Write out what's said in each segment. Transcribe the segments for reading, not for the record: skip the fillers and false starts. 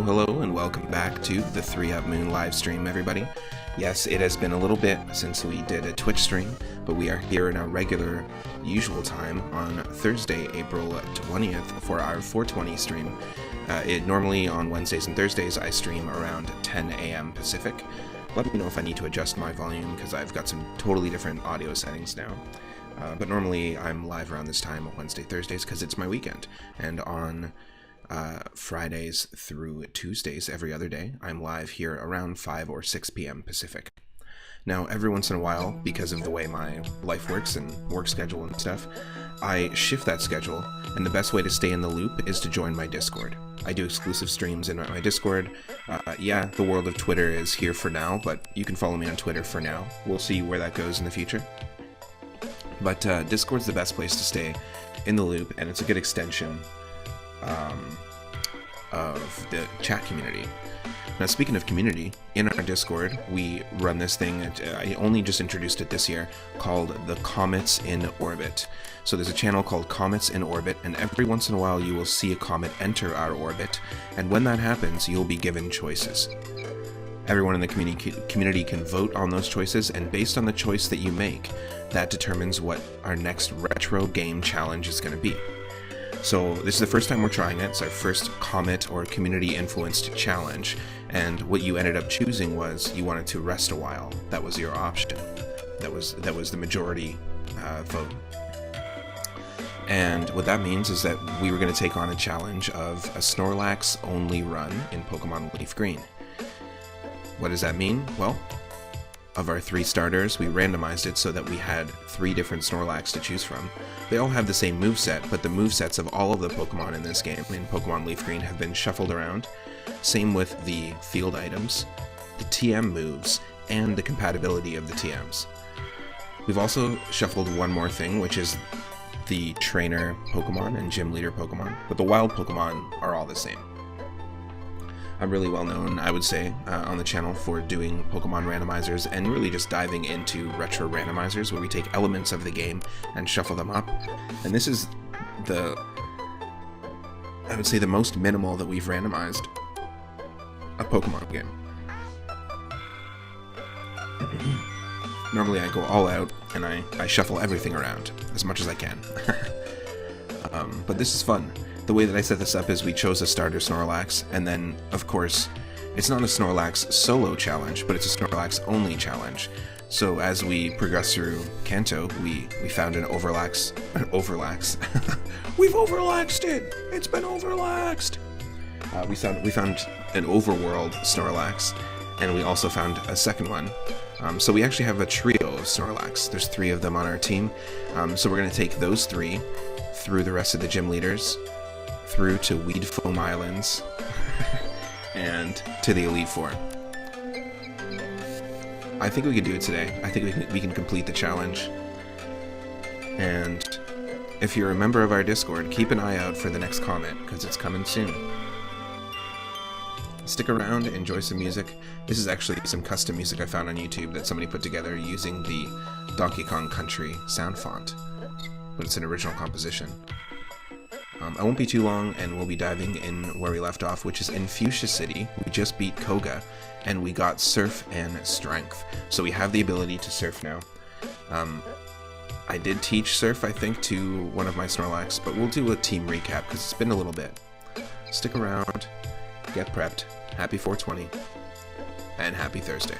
Hello, and welcome back to the 3 Up Moon live stream, everybody. Yes, it has been a little bit since we did a Twitch stream, but we are here in our regular, usual time on Thursday, April 20th for our 420 stream. Normally on Wednesdays and Thursdays, I stream around 10 a.m. Pacific. Let me know if I need to adjust my volume, because I've got some totally different audio settings now. But normally I'm live around this time on Wednesday, Thursdays, because it's my weekend. And on Fridays through Tuesdays, every other day, I'm live here around 5 or 6 p.m. Pacific. Now, every once in a while, because of the way my life works and work schedule and stuff, I shift that schedule, and the best way to stay in the loop is to join my Discord. I do exclusive streams in my Discord. Yeah, the world of Twitter is here for now, but you can follow me on Twitter for now. We'll see where that goes in the future. But Discord's the best place to stay in the loop, and it's a good extension of the chat community. Now, speaking of community, in our Discord, we run this thing, I only just introduced it this year, called the Comets in Orbit. So there's a channel called Comets in Orbit, and every once in a while you will see a comet enter our orbit, and when that happens, you'll be given choices. Everyone in the community can vote on those choices, and based on the choice that you make, that determines what our next retro game challenge is going to be. So this is the first time we're trying it. It's our first Comet or community-influenced challenge, and what you ended up choosing was you wanted to rest a while. That was your option. That was the majority vote. And what that means is that we were going to take on a challenge of a Snorlax-only run in Pokemon Leaf Green. What does that mean? Well, of our 3 starters, we randomized it so that we had 3 different Snorlax to choose from. They all have the same moveset, but the movesets of all of the Pokemon in this game, in Pokemon Leaf Green, have been shuffled around. Same with the field items, the TM moves, and the compatibility of the TMs. We've also shuffled one more thing, which is the trainer Pokemon and gym leader Pokemon, but the wild Pokemon are all the same. I'm really well known, I would say, on the channel for doing Pokemon randomizers and really just diving into retro randomizers where we take elements of the game and shuffle them up. And this is I would say the most minimal that we've randomized a Pokemon game. Normally I go all out and I shuffle everything around as much as I can. But this is fun. The way that I set this up is we chose a starter Snorlax, and then, of course, it's not a Snorlax solo challenge, but it's a Snorlax-only challenge. So as we progress through Kanto, we found an overlax. We've overlaxed it! It's been overlaxed! We found an overworld Snorlax, and we also found a second one. So we actually have a trio of Snorlax. There's 3 of them on our team. So we're going to take those 3 through the rest of the gym leaders, through to Weedfoam Islands, and to the Elite Four. I think we can do it today. I think we can complete the challenge. And if you're a member of our Discord, keep an eye out for the next comment, because it's coming soon. Stick around, enjoy some music. This is actually some custom music I found on YouTube that somebody put together using the Donkey Kong Country sound font, but it's an original composition. I won't be too long, and we'll be diving in where we left off, which is in Fuchsia City. We just beat Koga, and we got Surf and Strength. So we have the ability to surf now. I did teach Surf, I think, to one of my Snorlax, but we'll do a team recap, because it's been a little bit. Stick around, get prepped, happy 420, and happy Thursday.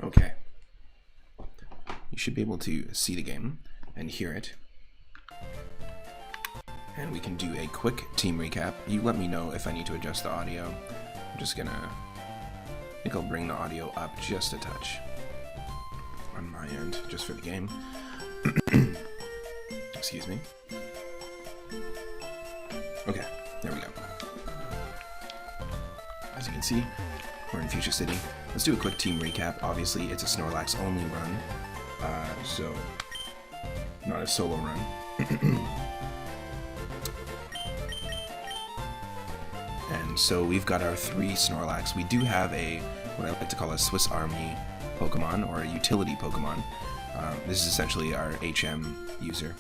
Okay. You should be able to see the game and hear it. And we can do a quick team recap. You let me know if I need to adjust the audio. I'm just gonna... I think I'll bring the audio up just a touch on my end, just for the game. Excuse me. Okay, there we go. As you can see, we're in Fuchsia City. Let's do a quick team recap. Obviously, it's a Snorlax-only run, so not a solo run. And so we've got our 3 Snorlax. We do have a, what I like to call a Swiss Army Pokemon, or a utility Pokemon. This is essentially our HM user.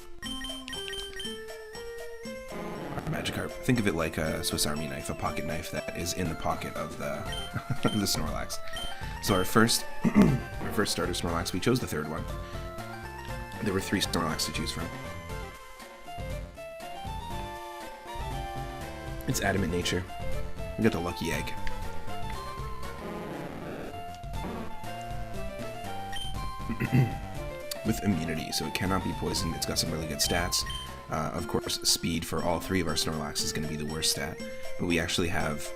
Magikarp. Think of it like a Swiss Army knife, a pocket knife that is in the pocket of the the Snorlax. So our first starter Snorlax, we chose the 3rd one. There were 3 Snorlax to choose from. It's adamant nature. We got the lucky egg. With immunity, so it cannot be poisoned. It's got some really good stats. Of course, speed for all 3 of our Snorlax is going to be the worst stat, but we actually have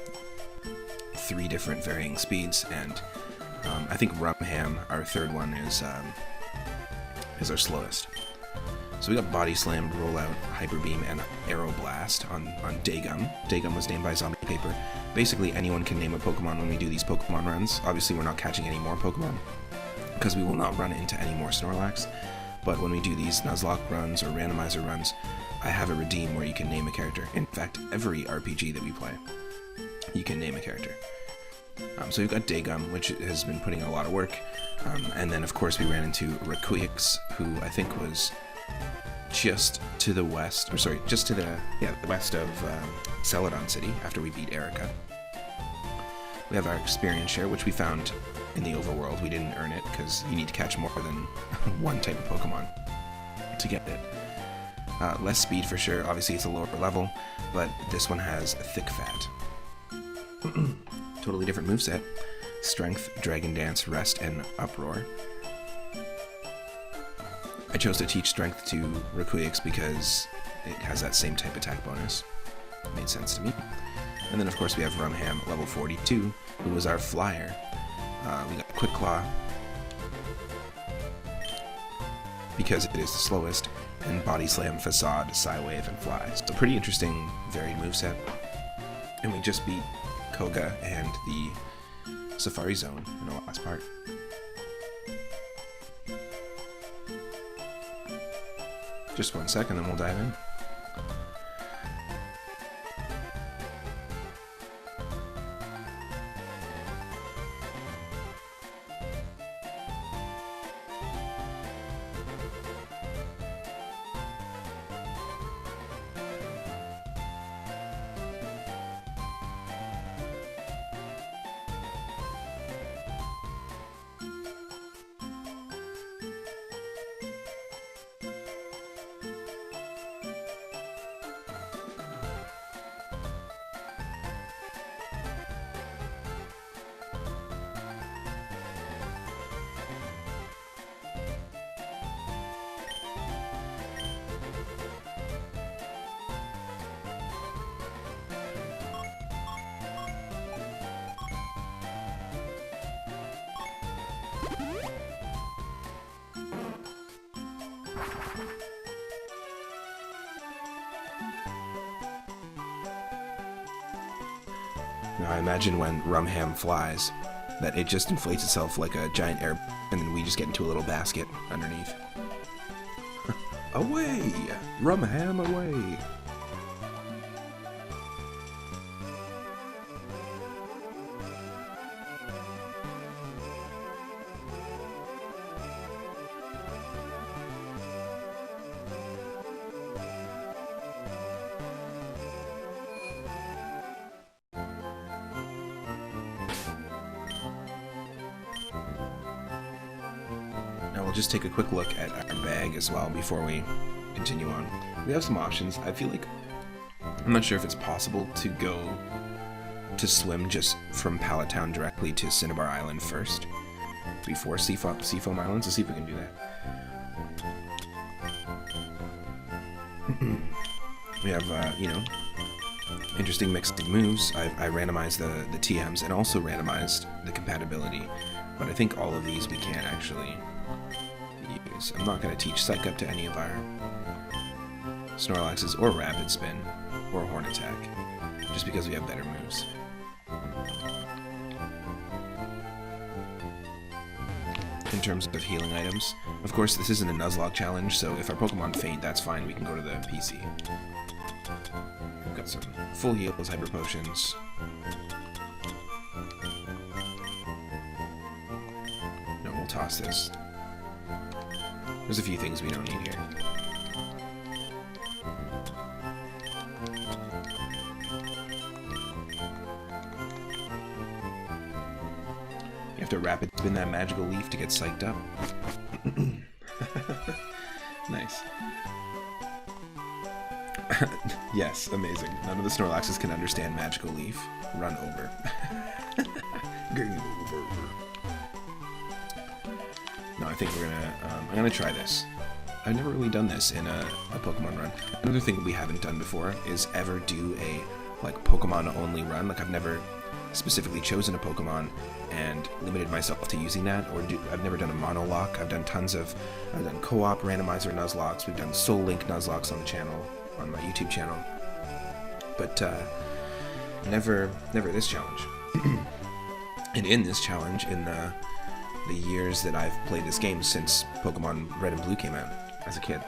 3 different varying speeds, and I think Rumham, our 3rd one, is our slowest. So we got Body Slam, Rollout, Hyper Beam, and Arrow Blast on Daygum. Daygum was named by Zombie Paper. Basically, anyone can name a Pokemon when we do these Pokemon runs. Obviously, we're not catching any more Pokemon, because we will not run into any more Snorlax. But when we do these Nuzlocke runs or randomizer runs, I have a redeem where you can name a character. In fact, every RPG that we play, you can name a character. So we've got Daygum, which has been putting in a lot of work. And then, of course, we ran into Raccoix, who I think was just to the west, or sorry, just to the west of Celadon City, after we beat Erica. We have our experience share, which we found in the overworld. We didn't earn it, because you need to catch more than one type of Pokemon to get it. Less speed for sure, obviously it's a lower level, but this one has a thick fat. Totally different moveset. Strength, Dragon Dance, Rest, and Uproar. I chose to teach Strength to Raccoix because it has that same type attack bonus. It made sense to me. And then of course we have Rumham, level 42, who was our flyer. We got Quick Claw, because it is the slowest, and Body Slam, Facade, Psywave, and Fly. So pretty interesting, varied moveset. And we just beat Koga and the Safari Zone in the last part. Just 1 second, then we'll dive in. Now I imagine when Rumham flies, that it just inflates itself like a giant air, and then we just get into a little basket underneath. Away! Rumham away! Now we'll just take a quick look at our bag as well before we continue on. We have some options. I feel like, I'm not sure if it's possible to go to swim just from Pallet Town directly to Cinnabar Island first. before Seafoam Islands. Let's see if we can do that. We have, you know, interesting mix of moves. I randomized the TMs and also randomized the compatibility, but I think all of these we can actually use. I'm not going to teach Psych Up to any of our Snorlaxes or Rapid Spin or Horn Attack, just because we have better moves. In terms of healing items, of course this isn't a Nuzlocke challenge, so if our Pokemon faint, that's fine, we can go to the PC. We've got some full heals, hyper potions. No, we'll toss this. There's a few things we don't need here. You have to rapid spin that magical leaf to get psyched up. Nice. Yes, amazing. None of the Snorlaxes can understand magical leaf. Run over. Game over. No, I think we're gonna. I'm gonna try this. I've never really done this in a Pokemon run. Another thing we haven't done before is ever do a like Pokemon only run. Like I've never specifically chosen a Pokemon and limited myself to using that, or I've never done a monolock. I've done co-op randomizer Nuzlocks. We've done Soul Link Nuzlocks on the channel, on my YouTube channel, but never this challenge. And in this challenge, in the years that I've played this game since Pokemon Red and Blue came out as a kid,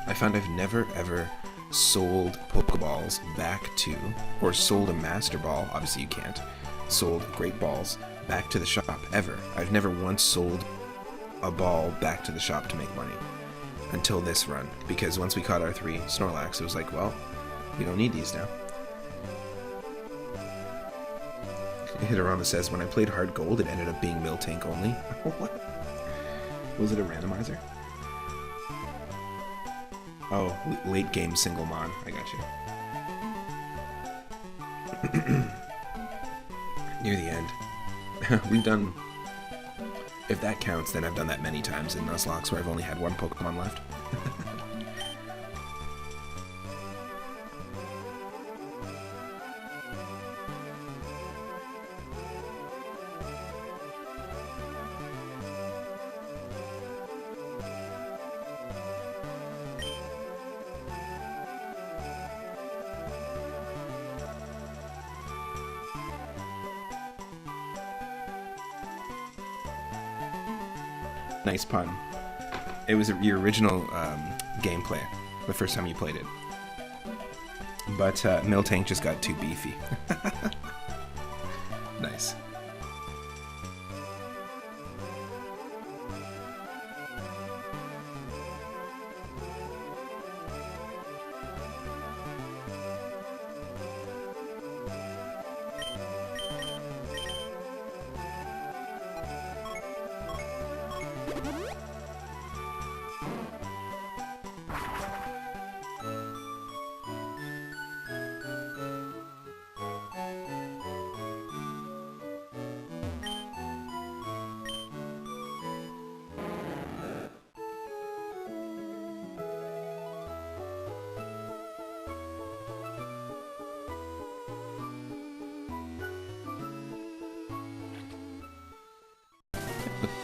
I found I've never ever sold Pokeballs back to, or sold a Master Ball, obviously you can't, sold Great Balls back to the shop, ever. I've never once sold a ball back to the shop to make money until this run, because once we caught our 3 Snorlax, it was like, well, we don't need these now. Hitorama says, when I played Hard Gold, it ended up being Miltank only. What? Was it a randomizer? Oh, late game single mon. I got you. Near the end. We've done... If that counts, then I've done that many times in Nuzlocke where I've only had 1 Pokemon left. Nice pun. It was your original gameplay, the first time you played it. But Miltank just got too beefy. Nice.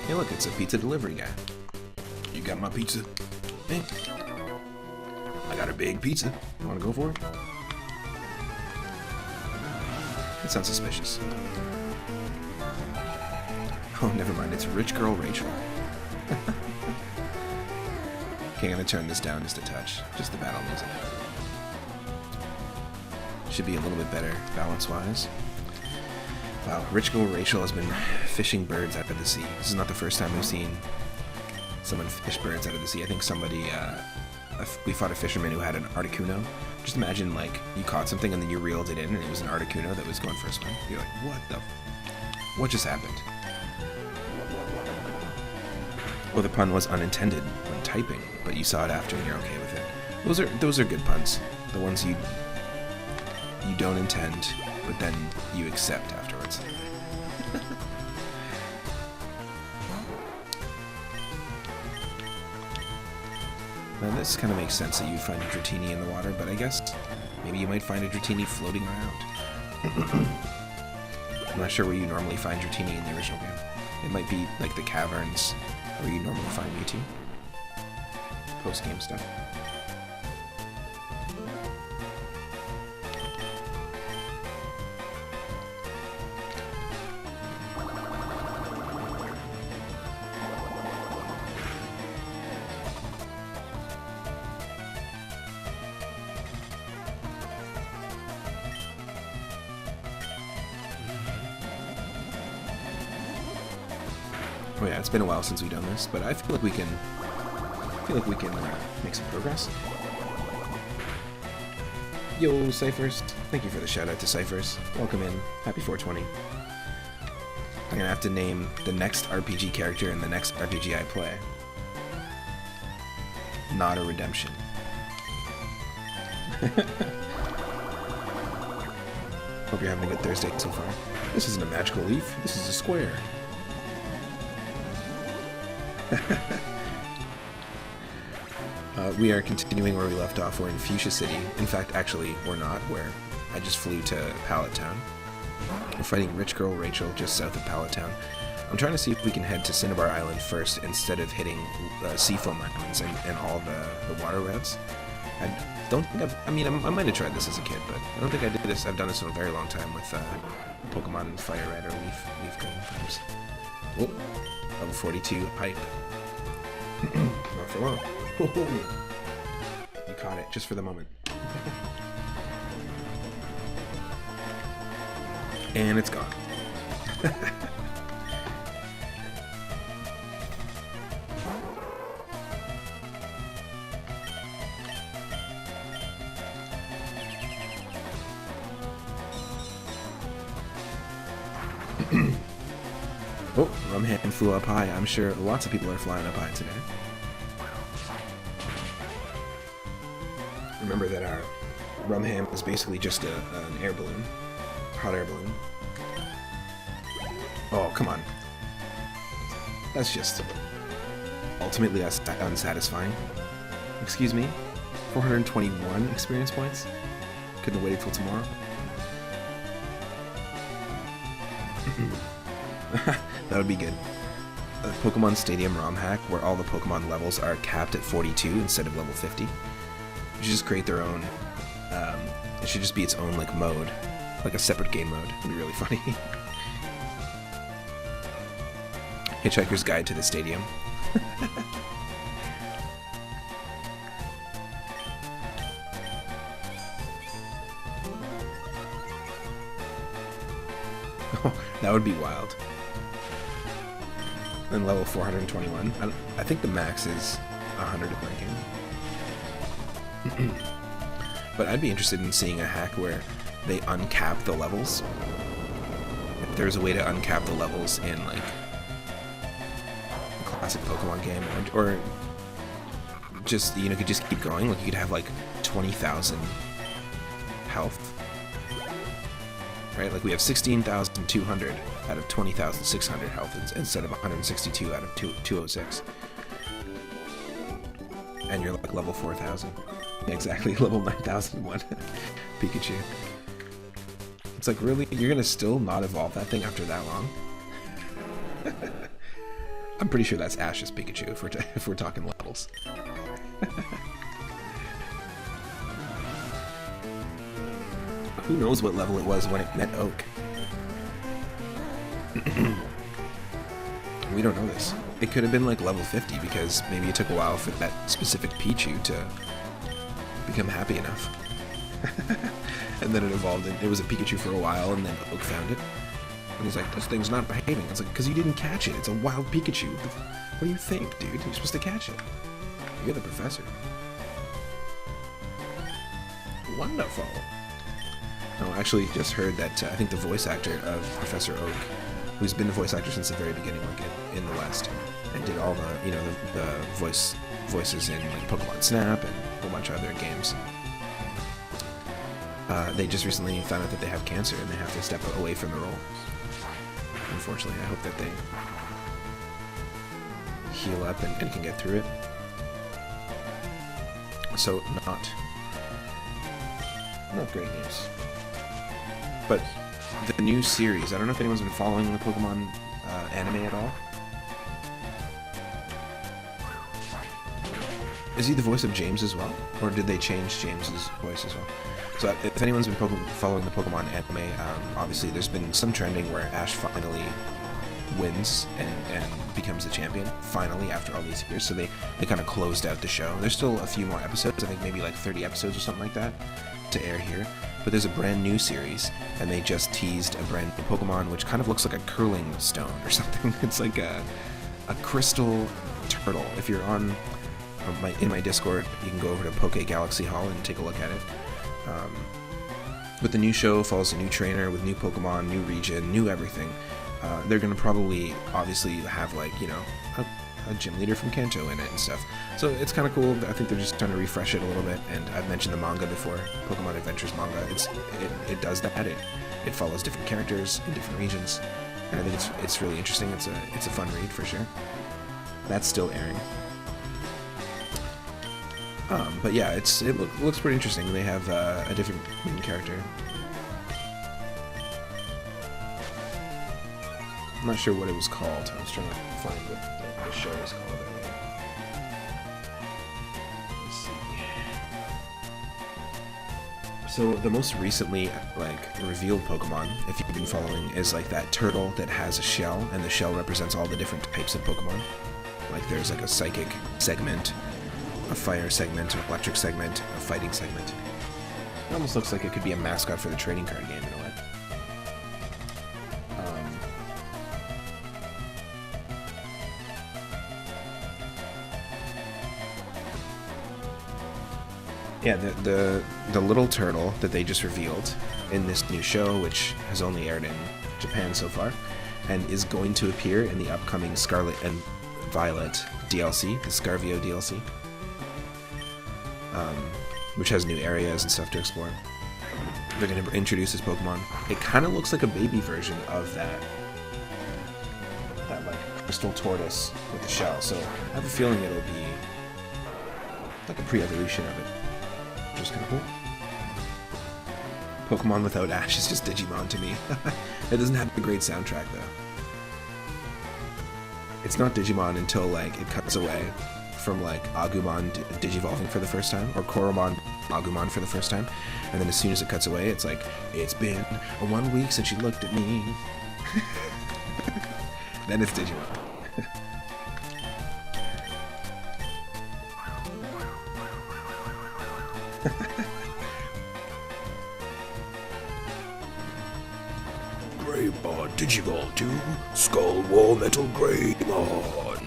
Hey look, it's a pizza delivery guy. You got my pizza? Hey. I got a big pizza. You wanna go for it? That sounds suspicious. Oh, never mind, it's Rich Girl Rachel. Okay, I'm gonna turn this down just a touch. Just the battle music. Should be a little bit better balance-wise. Wow, Rich Girl Rachel has been fishing birds out of the sea. This is not the first time we've seen someone fish birds out of the sea. I think somebody, we fought a fisherman who had an Articuno. Just imagine, like, you caught something and then you reeled it in and it was an Articuno that was going for a swim. You're like, what just happened? Well, the pun was unintended when typing, but you saw it after and you're okay with it. Those are good puns. The ones you don't intend, but then you accept afterwards. This kind of makes sense that you'd find a Dratini in the water, but I guess maybe you might find a Dratini floating around. I'm not sure where you normally find Dratini in the original game. It might be like the caverns where you normally find Mewtwo. Post-game stuff. Oh yeah, it's been a while since we've done this, but I feel like we can make some progress. Yo, Cyphers. Thank you for the shout out to Cyphers. Welcome in. Happy 420. I'm gonna have to name the next RPG character in the next RPG I play. Not a redemption. Hope you're having a good Thursday so far. This isn't a magical leaf, this is a square. We are continuing where we left off. We're in Fuchsia City. In fact, actually, we're not. I just flew to Pallet Town. We're fighting Rich Girl Rachel just south of Pallet Town. I'm trying to see if we can head to Cinnabar Island first instead of hitting Seafoam Islands and all the water routes. I don't think I might have tried this as a kid, but I don't think I did this. I've done this in a very long time with Pokemon Fire Red or Leaf Green times. Oh, level 42 pipe. Not for long. You caught it just for the moment. And it's gone. Oh, Rumham flew up high. I'm sure lots of people are flying up high today. Remember that our Rumham is basically just an air balloon. Hot air balloon. Oh, come on. That's just ultimately unsatisfying. Excuse me? 421 experience points? Couldn't have waited till tomorrow. That would be good. A Pokemon Stadium ROM hack where all the Pokemon levels are capped at 42 instead of level 50. You should just create their own, it should just be its own, like, mode. Like a separate game mode. It'd be really funny. Hitchhiker's Guide to the Stadium. Oh, that would be wild. And level 421. I think the max is 100 of ranking. But I'd be interested in seeing a hack where they uncap the levels. If there's a way to uncap the levels in, like, a classic Pokemon game, or just, you know, could just keep going. Like, you could have, like, 20,000 health. Right? Like, we have 16,200 out of 20,600 health instead of 162 out of 206. And you're, like, level 4,000. Exactly, level 9,001 Pikachu. It's like, really? You're gonna still not evolve that thing after that long? I'm pretty sure that's Ash's Pikachu if we're talking levels. Who knows what level it was when it met Oak? We don't know this. It could have been like level 50 because maybe it took a while for that specific Pichu to become happy enough. And then it evolved, and it was a Pikachu for a while, and then Oak found it. And he's like, this thing's not behaving. I was like, because you didn't catch it. It's a wild Pikachu. What do you think, dude? You're supposed to catch it. You're the professor. Wonderful. No, I actually just heard that I think the voice actor of Professor Oak, who's been the voice actor since the very beginning, like in the West, and did all the, you know, the voices in like Pokemon Snap and a whole bunch of other games. They just recently found out that they have cancer and they have to step away from the role. Unfortunately, I hope that they heal up and can get through it. So not great news. But the new series, I don't know if anyone's been following the Pokemon anime at all. Is he the voice of James as well? Or did they change James's voice as well? So if anyone's been following the Pokemon anime, obviously there's been some trending where Ash finally wins and becomes the champion, finally, after all these years. So they kind of closed out the show. There's still a few more episodes, I think maybe like 30 episodes or something like that, to air here. But there's a brand new series, and they just teased a brand new Pokemon, which kind of looks like a curling stone or something. It's like a crystal turtle. If you're in my Discord, you can go over to Poke Galaxy Hall and take a look at it. But the new show follows a new trainer with new Pokemon, new region, new everything. They're going to probably, obviously, have, like, you know, a gym leader from Kanto in it and stuff. So it's kind of cool. I think they're just trying to refresh it a little bit. And I've mentioned the manga before, Pokemon Adventures manga. It does that. It follows different characters in different regions, and I think it's really interesting. It's a fun read for sure. That's still airing. But yeah, it looks pretty interesting. They have a different main character. I'm not sure what it was called. I was trying to find what the show was called earlier. Let's see. So the most recently revealed Pokemon, if you've been following, is like that turtle that has a shell, and the shell represents all the different types of Pokemon. Like there's like a psychic segment, a fire segment, an electric segment, a fighting segment. It almost looks like it could be a mascot for the trading card game in a way. Yeah, the little turtle that they just revealed in this new show, which has only aired in Japan so far, and is going to appear in the upcoming Scarlet and Violet DLC, the Scarvio DLC, which has new areas and stuff to explore. They're going to introduce this Pokemon. It kind of looks like a baby version of that like crystal tortoise with the shell, so I have a feeling it'll be like a pre-evolution of it. Which is kind of cool. Pokemon without Ash is just Digimon to me. It doesn't have a great soundtrack though. It's not Digimon until like it cuts away from like Agumon digivolving for the first time, or Koromon Agumon for the first time, and then as soon as it cuts away, it's like, it's been 1 week since you looked at me. Then it's Digimon. Greymon Digivolve to Skull Wall Metal Greymon.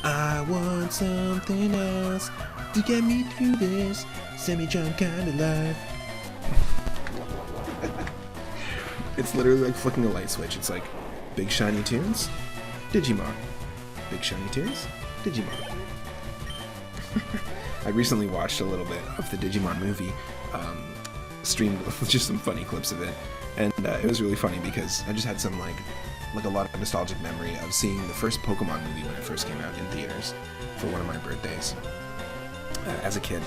I want something else to get me through this semi-drunk kind of life. It's literally like flicking a light switch. It's like, big shiny tunes, Digimon. Big shiny tunes, Digimon. I recently watched a little bit of the Digimon movie, streamed just some funny clips of it, and it was really funny because I just had some like a lot of nostalgic memory of seeing the first Pokemon movie when it first came out in theaters for one of my birthdays as a kid.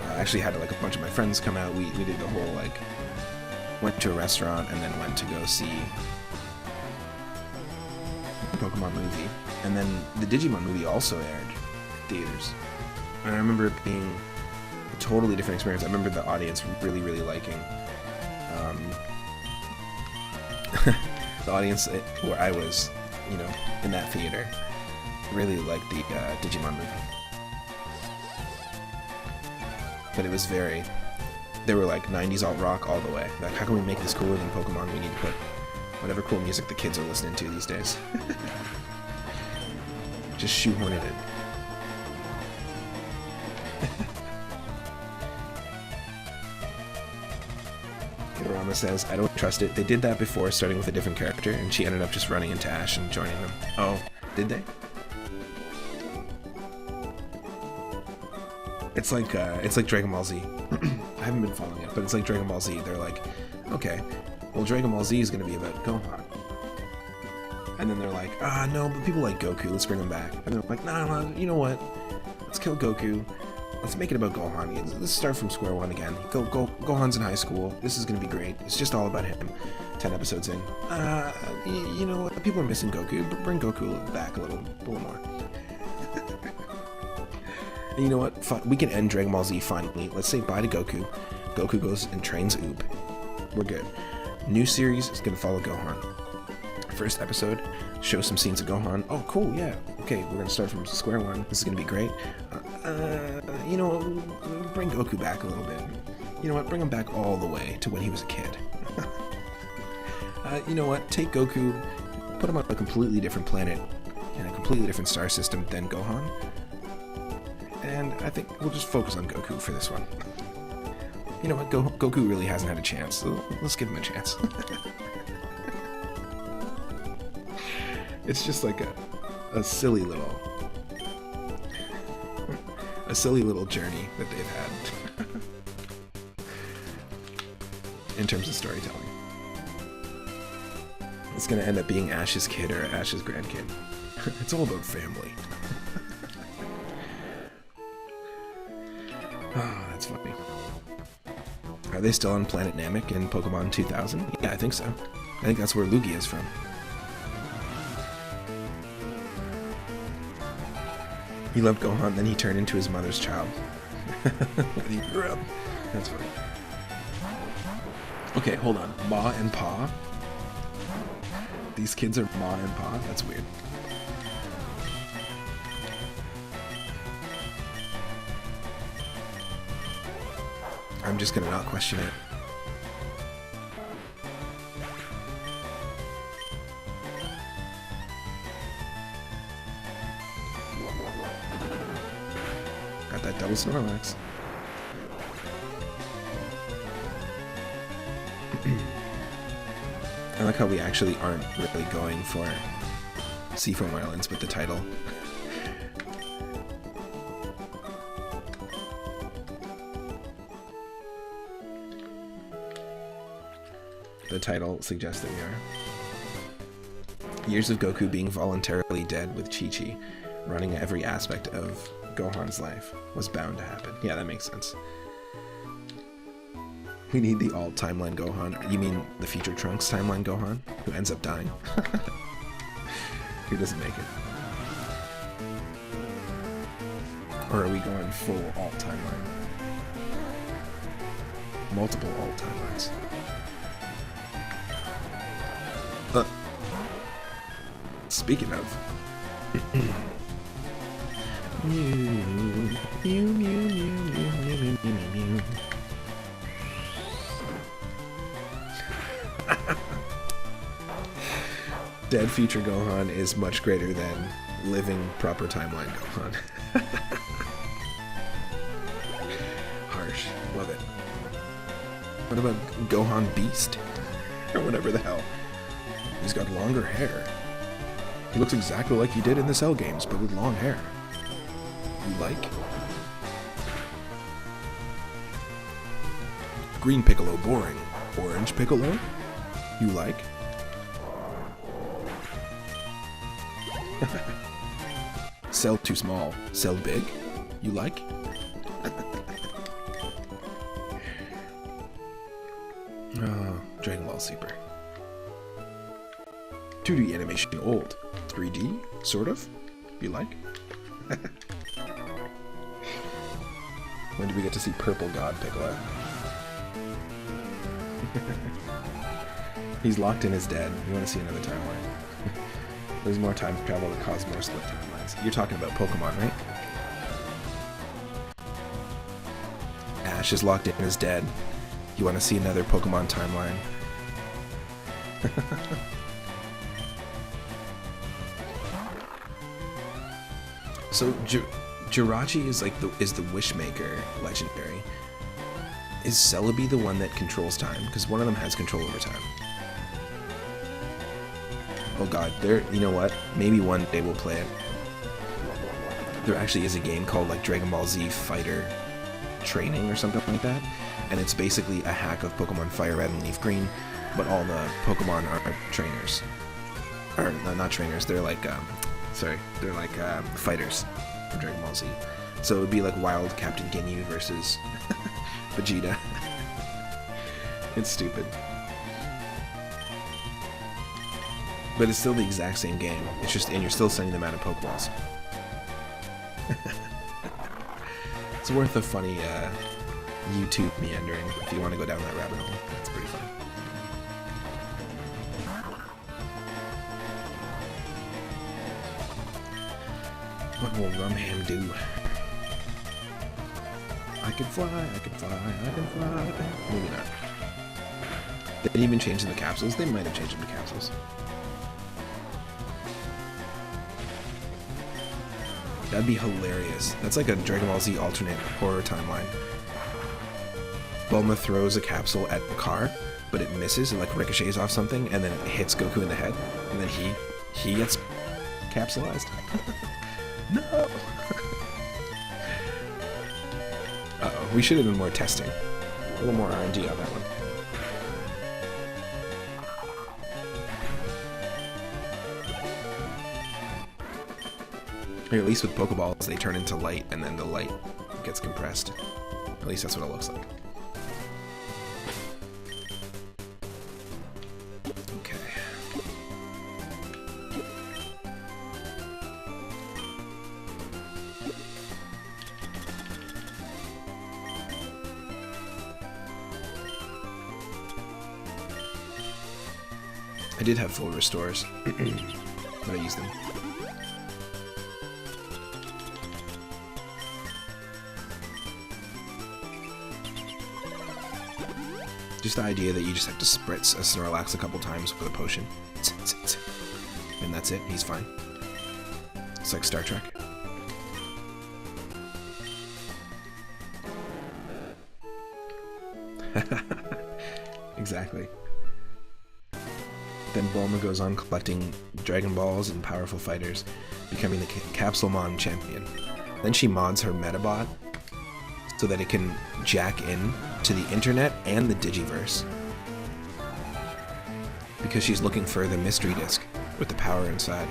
I actually had like a bunch of my friends come out. We did the whole like, went to a restaurant and then went to go see the Pokemon movie, and then the Digimon movie also aired in theaters. And I remember it being a totally different experience. I remember the audience really, really liking the audience where I was, you know, in that theater, really liked the Digimon movie. But it was they were like 90s alt rock all the way. Like, how can we make this cooler than Pokemon? We need to put whatever cool music the kids are listening to these days. Just shoehorn it in. Rama says, I don't trust it. They did that before, starting with a different character, and she ended up just running into Ash and joining them. Oh, did they? It's like Dragon Ball Z. I haven't been following it, but it's like Dragon Ball Z. They're like, okay, well, Dragon Ball Z is going to be about Gohan. And then they're like, no, but people like Goku, let's bring him back. And they're like, nah, you know what? Let's kill Goku. Let's make it about Gohan. Let's start from square one again. Gohan's in high school. This is gonna be great. It's just all about him. 10 episodes in. You know what? People are missing Goku. Bring Goku back a little more. And you know what? We can end Dragon Ball Z finally. Let's say bye to Goku. Goku goes and trains Oob. We're good. New series is gonna follow Gohan. First episode, show some scenes of Gohan. Oh, cool, yeah. Okay, we're gonna start from square one. This is gonna be great. You know, bring Goku back a little bit. You know what? Bring him back all the way to when he was a kid. You know what? Take Goku, put him on a completely different planet in a completely different star system than Gohan. And I think we'll just focus on Goku for this one. You know what? Goku really hasn't had a chance, so let's give him a chance. It's just like a silly little journey that they've had in terms of storytelling. It's gonna end up being Ash's kid or Ash's grandkid. It's all about family. Oh, that's funny. Are they still on Planet Namek in Pokemon 2000? Yeah, I think so. I think that's where Lugia is from. He loved Gohan, then he turned into his mother's child. He grew up. That's funny. Okay, hold on. Ma and Pa? These kids are Ma and Pa? That's weird. I'm just gonna not question it. Got that double Snorlax. I like how we actually aren't really going for Seafoam Islands with the title. The title suggests that we are. Years of Goku being voluntarily dead with Chi-Chi running every aspect of Gohan's life was bound to happen. Yeah, that makes sense. We need the alt timeline Gohan. You mean the future Trunks timeline Gohan, who ends up dying? Who doesn't make it? Or are we going full alt timeline? Multiple alt timelines. Speaking of, dead future Gohan is much greater than living proper timeline Gohan. Harsh, love it. What about Gohan Beast? Or whatever the hell. He's got longer hair. He looks exactly like he did in the Cell games, but with long hair. You like? Green Piccolo, boring. Orange Piccolo? You like? Cell too small. Cell big? You like? Oh, Dragon Ball Super. 2D animation old. 3D? Sort of? You like? When do we get to see Purple God Piccolo? He's locked in his dead. You want to see another timeline? There's more time travel that cause more split timelines. You're talking about Pokemon, right? Ash is locked in his dead. You want to see another Pokemon timeline? So Jirachi is like the Wishmaker legendary. Is Celebi the one that controls time? Because one of them has control over time. Oh god, you know what? Maybe one day we'll play it. There actually is a game called like Dragon Ball Z Fighter Training or something like that. And it's basically a hack of Pokemon Fire Red and Leaf Green, but all the Pokemon are trainers. or no, not trainers. They're like, sorry, they're like fighters from Dragon Ball Z. So it would be like Wild Captain Ginyu versus Vegeta. It's stupid. But it's still the exact same game. It's just, and you're still sending them out of Pokeballs. It's worth a funny YouTube meandering if you want to go down that rabbit hole. It's pretty fun. What will Rumham do? I can fly, I can fly, I can fly. Maybe not. They didn't even change the capsules. They might have changed them to capsules. That'd be hilarious. That's like a Dragon Ball Z alternate horror timeline. Bulma throws a capsule at the car, but it misses, it like ricochets off something, and then it hits Goku in the head, and then he gets capsulized. No! Uh-oh, we should have done more testing. A little more R&D on that one. Or at least with Pokeballs, they turn into light, and then the light gets compressed. At least that's what it looks like. Okay. I did have full restores, but I used them. Just the idea that you just have to spritz a Snorlax a couple times with a potion. And that's it, he's fine. It's like Star Trek. Exactly. Then Bulma goes on collecting Dragon Balls and powerful fighters, becoming the Capsulemon champion. Then she mods her Metabot so that it can jack in to the internet and the Digiverse. Because she's looking for the mystery disc with the power inside.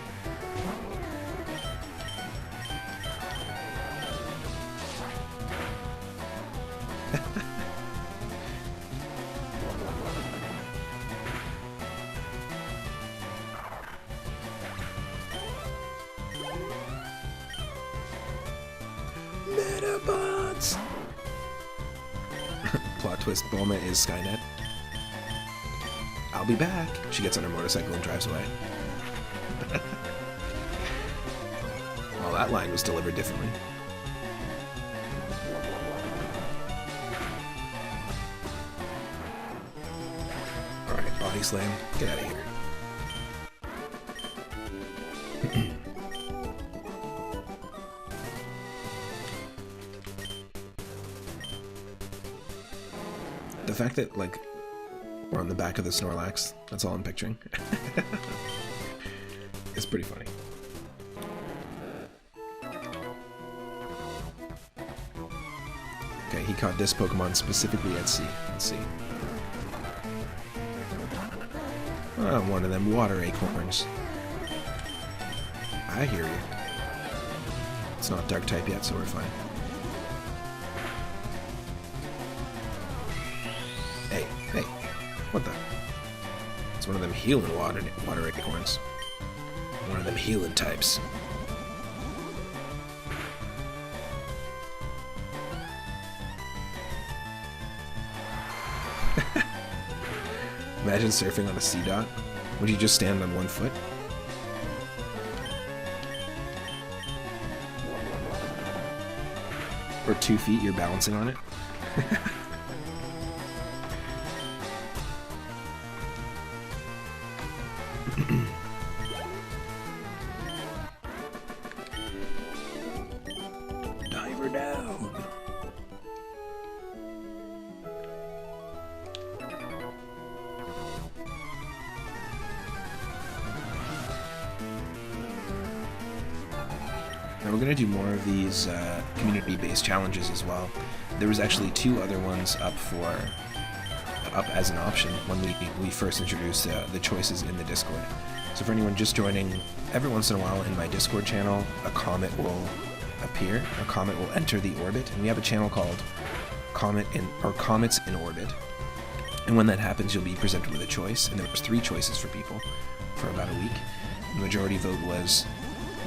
Metabots! Plot twist, Bulma is Skynet. I'll be back. She gets on her motorcycle and drives away. Well, that line was delivered differently. Alright, body slam. Get out of here. The fact that, like, we're on the back of the Snorlax, that's all I'm picturing. It's pretty funny. Okay, he caught this Pokemon specifically at sea. Let's see. One of them water acorns. I hear you. It's not dark type yet, so we're fine. Hey, what the? It's one of them healing water acorns. One of them healing types. Imagine surfing on a sea dot. Would you just stand on one foot? Or 2 feet, you're balancing on it? Diver down! Now we're going to do more of these community-based challenges as well. There was actually 2 other ones up as an option when we first introduced the choices in the Discord. So for anyone just joining, every once in a while in my Discord channel, a comet will appear, a comet will enter the orbit, and we have a channel called Comets in Orbit. And when that happens, you'll be presented with a choice, and there was 3 choices for people for about a week. The majority vote was,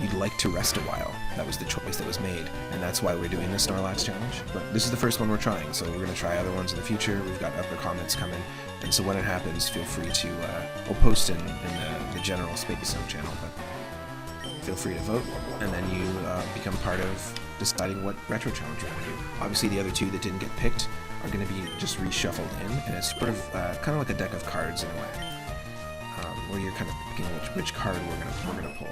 you'd like to rest a while. That was the choice that was made, and that's why we're doing the Snorlax challenge. But this is the first one we're trying, so we're going to try other ones in the future. We've got other comments coming, and so when it happens, feel free to, we'll post in the general Space Zone channel, but feel free to vote, and then you become part of deciding what retro challenge we're going to do. Obviously, the other 2 that didn't get picked are going to be just reshuffled in, and it's sort of kind of like a deck of cards in a way, where you're kind of picking which card we're gonna pull.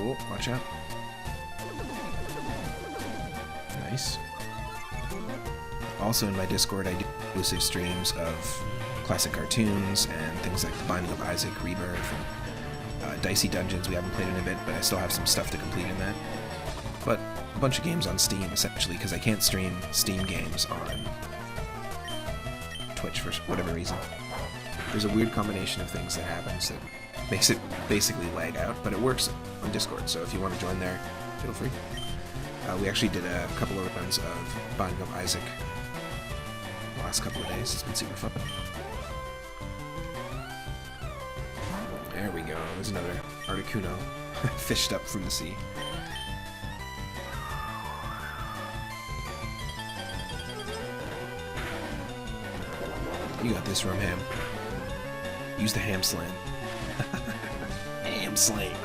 Oh, watch out! Nice. Also in my Discord, I do exclusive streams of classic cartoons and things like The Binding of Isaac, Rebirth, and Dicey Dungeons. We haven't played in a bit, but I still have some stuff to complete in that. But a bunch of games on Steam, essentially, because I can't stream Steam games on Twitch for whatever reason. There's a weird combination of things that happens that makes it basically lag out, but it works on Discord, so if you want to join there, feel free. We actually did a couple of runs of Binding of Isaac the last couple of days. It's been super fun. There we go. There's another Articuno fished up from the sea. You got this, Rum Ham. Use the Ham Slam. Ham Slam.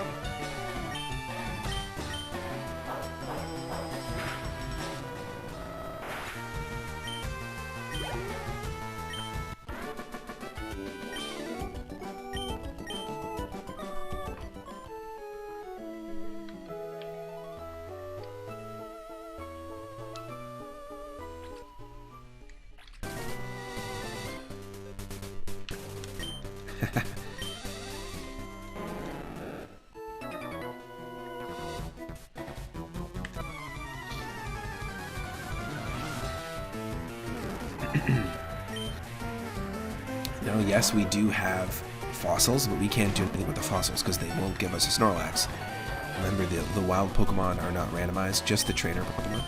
Now, yes, we do have fossils, but we can't do anything with the fossils because they won't give us a Snorlax. Remember, the wild Pokemon are not randomized, just the trainer Pokemon.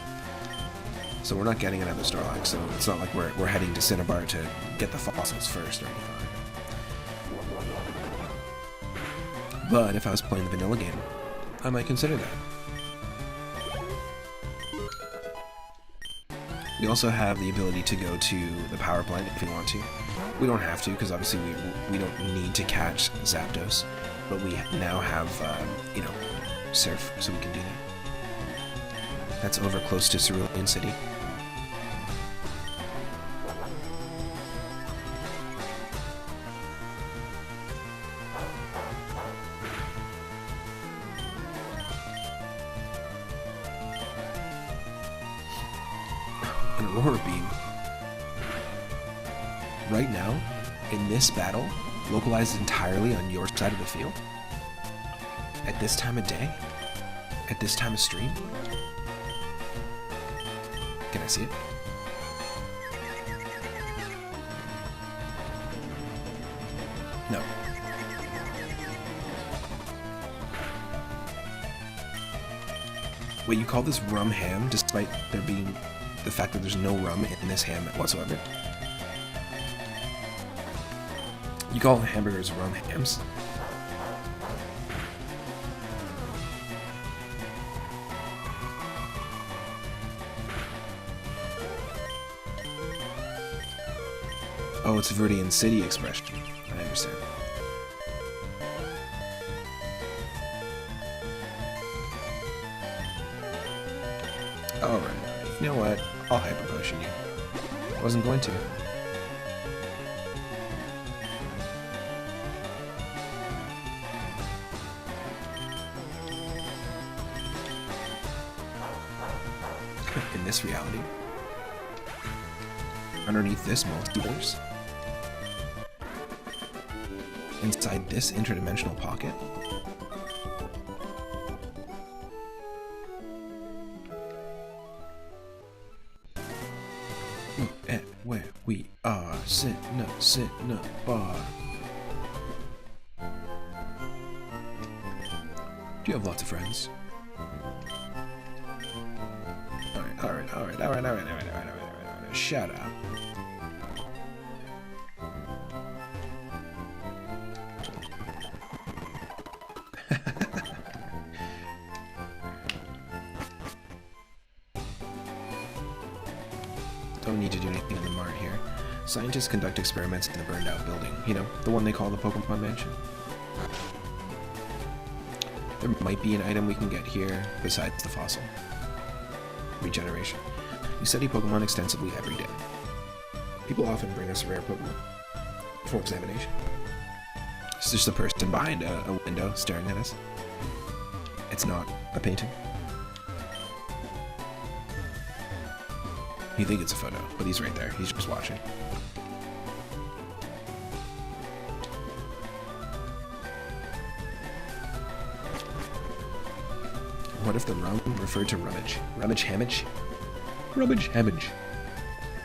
So we're not getting another Snorlax, so it's not like we're heading to Cinnabar to get the fossils first or anything like that. But if I was playing the vanilla game, I might consider that. We also have the ability to go to the power plant if we want to. We don't have to, because obviously we don't need to catch Zapdos, but we now have, you know, Surf, so we can do that. That's over close to Cerulean City. An Aurora Beam. Right now, in this battle, localized entirely on your side of the field? At this time of day? At this time of stream? Can I see it? No. Wait, you call this rum ham despite there being the fact that there's no rum in this ham whatsoever? You call hamburgers rum hams? Oh, it's a Viridian City expression. I understand. Alright. You know what? I'll Hyper Potion you. I wasn't going to. In this reality. Underneath this multiverse. Inside this interdimensional pocket. Where We are sitting up bar. Do you have lots of friends? Alright. Shut up. Don't need to do anything in the mart here. Scientists conduct experiments in the burned out building. You know, the one they call the Pokemon Mansion. There might be an item we can get here besides the fossil. Regeneration. We study Pokemon extensively every day. People often bring us rare Pokemon for examination. It's just a person behind a window staring at us. It's not a painting. You think it's a photo, but he's right there. He's just watching. What if the rum referred to rummage? Rummage-hammage? Rummage-hammage.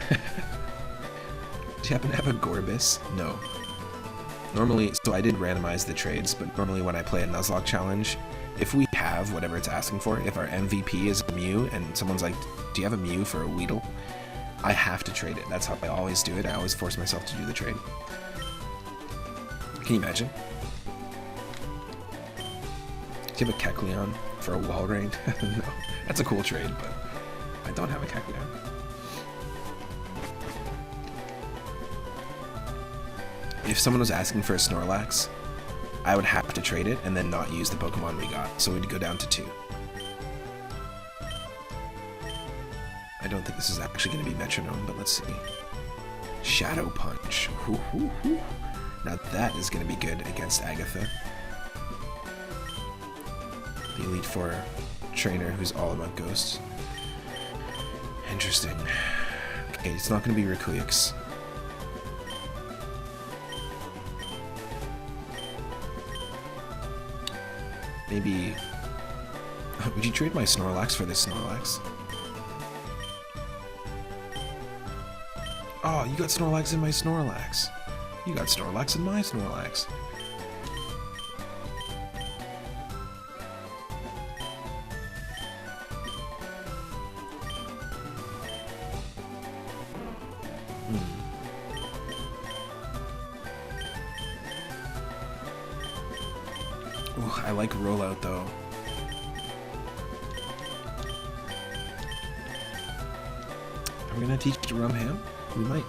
Do you happen to have a Gorbis? No. Normally, so I did randomize the trades, but normally when I play a Nuzlocke challenge, if we have whatever it's asking for, if our MVP is a Mew, and someone's like, do you have a Mew for a Weedle? I have to trade it. That's how I always do it. I always force myself to do the trade. Can you imagine? Do you have a Kecleon for a Walrein? No. That's a cool trade, but I don't have a Kecleon. If someone was asking for a Snorlax, I would have to trade it and then not use the Pokemon we got, so we'd go down to 2. I don't think this is actually going to be Metronome, but let's see. Shadow Punch. Now that is going to be good against Agatha. The Elite Four trainer who's all about ghosts. Interesting. Okay, it's not going to be Rikuix. Maybe... Would you trade my Snorlax for this Snorlax? Oh, you got Snorlax in my Snorlax. You got Snorlax in my Snorlax. Ooh, I like Rollout though. Are we gonna teach Rumham? We might.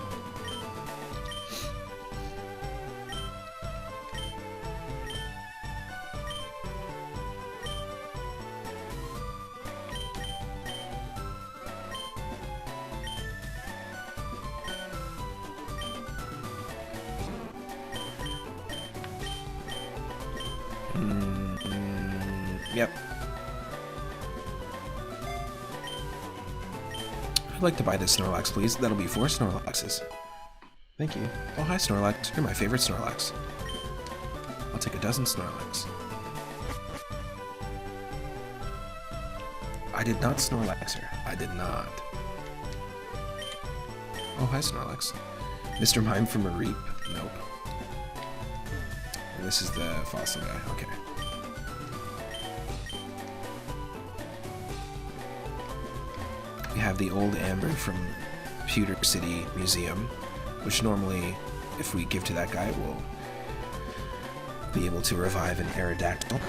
Yep. I'd like to buy this Snorlax, please. That'll be 4 Snorlaxes. Thank you. Oh, hi, Snorlax. You're my favorite Snorlax. I'll take a dozen Snorlax. I did not Snorlax her. I did not. Oh, hi, Snorlax. Mr. Mime from a Reap? Nope. And this is the fossil guy. Okay. We have the old Amber from Pewter City Museum, which normally, if we give to that guy, will be able to revive an Aerodactyl.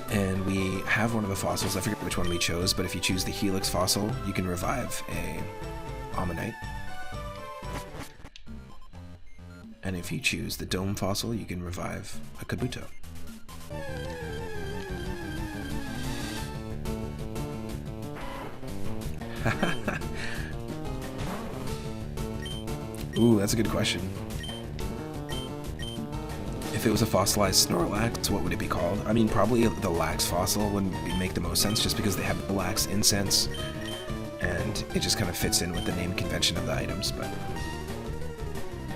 And we have one of the fossils, I forget which one we chose, but if you choose the Helix fossil, you can revive a Ammonite. And if you choose the Dome fossil, you can revive a Kabuto. Ooh, that's a good question. If it was a fossilized Snorlax, what would it be called? I mean, probably the Lax fossil would make the most sense, just because they have the Lax incense, and it just kind of fits in with the name convention of the items, but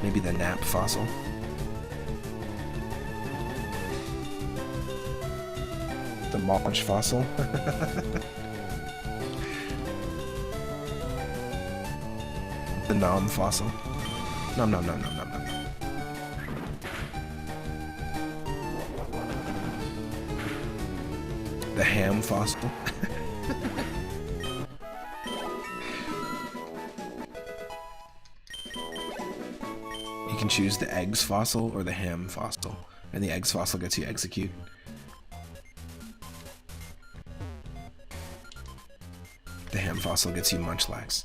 maybe the Nap fossil. The Molch fossil. The nom fossil. Nom nom nom nom nom nom. The ham fossil. You can choose the eggs fossil or the ham fossil, and the eggs fossil gets you execute. The ham fossil gets you Munchlax.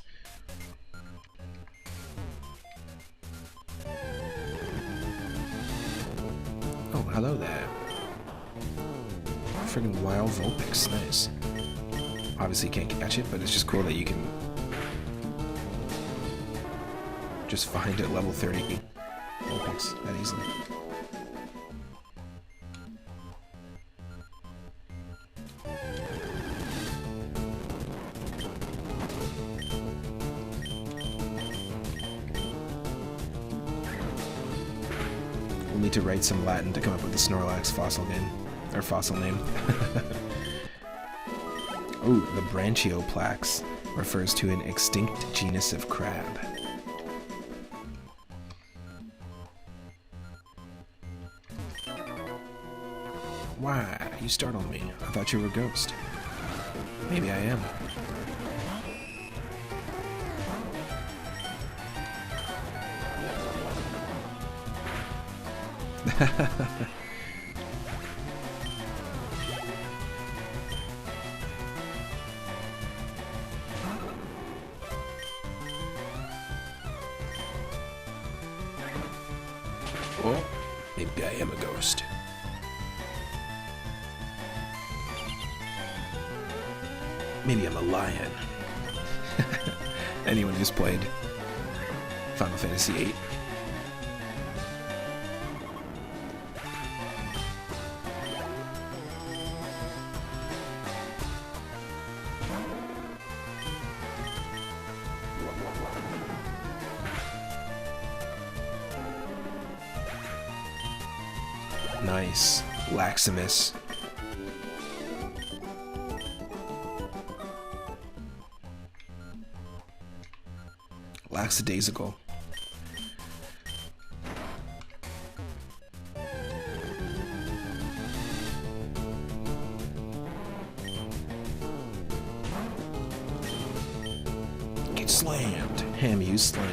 Oh, hello there. Friggin' wild Vulpix, nice. Obviously you can't catch it, but it's just cool that you can just find at level 30 Vulpix that easily. We'll need to write some Latin to come up with the Snorlax fossil name, or fossil name. Oh, the Branchioplax refers to an extinct genus of crab. Why? You startled me. I thought you were a ghost. Maybe I am. Well, maybe I am a ghost. Maybe I'm a lion. Anyone who's played Final Fantasy VIII. Nice. Laximus. Lackadaisical. Get slammed. Ham use slam.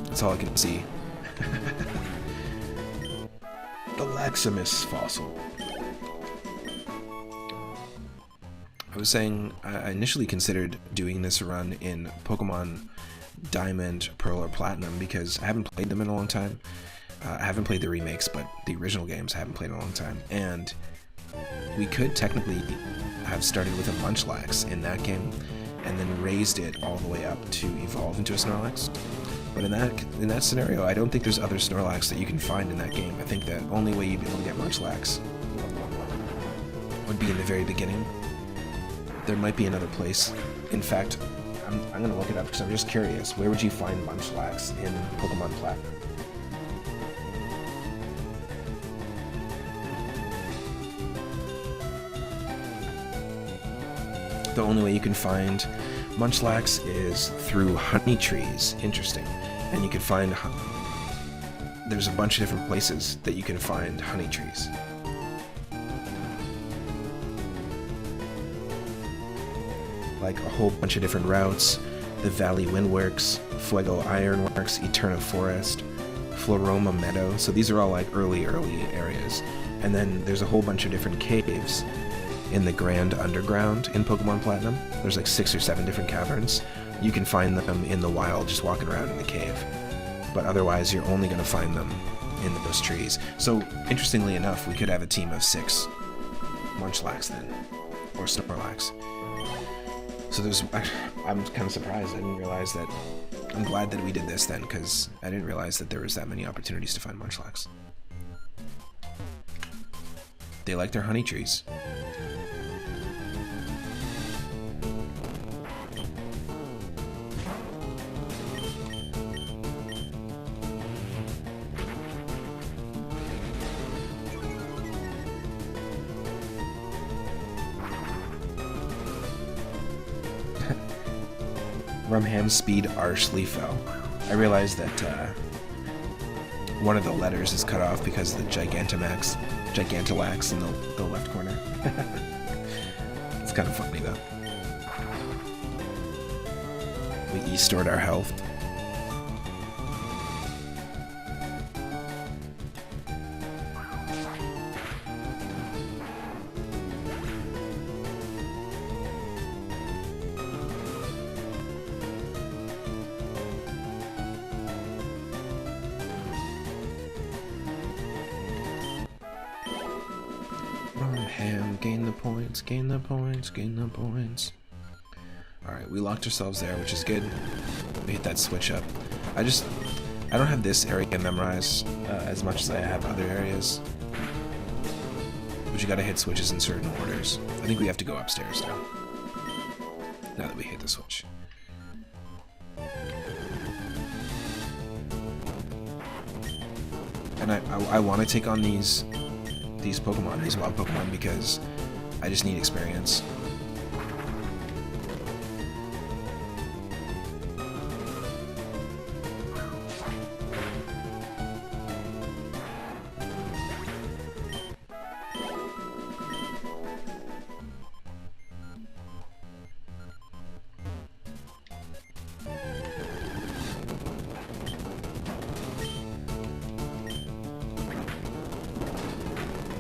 That's all I can see. The Laximus fossil. I was saying, I initially considered doing this run in Pokemon Diamond, Pearl, or Platinum because I haven't played them in a long time. I haven't played the remakes, but the original games I haven't played in a long time. And we could technically have started with a Munchlax in that game and then raised it all the way up to evolve into a Snorlax. But in that scenario, I don't think there's other Snorlax that you can find in that game. I think the only way you'd be able to get Munchlax would be in the very beginning. There might be another place. In fact, I'm going to look it up because I'm just curious. Where would you find Munchlax in Pokemon Platinum? The only way you can find Munchlax is through honey trees. Interesting. And you can find... There's a bunch of different places that you can find honey trees. Like a whole bunch of different routes. The Valley Windworks, Fuego Ironworks, Eterna Forest, Floroma Meadow. So these are all like early areas. And then there's a whole bunch of different caves in the Grand Underground in Pokemon Platinum. There's like 6 or 7 different caverns. You can find them in the wild just walking around in the cave. But otherwise you're only going to find them in those trees. So interestingly enough, we could have a team of 6 Munchlax then. Or Snorlax. So I'm kind of surprised. I didn't realize that. I'm glad that we did this then, because I didn't realize that there was that many opportunities to find Munchlax. They like their honey trees. Rumham's speed harshly fell. I realized that one of the letters is cut off because of the Gigantalax in the left corner. It's kind of funny though. We e-stored our health. Ham, gain the points, gain the points, gain the points. Alright, we locked ourselves there, which is good. We hit that switch up. I don't have this area memorized as much as I have other areas. But you gotta hit switches in certain orders. I think we have to go upstairs now. Now that we hit the switch. And I want to take on these Pokemon, these wild Pokemon, because I just need experience.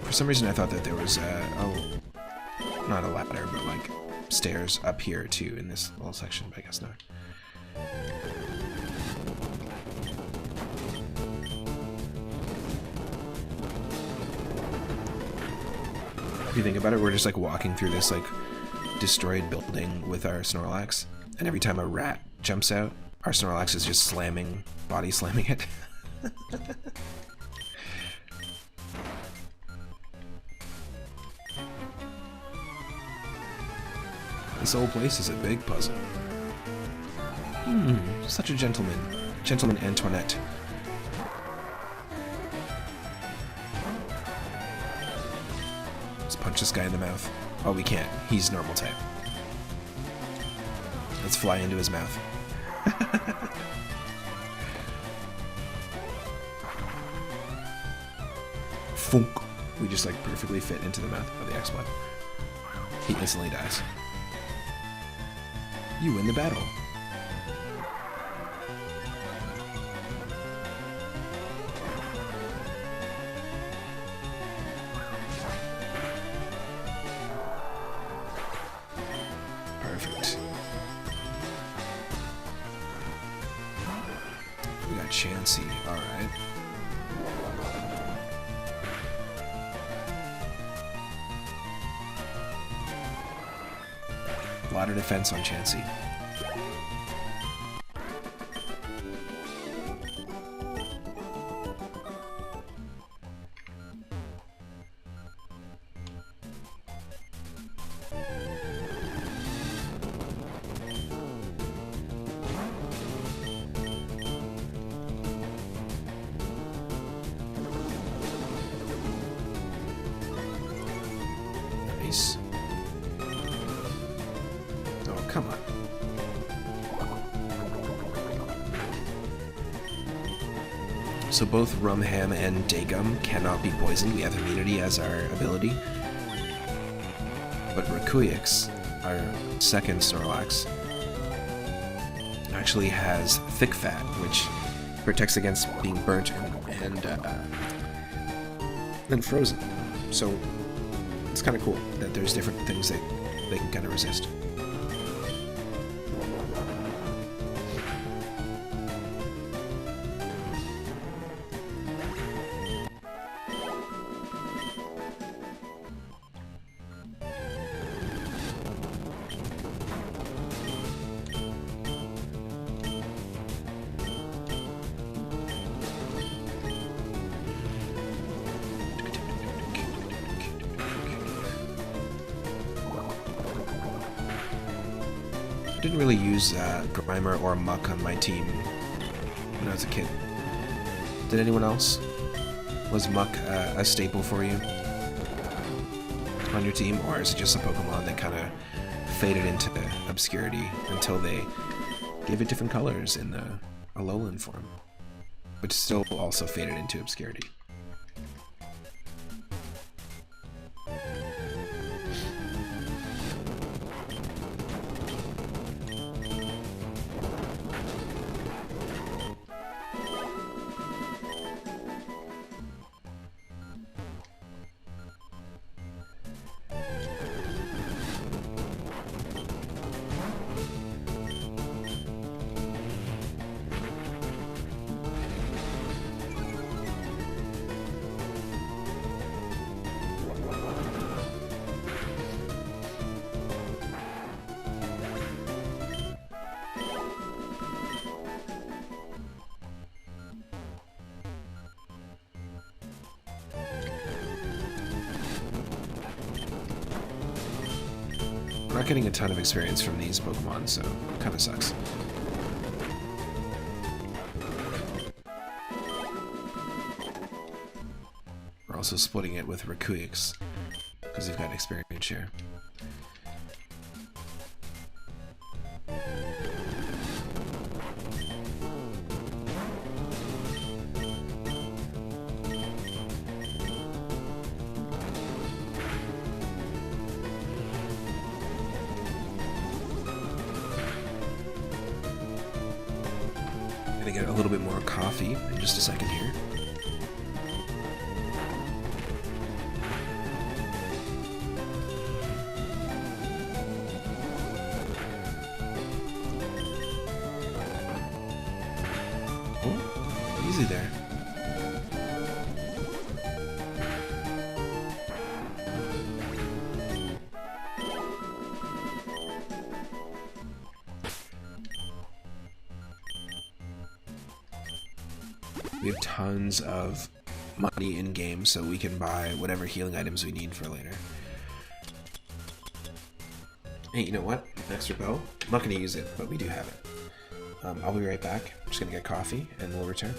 For some reason I thought that there was, not a ladder, but like stairs up here too in this little section, but I guess not. If you think about it, we're just like walking through this like destroyed building with our Snorlax, and every time a rat jumps out, our Snorlax is just body slamming it. This whole place is a big puzzle. Such a gentleman. Gentleman Antoinette. Let's punch this guy in the mouth. Oh, we can't. He's normal type. Let's fly into his mouth. Funk. We just like perfectly fit into the mouth of the X-Bot. He instantly dies. You win the battle. Perfect. We got Chansey, alright. Water defense on Chansey. Nice. Come on. So both Rumham and Dagum cannot be poisoned. We have immunity as our ability. But Raccoix, our second Snorlax, actually has Thick Fat, which protects against being burnt and frozen. So it's kind of cool that there's different things that they can kind of resist. I didn't really use Grimer or Muck on my team when I was a kid. Did anyone else? Was Muck a staple for you on your team, or is it just a Pokemon that kind of faded into obscurity until they gave it different colors in the Alolan form, but still also faded into obscurity. We're not getting a ton of experience from these Pokemon, so it kind of sucks. We're also splitting it with Raccoonix, because we've got experience share. Gonna get a little bit more coffee in just a second here. Oh, easy there. We have tons of money in game, so we can buy whatever healing items we need for later. Hey, you know what? An extra bow? I'm not going to use it, but we do have it. I'll be right back. I'm just going to get coffee, and we'll return.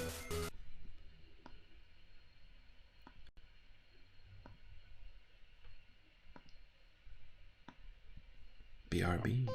BRB.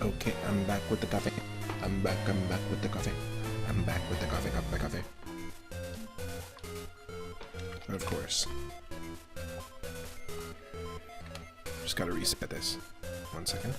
Okay, I'm back with the coffee. I'm back with the coffee. I'm back with the coffee. And of course, just gotta reset this. 1 second.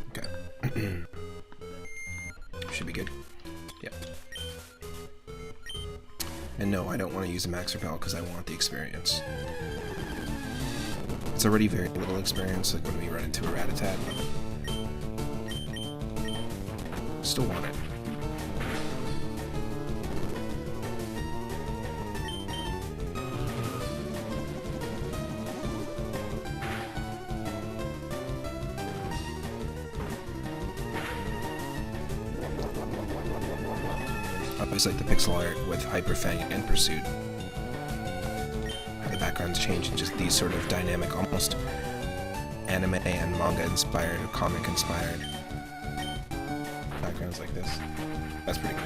Okay. Should be good. Yep. And no, I don't want to use a max repel because I want the experience. It's already very little experience, like when we run into a Rattata, but still want it. I always like the pixel art with Hyper Fang and Pursuit. How the backgrounds change and just these sort of dynamic, almost anime and manga inspired or comic inspired backgrounds like this. That's pretty cool.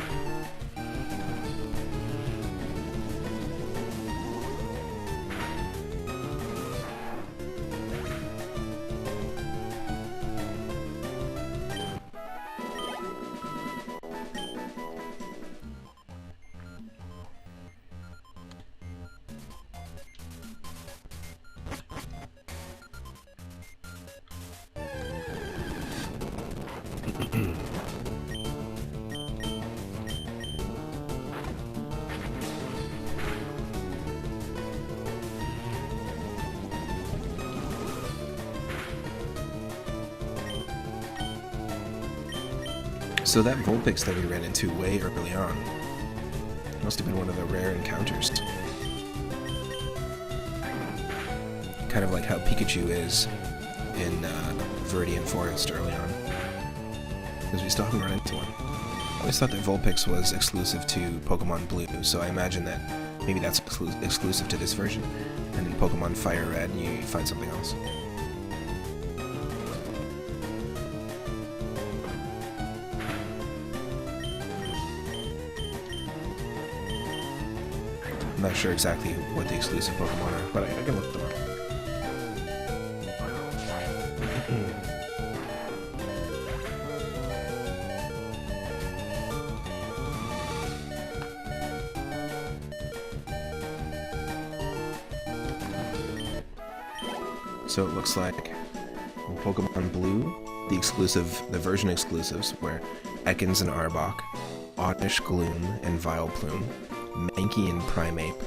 So that Vulpix that we ran into way early on must have been one of the rare encounters. Kind of like how Pikachu is in Viridian Forest early on. Because we still haven't run into one. I always thought that Vulpix was exclusive to Pokemon Blue, so I imagine that maybe that's exclusive to this version. And in Pokemon Fire Red, you find something else. I'm not sure exactly what the exclusive Pokemon are, but I can look them up. So it looks like in Pokemon Blue, the version exclusives were Ekans and Arbok, Oddish Gloom and Vileplume, Mankey and Primeape,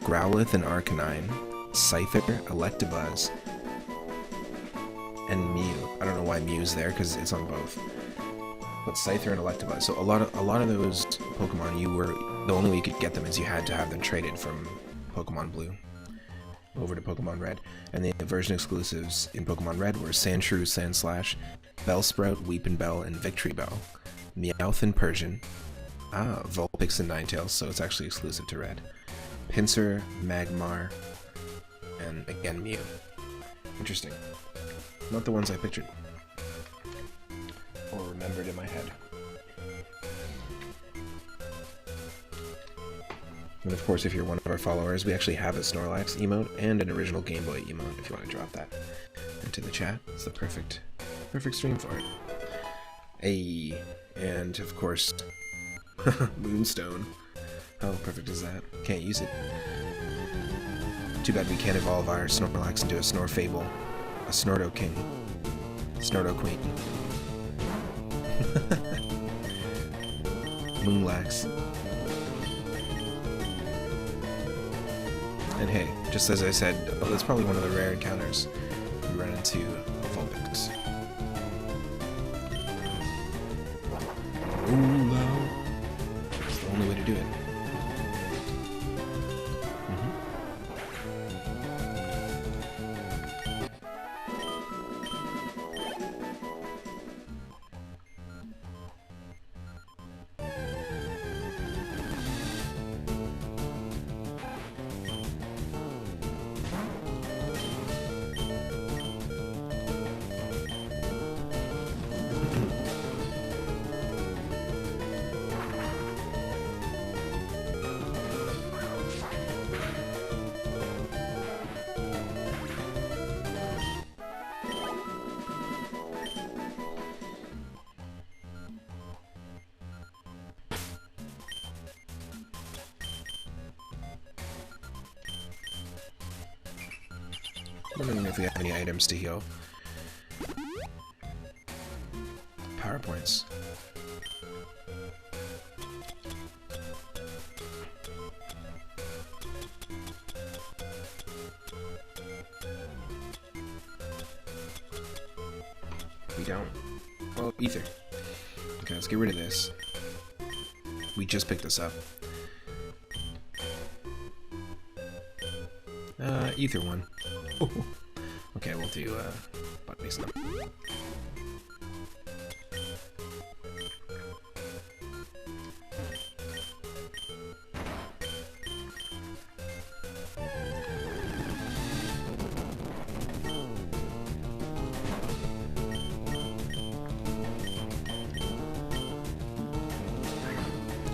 Growlithe and Arcanine, Scyther, Electabuzz, and Mew. I don't know why Mew's there because it's on both. But Scyther and Electabuzz. So a lot of those Pokemon, the only way you could get them is you had to have them traded from Pokemon Blue over to Pokemon Red. And the version exclusives in Pokemon Red were Sandshrew, Sandslash, Bellsprout, Weepinbell, and Victreebel, Meowth and Persian, Vulpix and Ninetales, so it's actually exclusive to Red, Pinsir, Magmar, and again Mew. Interesting. Not the ones I pictured or remembered in my head. And of course, if you're one of our followers, we actually have a Snorlax emote and an original Game Boy emote if you want to drop that into the chat. It's the perfect stream for it. Hey, and of course, Moonstone. How perfect is that? Can't use it. Too bad we can't evolve our Snorlax into a Snorfable, a Snorto King, Snorto Queen. Moonlax. And hey, just as I said, oh, that's probably one of the rare encounters. We run into Vulpix. Roll low. That's the only way to do it. Wondering if we have any items to heal. Power points. We don't. Oh, ether. Okay, let's get rid of this. We just picked this up. Ether one. Okay, we'll do button now.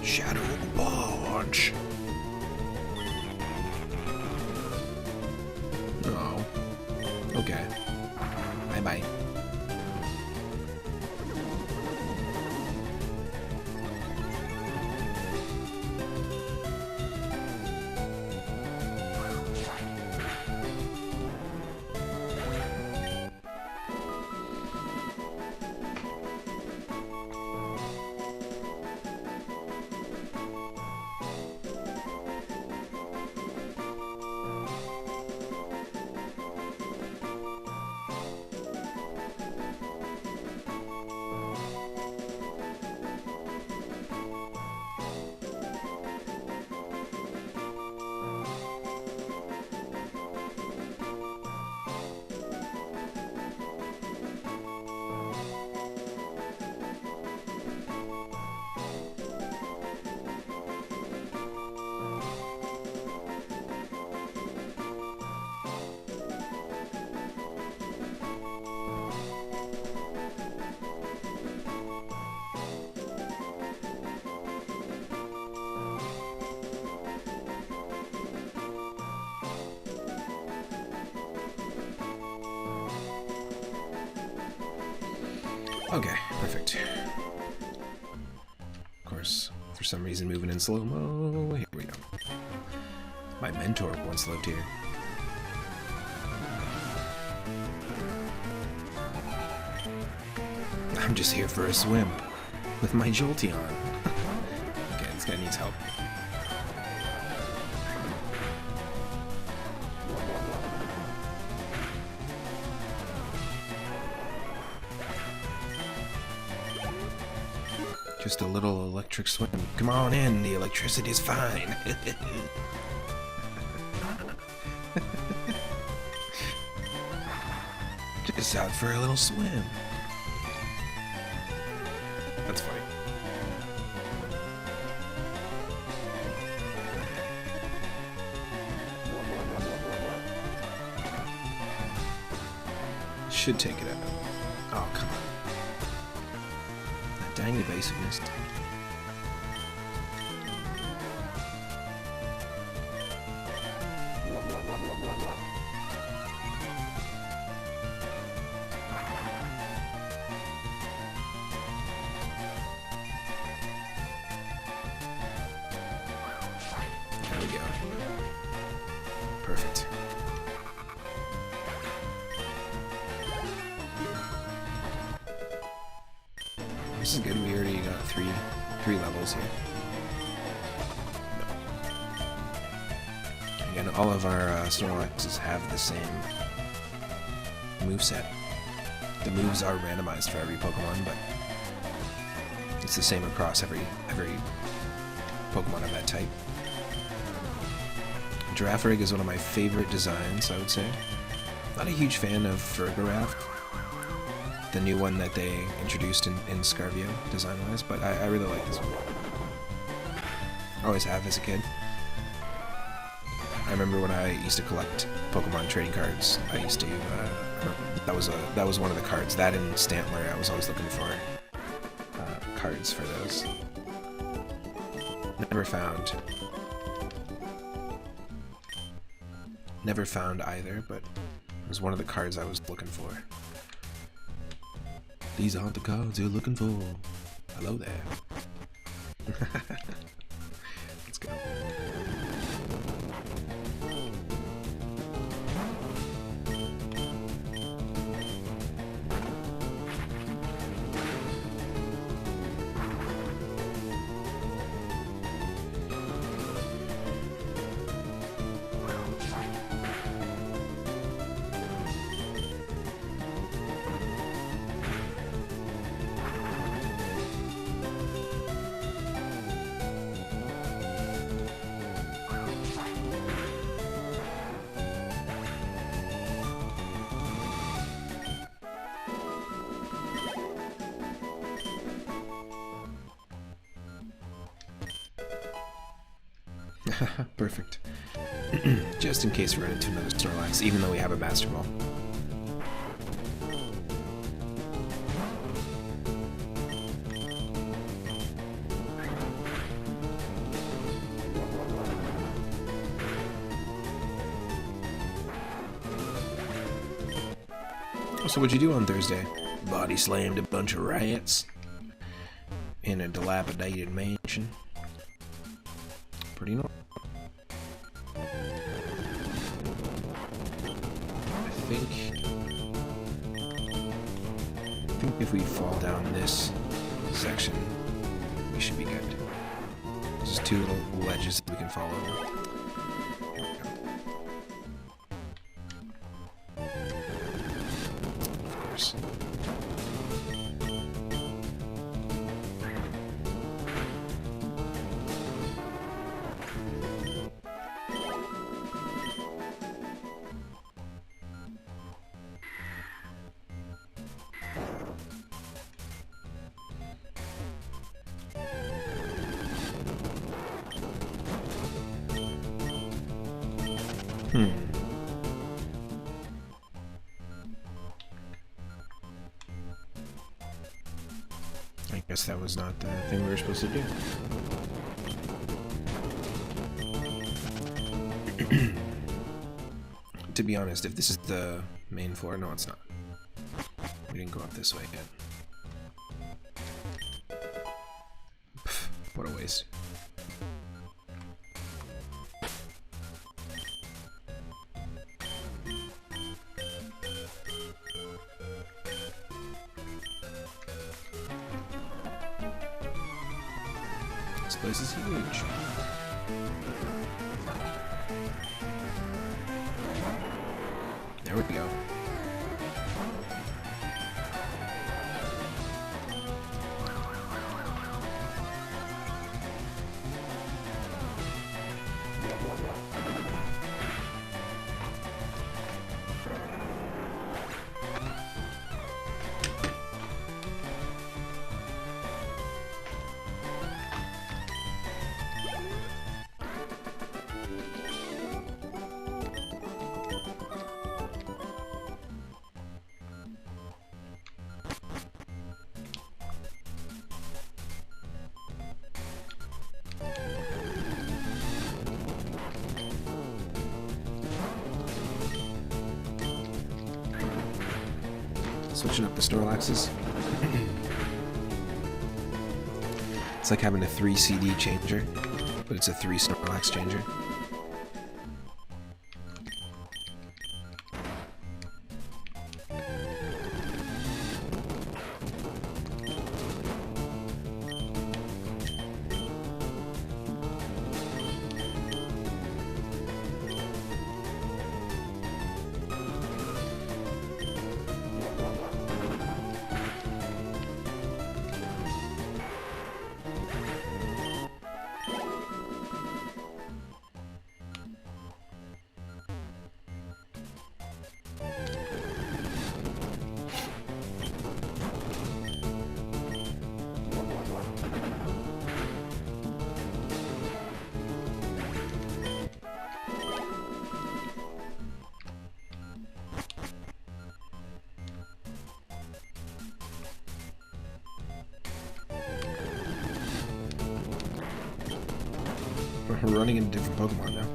Shadow Barge. Oh. Okay. Bye-bye. Okay, perfect. Of course, for some reason moving in slow-mo. Here we go. My mentor once lived here. I'm just here for a swim with my Jolteon. Okay, this guy needs help. Just a little electric swim. Come on in, the electricity's fine. Just out for a little swim. That's funny. Should take it out. Oh, come on. That dang evasiveness. There we go. Perfect. This is good. We already got three levels here. I And all of our Snorlaxes have the same moveset. The moves are randomized for every Pokemon, but it's the same across every Pokemon of that type. Girafarig is one of my favorite designs, I would say. Not a huge fan of Fergarath, the new one that they introduced in Scarvio, design-wise, but I really like this one. Always have as a kid. I remember when I used to collect Pokemon trading cards. I used to that was one of the cards. That and Stantler. I was always looking for cards for those. Never found either, but it was one of the cards I was looking for. These aren't the cards you're looking for. Hello there. Let's go. Perfect. Just in case we run into another Snorlax, even though we have a Master Ball. So what'd you do on Thursday? Body slammed a bunch of rats in a dilapidated mansion. Pretty normal. I think if we fall down this section, we should be good. There's just two little ledges that we can fall over. Of course. I guess that was not the thing we were supposed to do. To be honest, if this is the main floor, no, it's not. We didn't go up this way yet. Pff, what a waste. This place is huge. There we go. Switching up the Snorlaxes. It's like having a 3 CD changer, but it's a 3 Snorlax changer. we're running into different Pokemon now.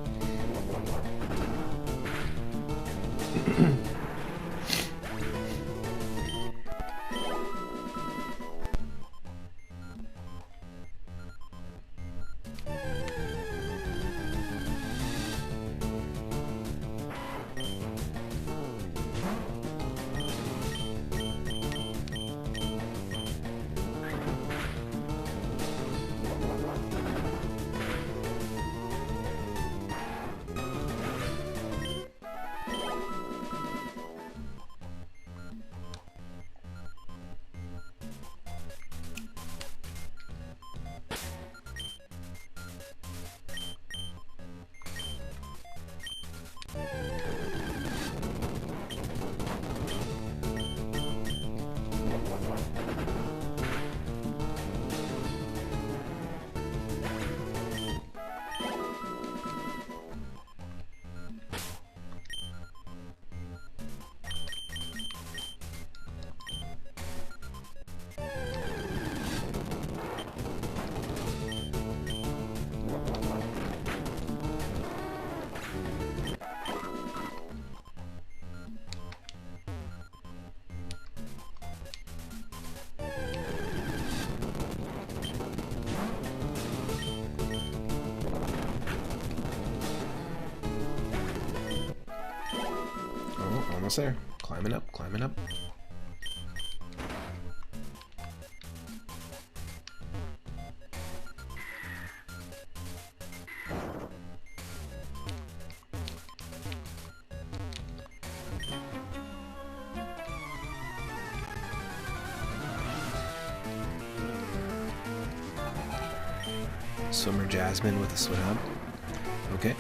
Almost there. Climbing up, climbing up. Swimmer Jasmine with a swim. Okay.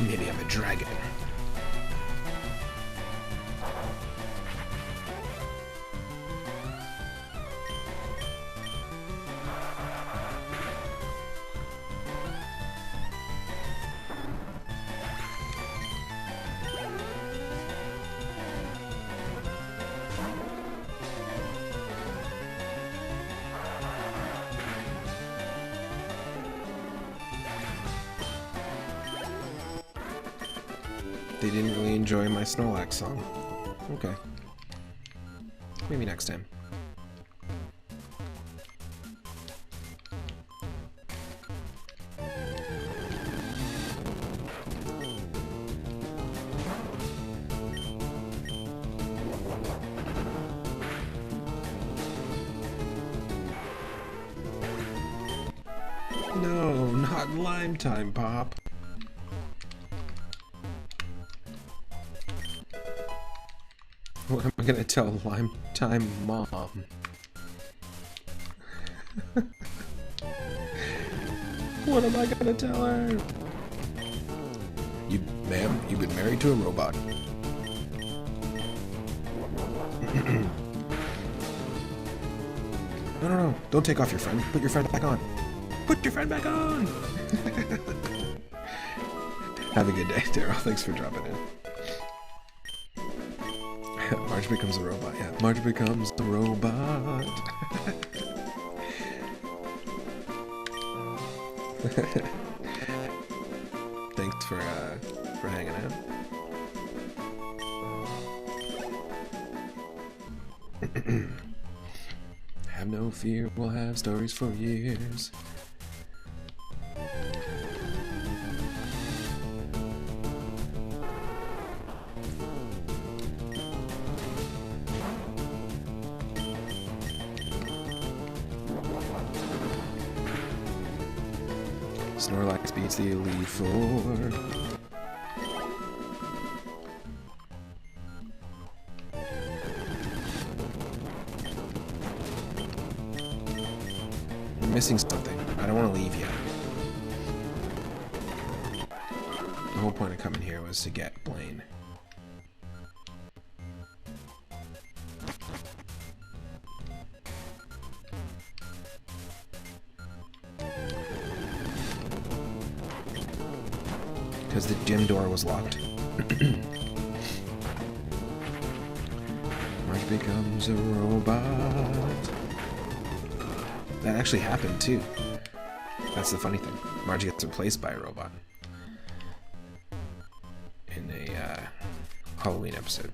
Maybe I'm a dragon. They didn't really enjoy my Snorlax song. Okay. Maybe next time. No, not Lime Time, Pop. What am I gonna tell Lime Time Mom? What am I gonna tell her? Ma'am, you've been married to a robot. No, don't take off your friend. Put your friend back on. Put your friend back on! Have a good day, Daryl. Thanks for dropping in. Marge becomes a robot, yeah. Marge becomes a robot. Thanks for hanging out. Have no fear, we'll have stories for years. Snorlax beats the Elite Four. I'm missing something. I don't want to leave yet. The whole point of coming here was to get Blaine. Because the gym door was locked. becomes a robot. That actually happened too. That's the funny thing. Margie gets replaced by a robot in a Halloween episode.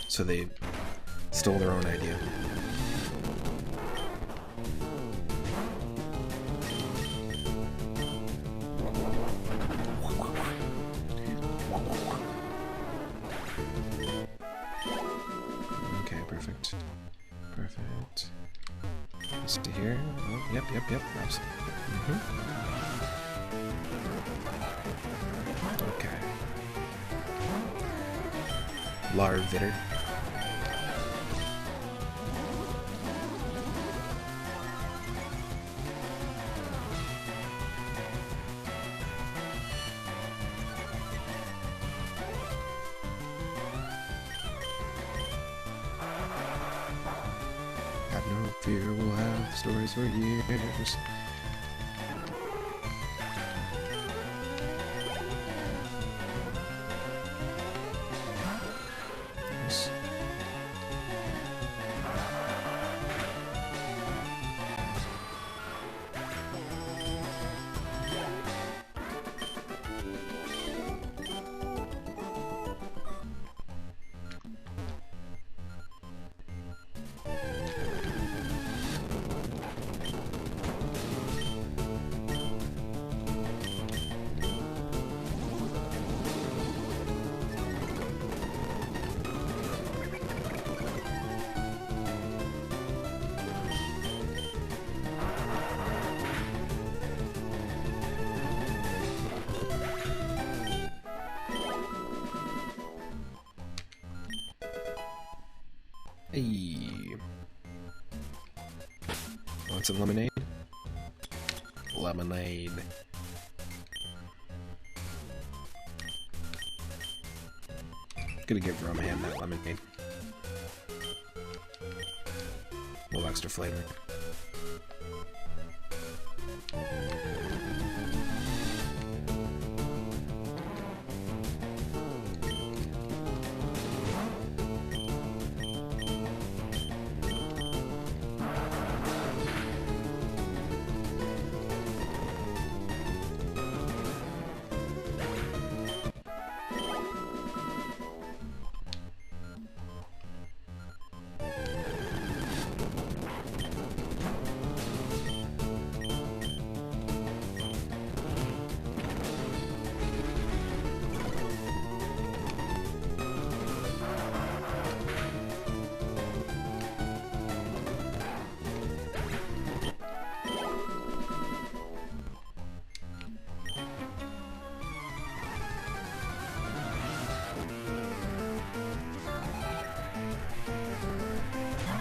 So they stole their own idea. Okay, perfect. Perfect. Let's see here. Oh, yep. Absolutely. Okay. Larvitter. Have no fear, we'll have stories for years. Nice. Hey. Want some lemonade? Lemonade. Gonna give Romahan that lemonade. A little extra flavor.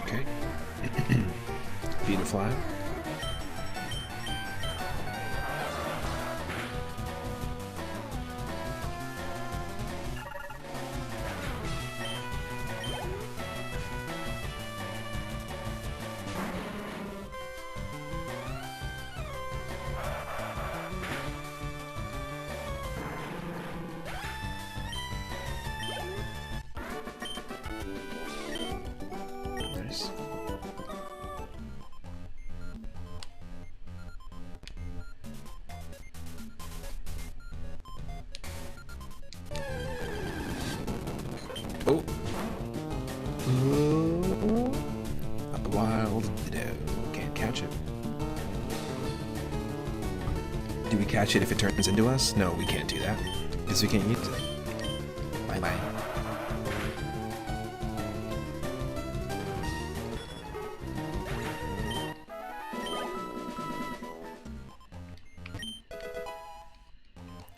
Okay. Feed a fly. Nice. Oh. A wild ditto. Can't catch it. Do we catch it if it turns into us? No, we can't do that. Because we can't use it. Bye-bye.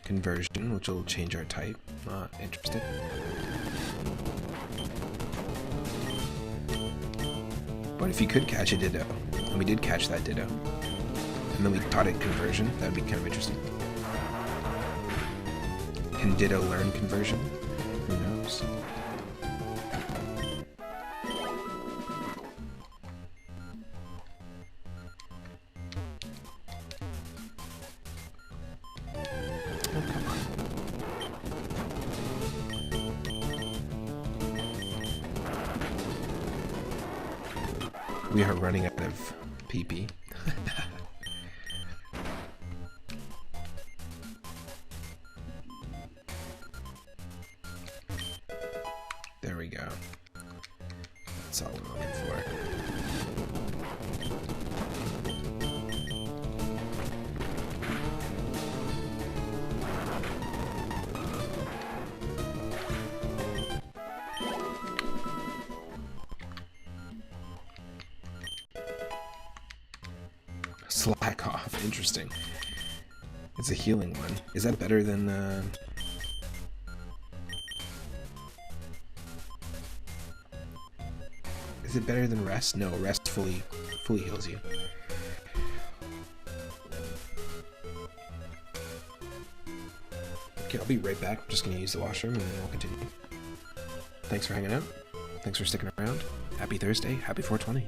Conversion, which will change our type. Not interested. But if you could catch a Ditto, and we did catch that Ditto, and then we taught it conversion, that would be kind of interesting. Can Ditto learn conversion? Who knows? Oh, come on. We are running out of pee-pee. There we go. That's all we're looking for. Slack off. Interesting. It's a healing one. Is that better than Is it better than rest? No, rest fully heals you. Okay, I'll be right back. I'm just gonna use the washroom and then we'll continue. Thanks for hanging out. Thanks for sticking around. Happy Thursday. Happy 420.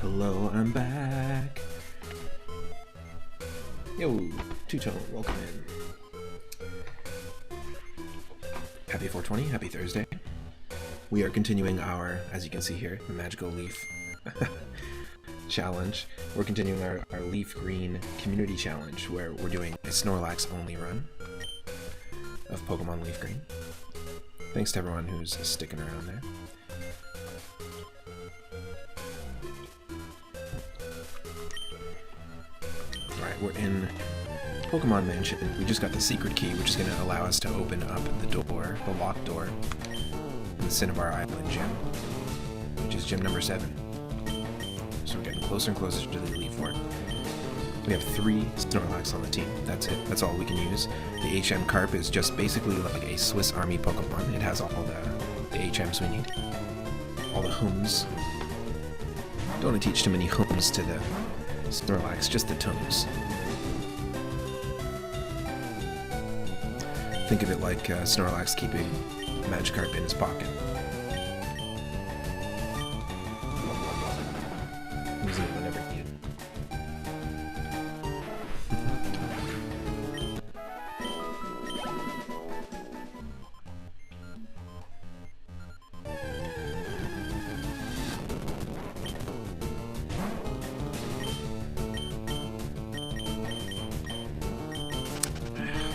Hello, I'm back. Yo, Two-Tone, welcome in. Happy 420, happy Thursday. We are continuing our, as you can see here, the Magical Leaf challenge. We're continuing our Leaf Green Community Challenge, where we're doing a Snorlax-only run of Pokemon Leaf Green. Thanks to everyone who's sticking around there. Alright, we're in Pokemon Mansion. We just got the secret key, which is going to allow us to open up the door, the locked door, in the Cinnabar Island gym, which is gym number 7. So we're getting closer and closer to the Elite Four. We have 3 Snorlax on the team. That's it. That's all we can use. The HM Carp is just basically like a Swiss Army Pokemon. It has all the HMs we need. All the homes. Don't want to teach too many homes to the Snorlax, just the tomes. Think of it like Snorlax keeping Magikarp in his pocket. Using it whenever needed.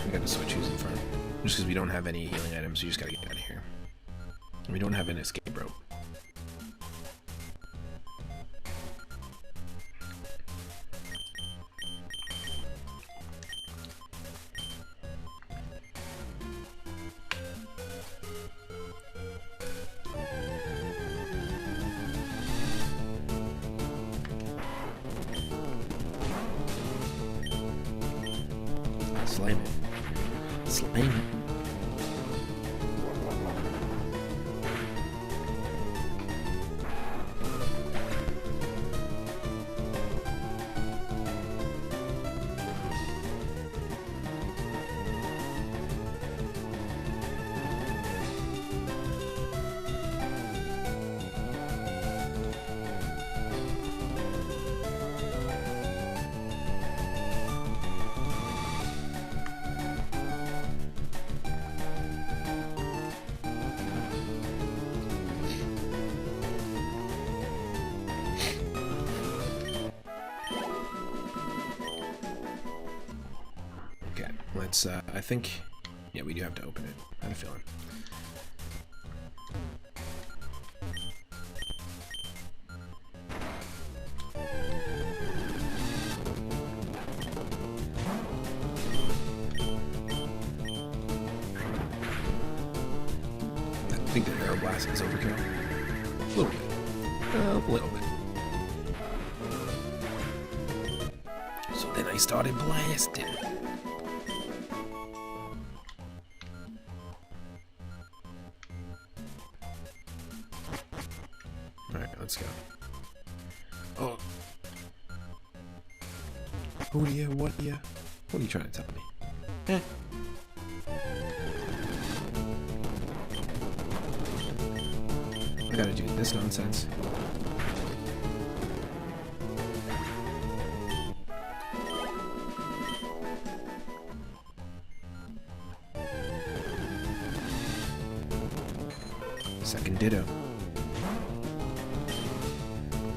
We gotta switch who's in front. Just because we don't have any healing items, we just gotta get out of here. And we don't have an escape rope. Slam it. Slam it. Let's, I think, yeah, we do have to open it. I had a feeling. I think the Aeroblast is overkill. A little bit. A little bit. So then I started blasting. Alright, let's go. Oh. Who do you? What do you? What are you trying to tell me? Eh. I gotta do this nonsense. Second Ditto.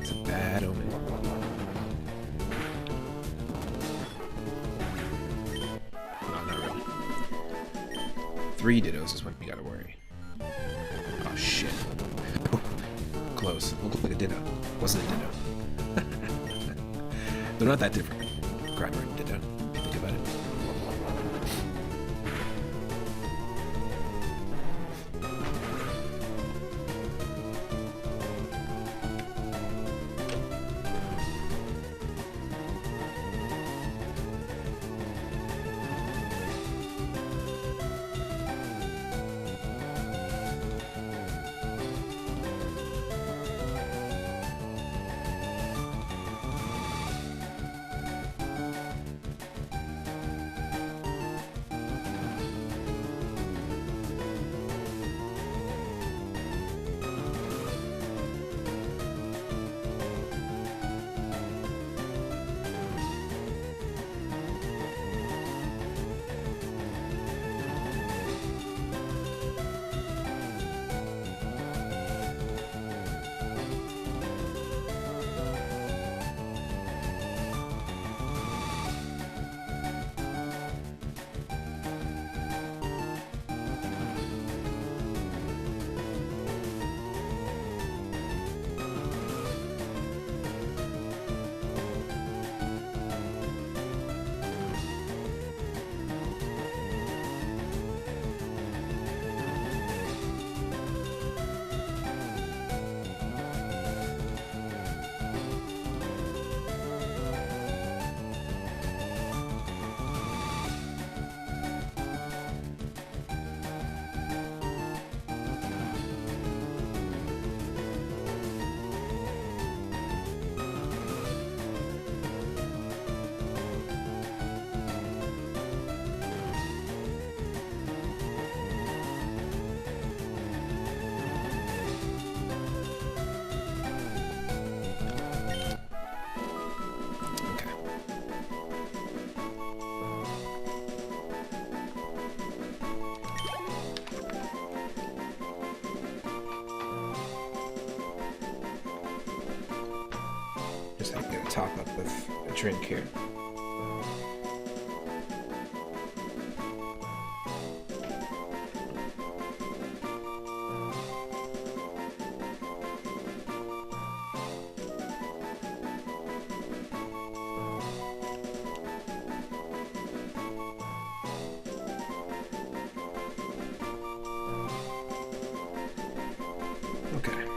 It's a bad omen. No, not really. 3 Dittos is when you gotta worry. Oh shit. Close. Looked like a Ditto. Wasn't a Ditto. They're not that different. Grimer and Ditto. If you think about it. Just have to get a top up with a drink here. Okay.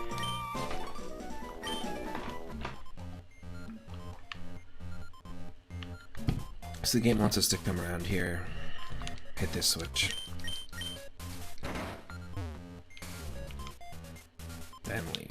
So the game wants us to come around here, hit this switch, and leave.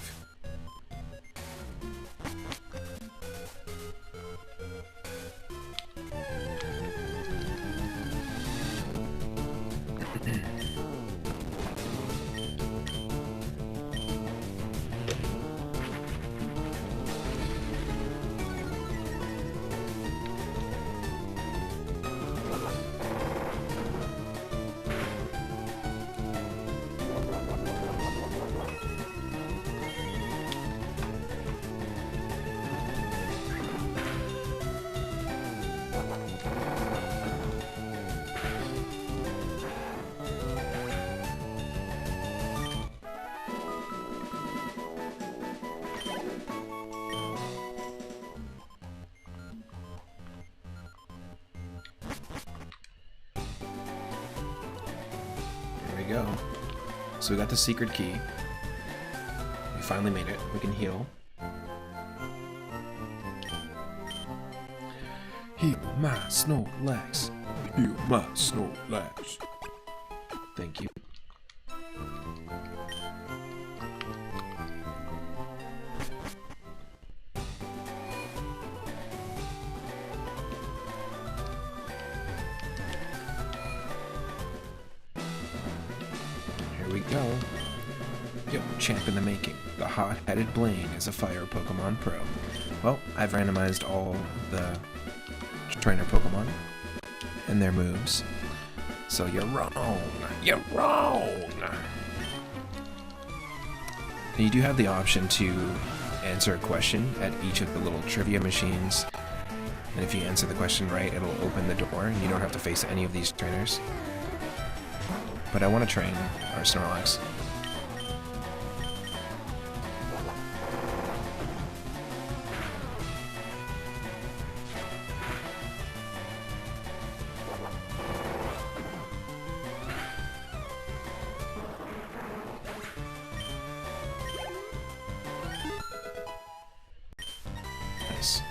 Go. So we got the secret key. We finally made it. We can heal. Heal my Snorlax. Heal my Snorlax. Thank you. We go. Yo, champ in the making. The hot-headed Blaine is a fire Pokemon pro. Well, I've randomized all the trainer Pokemon and their moves. So you're wrong. You're wrong. And you do have the option to answer a question at each of the little trivia machines. And if you answer the question right, it'll open the door and you don't have to face any of these trainers. But I want to train our Snorlax. Nice.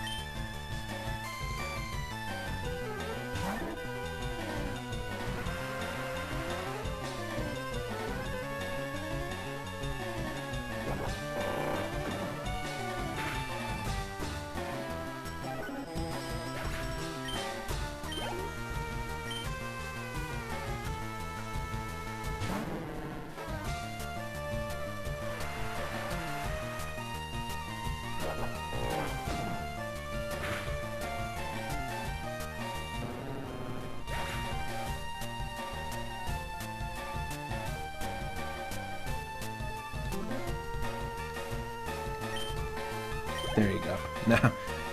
There you go.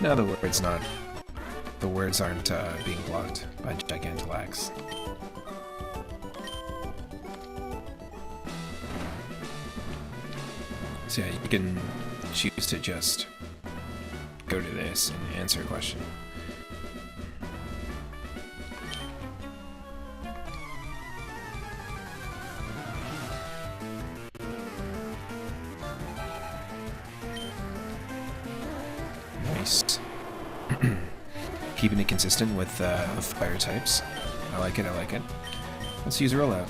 Now the words aren't being blocked by Gigantalax. So yeah, you can choose to just go to this and answer a question. Nice. Keeping it consistent with fire types. I like it, I like it. Let's use rollout.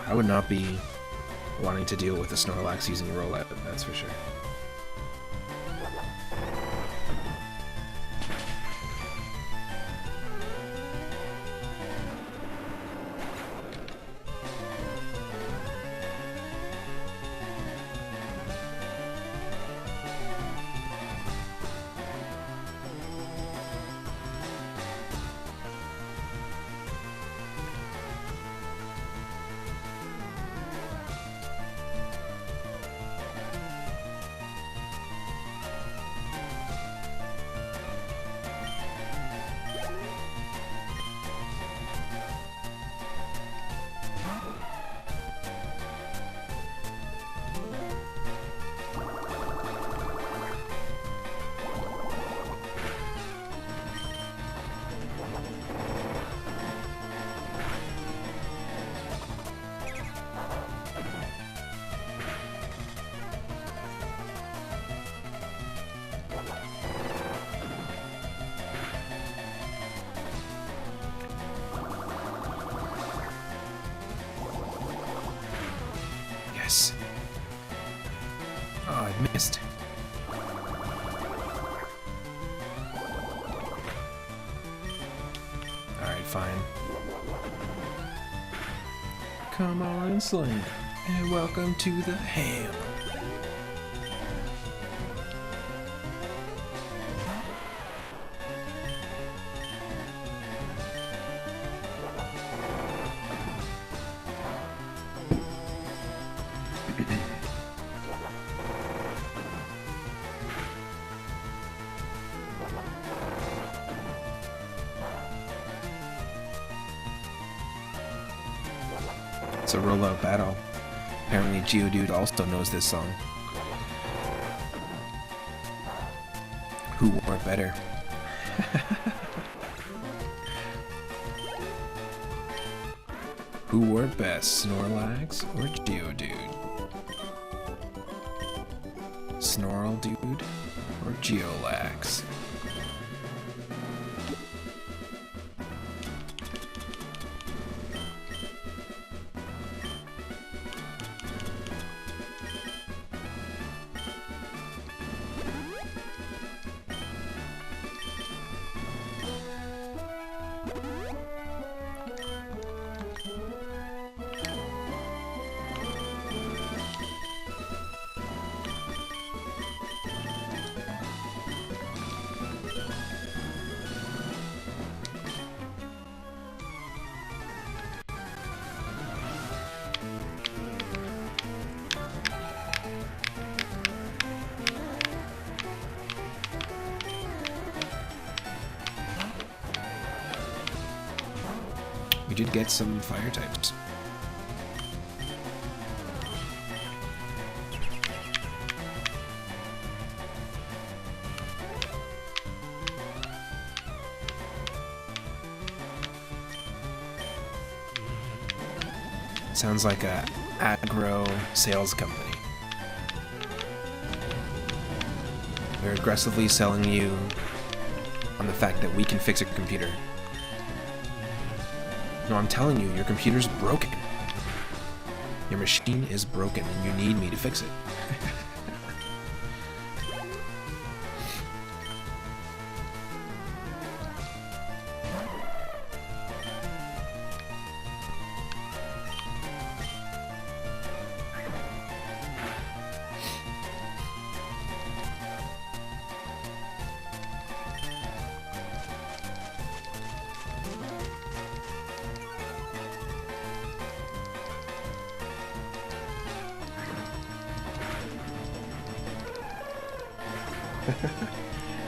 I would not be wanting to deal with a Snorlax using rollout, that's for sure. missed. Alright, fine. Come on, Sling, and welcome to the ham. It's a rollout battle. Apparently Geodude also knows this song. Who wore it better? Who wore it best, Snorlax or Geodude? Snorlax-dude or Geolax? We did get some fire types. Sounds like a aggro sales company. They're aggressively selling you on the fact that we can fix a computer. No, I'm telling you, your computer's broken. Your machine is broken and you need me to fix it.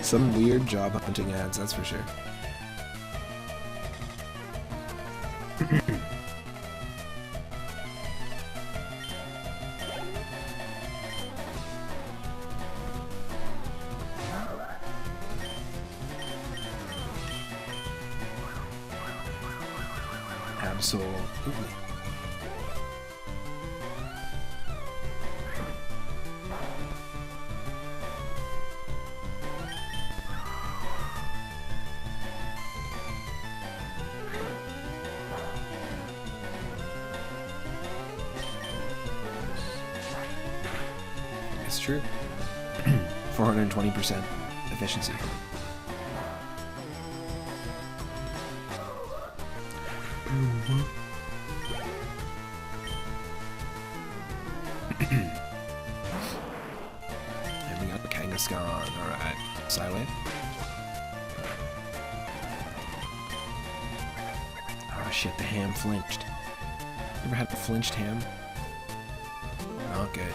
Some weird job hunting ads, that's for sure. Absolutely. It's true. 420% efficiency. And we got the Kangaskhan. Alright. Psywave. Oh shit, the ham flinched. Ever had a flinched ham? Not good.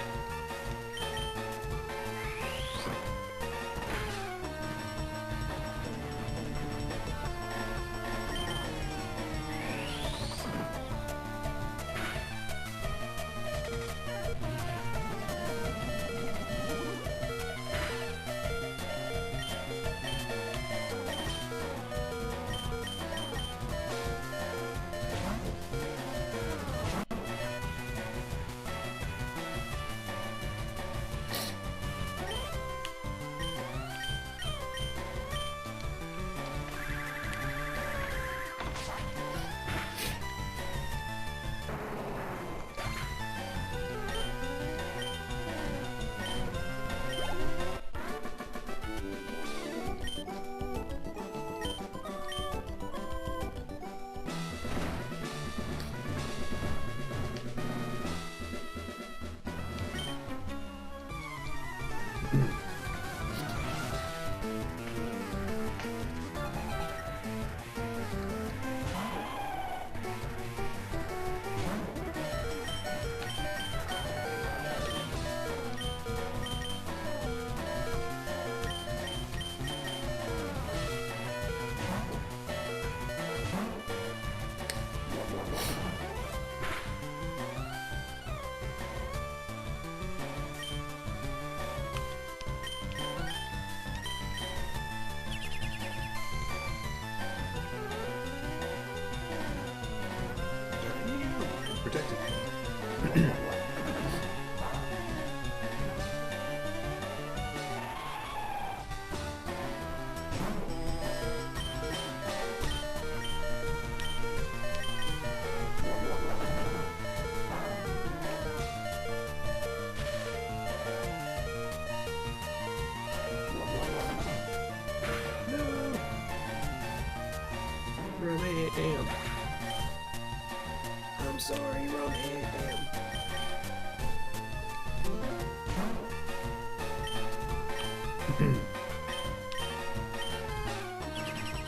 sorry, wrong hand, damn.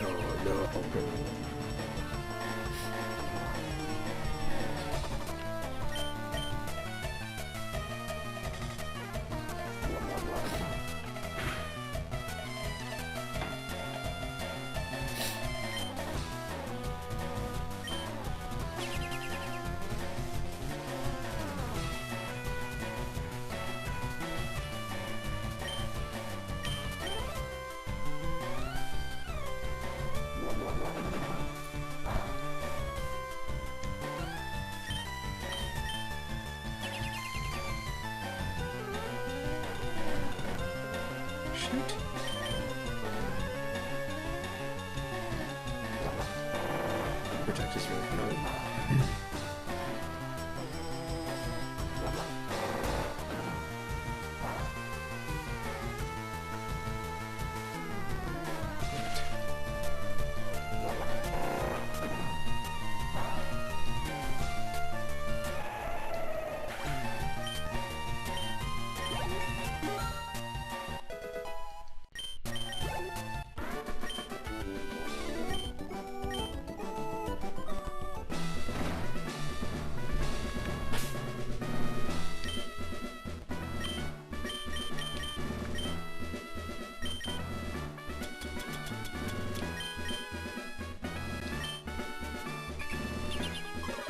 Oh no. Protect us really good.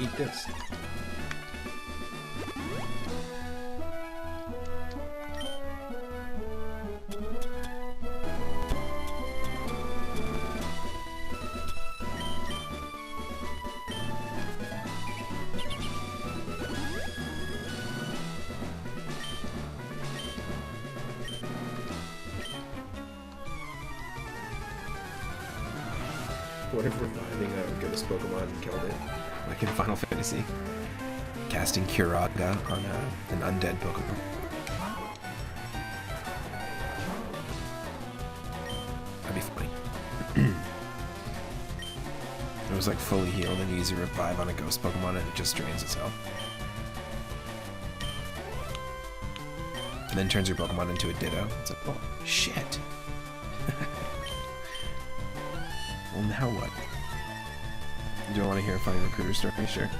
Eat this. What if reviving a ghost Pokemon killed it? Like in Final Fantasy. Casting Curaga on an undead Pokemon. That'd be funny. It was like fully healed and you use a revive on a ghost Pokemon and it just drains its health. And then turns your Pokemon into a Ditto. It's like, oh, shit. Well, now what? Do I want to hear a funny recruiter story? Sure.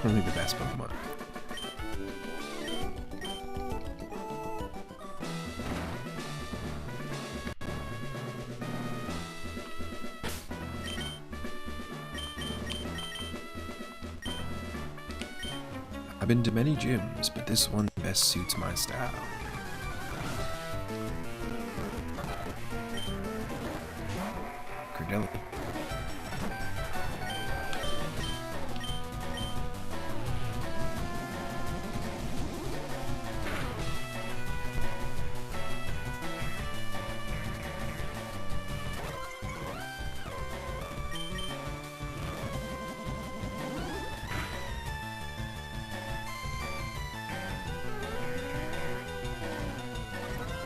Only the best Pokemon. I've been to many gyms, but this one best suits my style. Cordelia.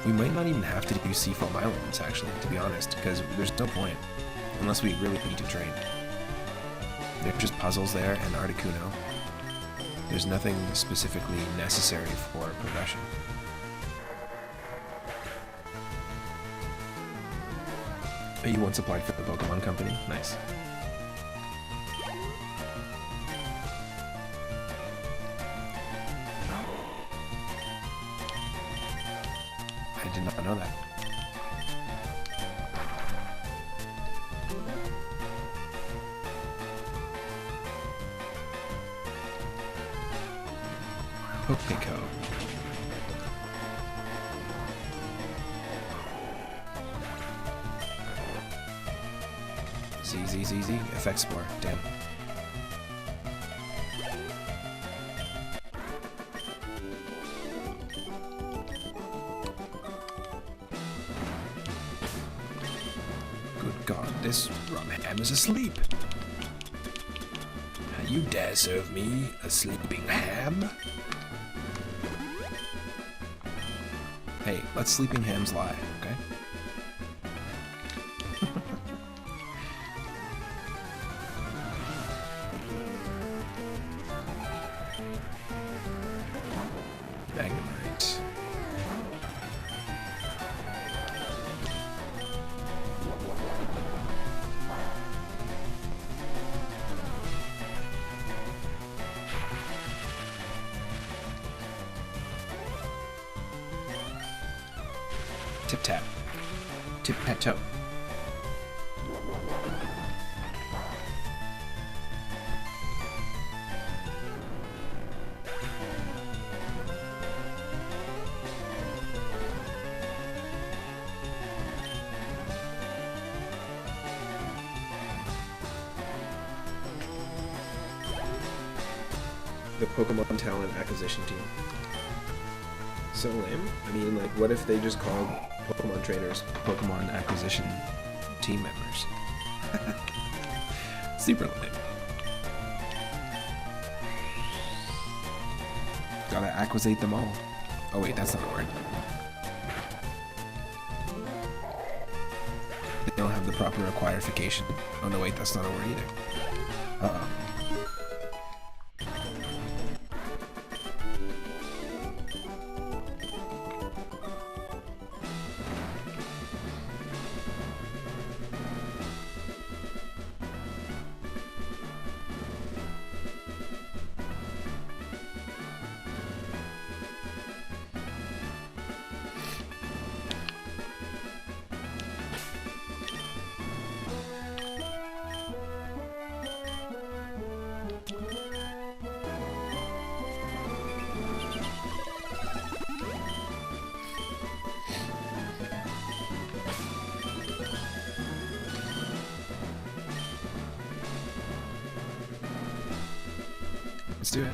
We might not even have to do Seafoam Islands, actually, to be honest, because there's no point, unless we really need to train. They're just puzzles there and Articuno. There's nothing specifically necessary for progression. You once applied for the Pokemon Company? Nice. I did not know that. Pokeco. Z. Effect Spore. Damn. Good God, this Rumham is asleep. You dare serve me a sleeping ham? Hey, let sleeping hams lie, okay? Magnemite. Tip-tap. Tip-pat-toe. The Pokemon Talent Acquisition Team. So lame. I mean, like, what if they just called Pokemon trainers Pokemon Acquisition Team members? Super lame. Gotta acquisite them all. Oh wait, that's not a word. They don't have the proper acquirification. Oh no, wait, that's not a word either. Uh-oh. Let's do it.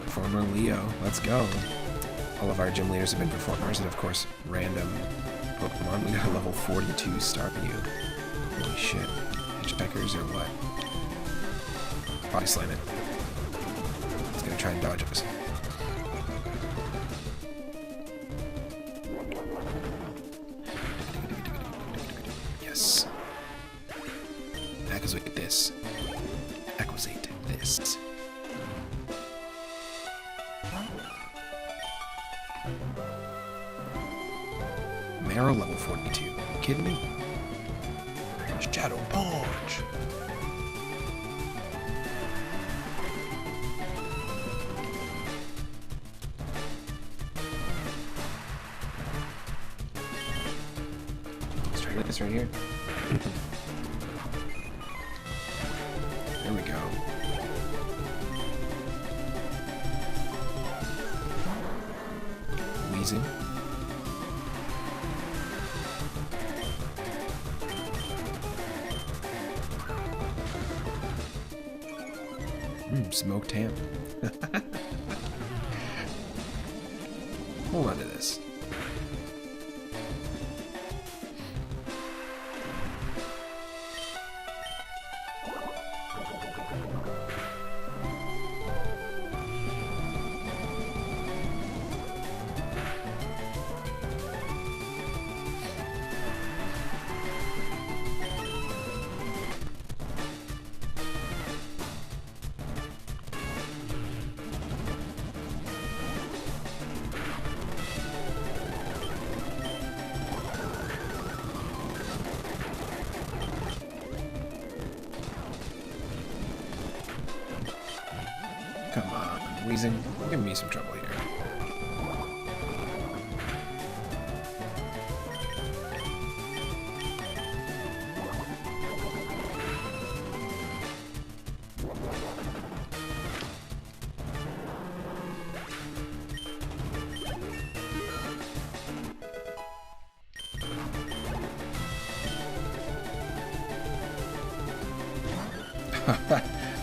Performer Leo, let's go. All of our gym leaders have been performers, and of course, random Pokemon. We got a level 42 Starmie. Holy shit. Hitchhikers or what? Body slam it. It's gonna try and dodge us. Yes. Acquisite this. Acquisite this. Marrow level 42. You kidding me? Shadow Punch! Let's try this right here. There we go. Wheezing. Smoked ham. Hold on to this. Come on, Weezing. You're giving me some trouble here.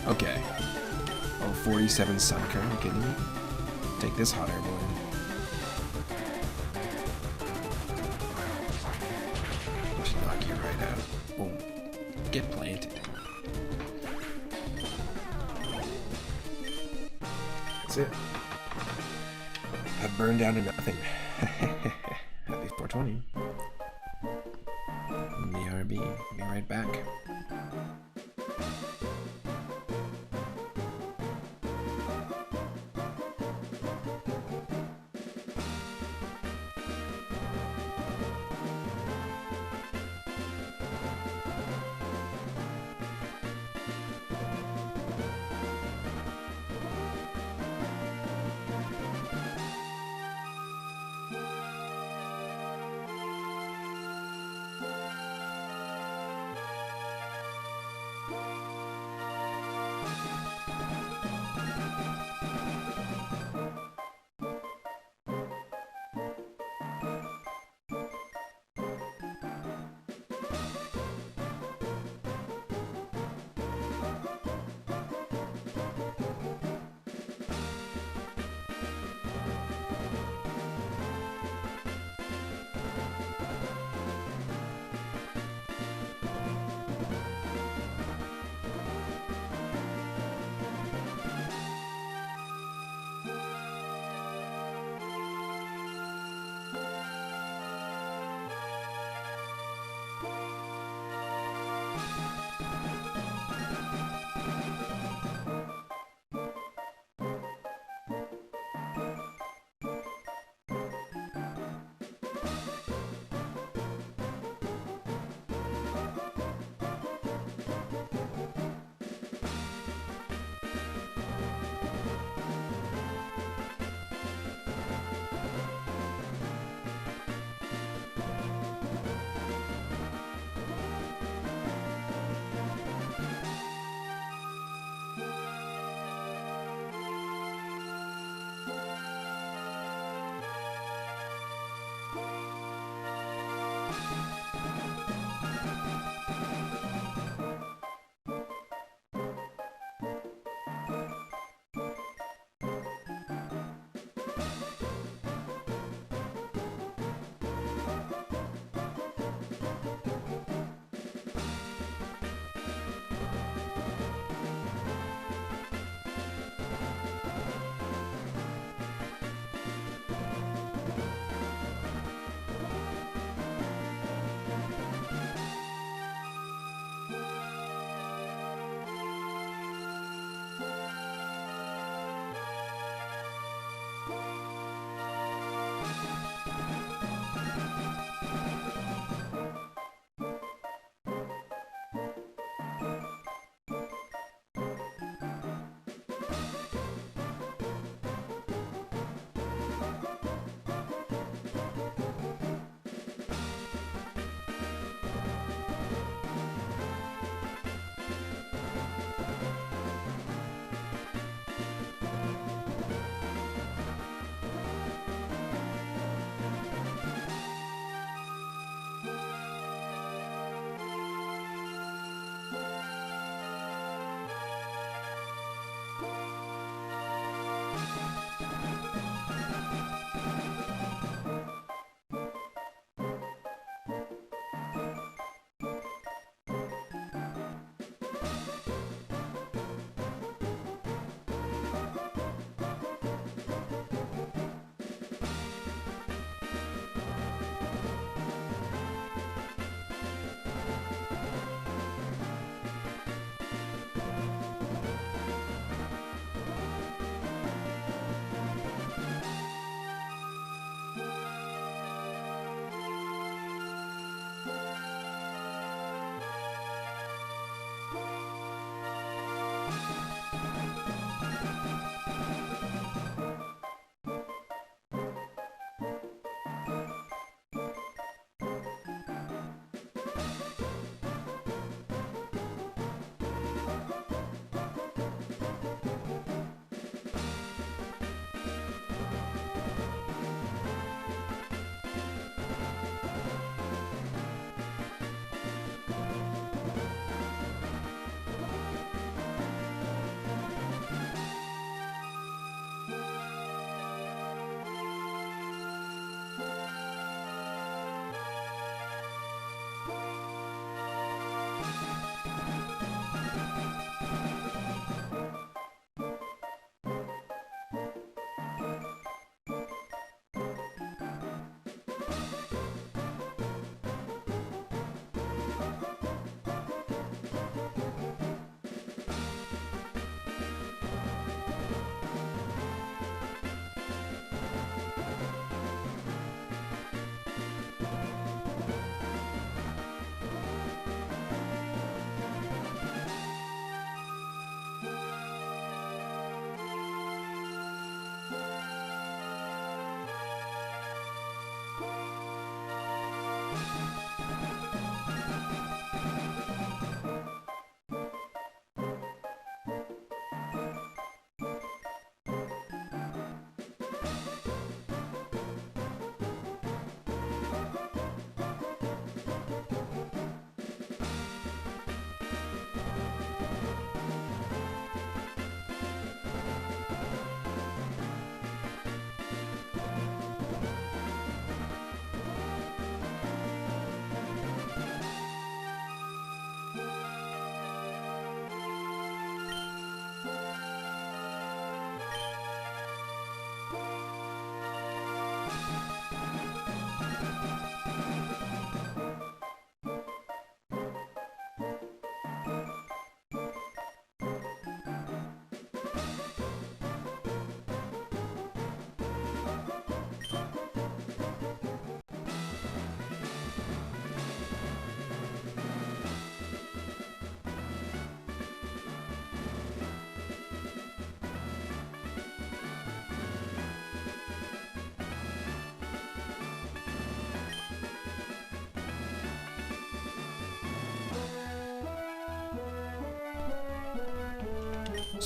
Okay. Oh, 47 sun current, are you kidding me? Take this hot air balloon. Just knock you right out. Boom. Get planted. That's it. I've burned down to nothing. Happy 420. BRB. Be right back.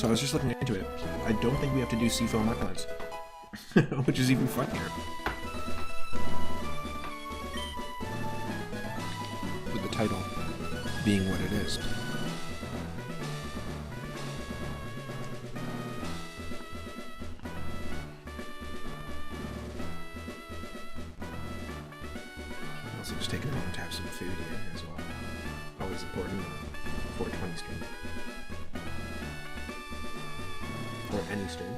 So I was just looking into it. I don't think we have to do Seafoam Islands, which is even funnier. With the title being what it is. Also just taking a moment to have some food here as well. Always important. 420 stream. Or any stream.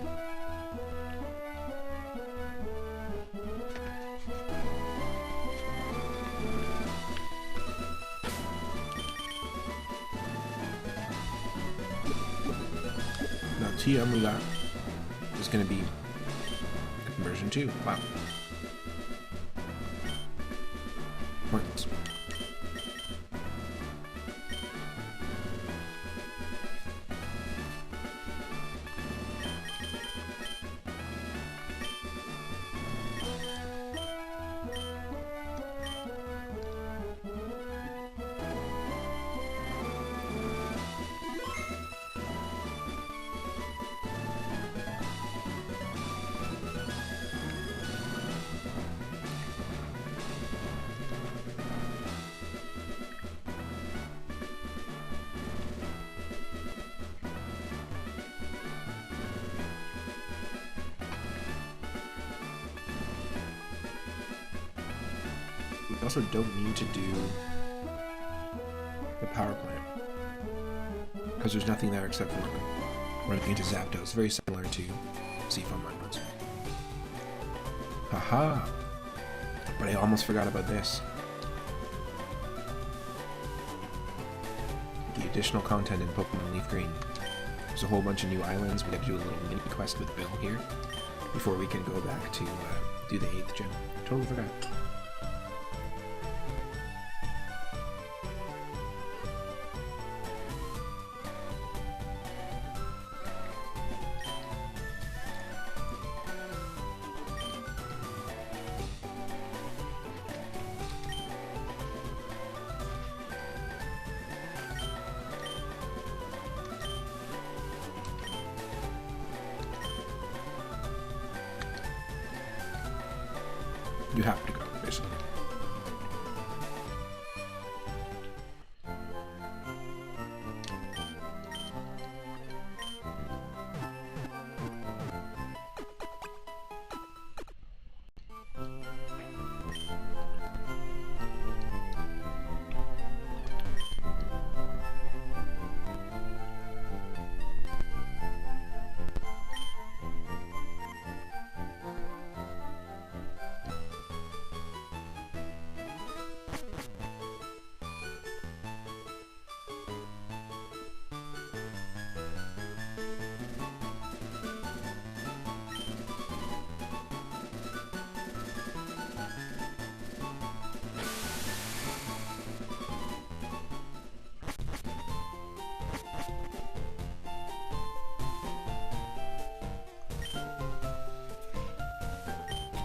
Now TM we got is going to be conversion 2. Wow. Pointless. We also don't need to do the power plant because there's nothing there except for running into Zapdos, very similar to Seafoam Islands. Haha! But I almost forgot about this. The additional content in Pokemon Leaf Green. There's a whole bunch of new islands. We have to do a little mini quest with Bill here before we can go back to do the 8th gym. Totally forgot. You have to go, basically.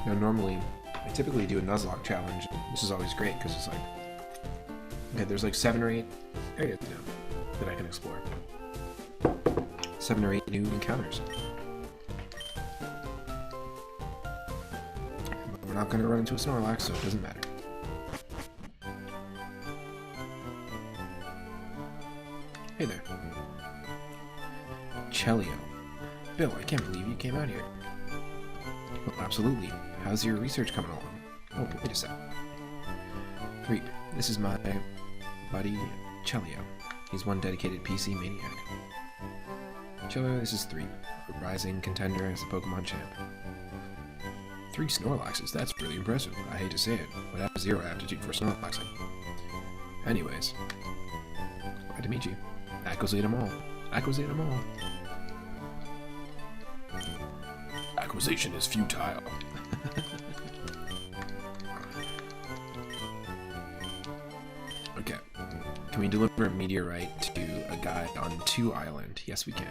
Now, normally, I typically do a Nuzlocke challenge. This is always great because it's like, okay, there's like 7 or 8 areas now that I can explore. 7 or 8 new encounters. But we're not going to run into a Snorlax, so it doesn't matter. Hey there. Chelio. Bill, I can't believe you came out here. Well, absolutely. How's your research coming along? Oh, wait a sec. Reap, this is my buddy Chelio. He's one dedicated PC maniac. Chelio, this is Threep, a rising contender as a Pokemon champ. 3 Snorlaxes, that's really impressive. I hate to say it, but I have 0 aptitude for Snorlaxing. Anyways, glad to meet you. Acquisite them all. Acquisite them all. Acquisition is futile. Okay. Can we deliver a meteorite to a guy on 2 Island? Yes, we can.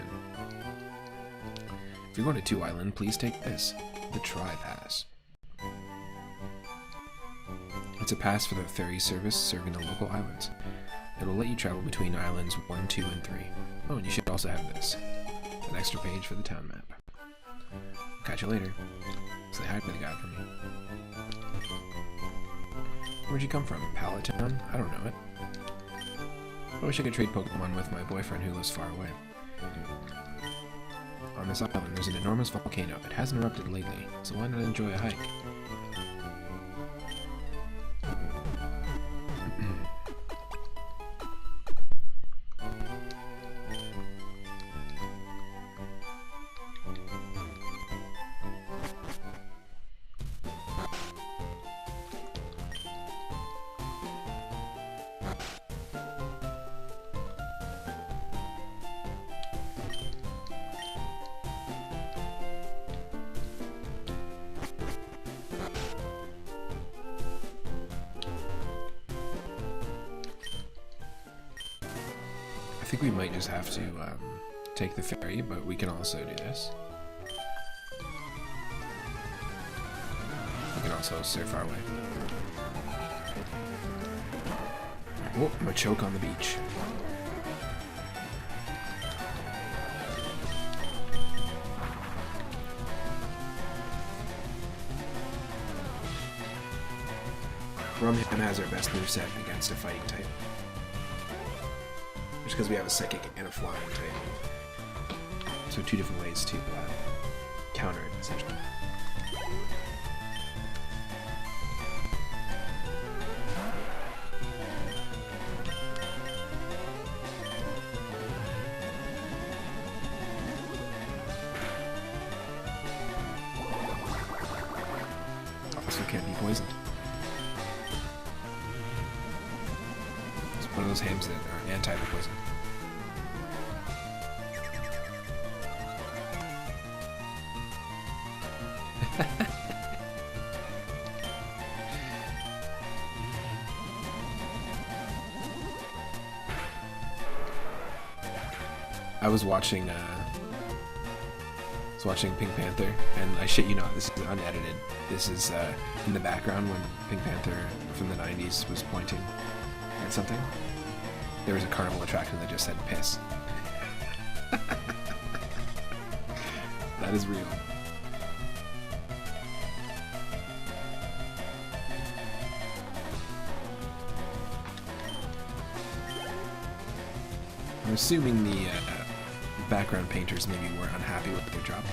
If you're going to 2 Island, please take this. The Tri-Pass. It's a pass for the ferry service serving the local islands. It'll let you travel between islands 1, 2, and 3. Oh, and you should also have this. An extra page for the town map. Catch you later. Say hi to the guy for me. Where'd you come from? Palatown? I don't know it. I wish I could trade Pokemon with my boyfriend who lives far away. On this island, there's an enormous volcano. It hasn't erupted lately, so why not enjoy a hike? I think we might just have to take the ferry, but we can also do this. We can also surf our way. Oh, I'm gonna choke on the beach. Rumham has our best moveset against a fighting type. Just because we have a psychic and a flying type. So two different ways to counter it, essentially. Also can't be poisoned. It's one of those hams that are anti-poison. I was watching Pink Panther, and I shit you not, this is unedited. This is in the background when Pink Panther from the 90s was pointing at something. There was a carnival attraction that just said piss. That is real. I'm assuming the background painters maybe were unhappy with their job.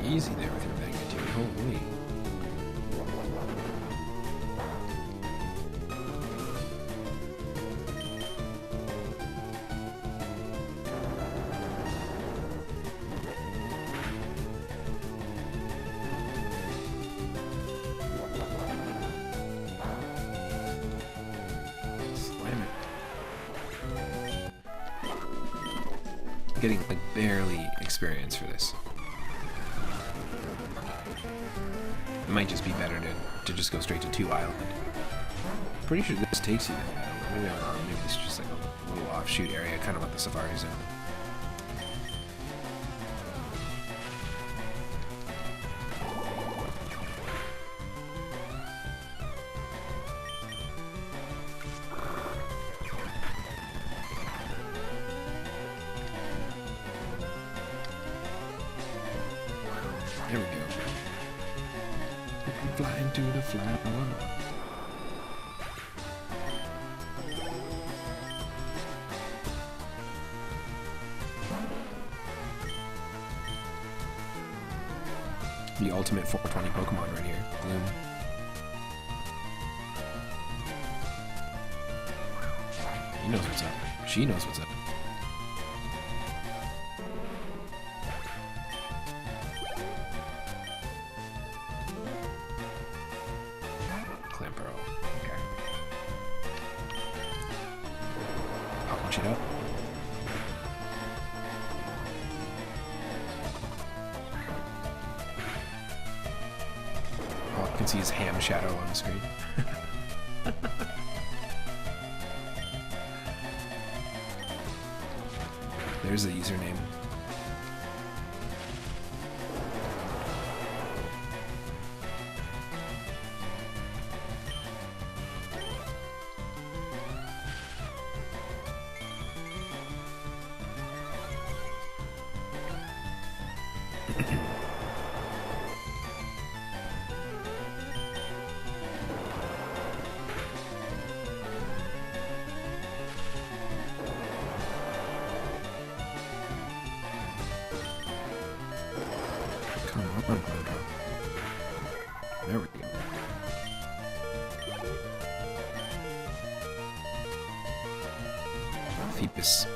Easy there with your mega dude, holy. Slam it. I'm getting like barely experience for this. It might just be better to just go straight to 2 Island. Pretty sure this takes you there. Maybe I'm wrong. Maybe it's just like a little offshoot area, kind of like the Safari Zone. There we go. Flying to the flower. The ultimate 420 Pokemon right here. Gloom. He knows what's up. She knows what's up. Clampro. Okay. I'll punch it up. All I can see is Ham Shadow on the screen. There's the username. There we go. Phoebus.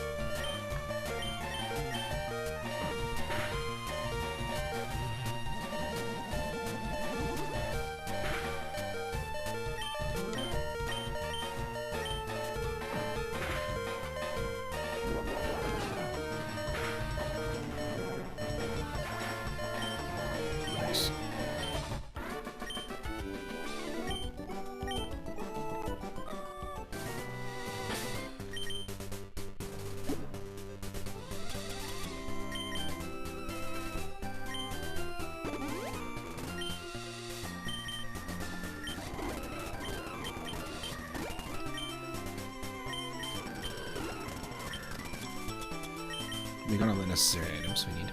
Nice. We got all the necessary items we need.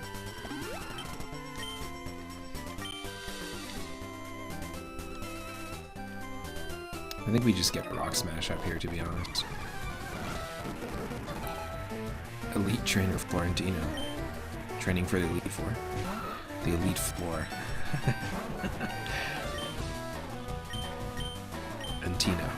I think we just get Rock Smash up here, to be honest. Elite Trainer Florentino. Training for the Elite Four. The Elite Four. Antino.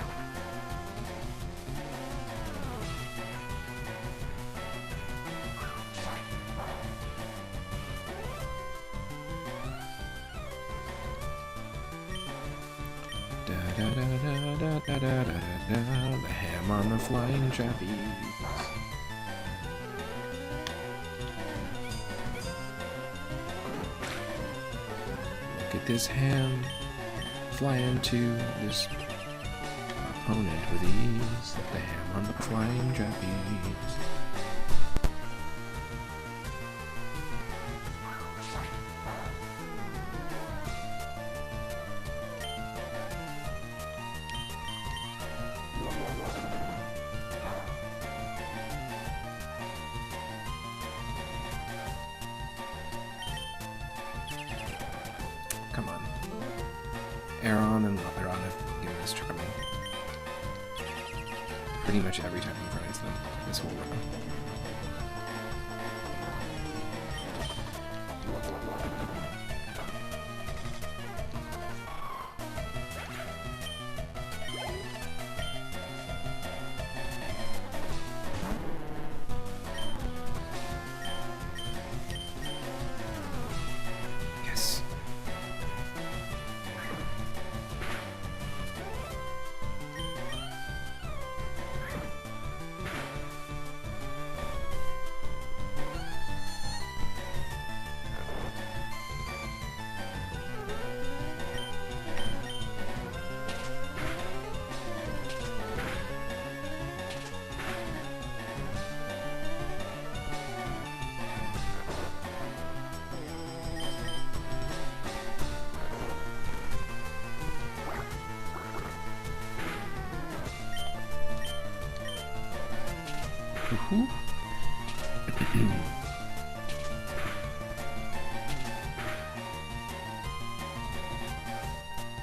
The ham on the flying trapeze. Look at this ham flying to this opponent with ease. The ham on the flying trapeze. Come on. Aeron and Lateron have given us trouble. Pretty much every time we've run into them this whole run. Yes.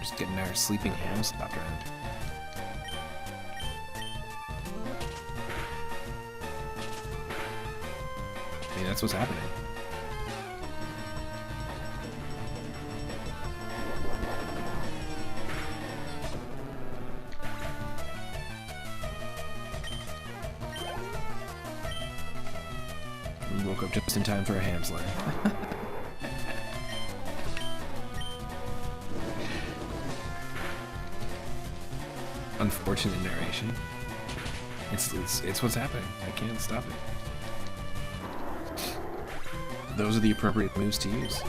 Just getting our sleeping ham slapped around. I mean, that's what's happening. You woke up just in time for a ham slam. Unfortunate narration. It's what's happening. I can't stop it. Those are the appropriate moves to use.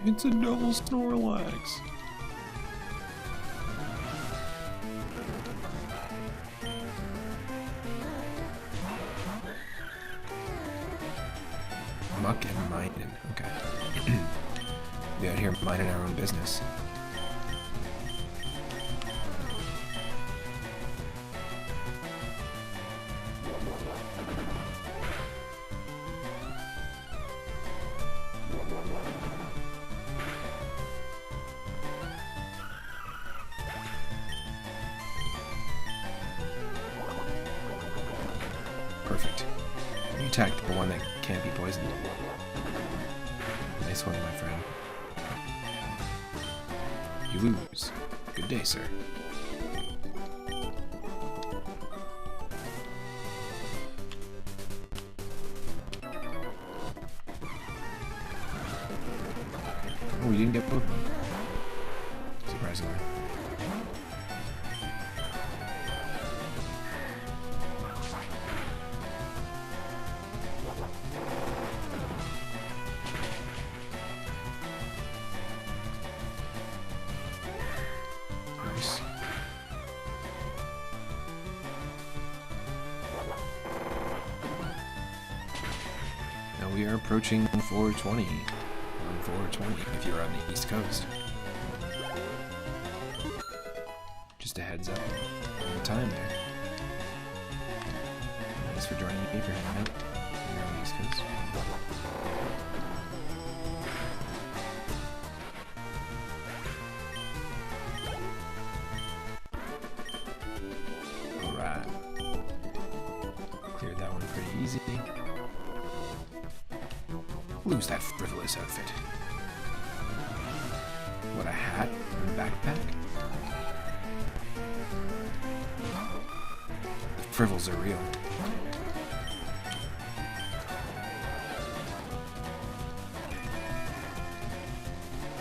It's a double Snorlax. Muck and mining. Okay. We out here minding our own business. Perfect. You attacked the one that can't be poisoned. Nice one, my friend. You lose. Good day, sir. Oh, you didn't get both of them. Surprisingly. Nice. Now we are approaching 420. On 420 if you're on the East Coast. Just a heads up on the time there. Thanks for joining me for hanging out. You're on the East Coast. Alright. Cleared that one pretty easy. Lose that frivolous outfit. What, a hat and a backpack? The frivels are real.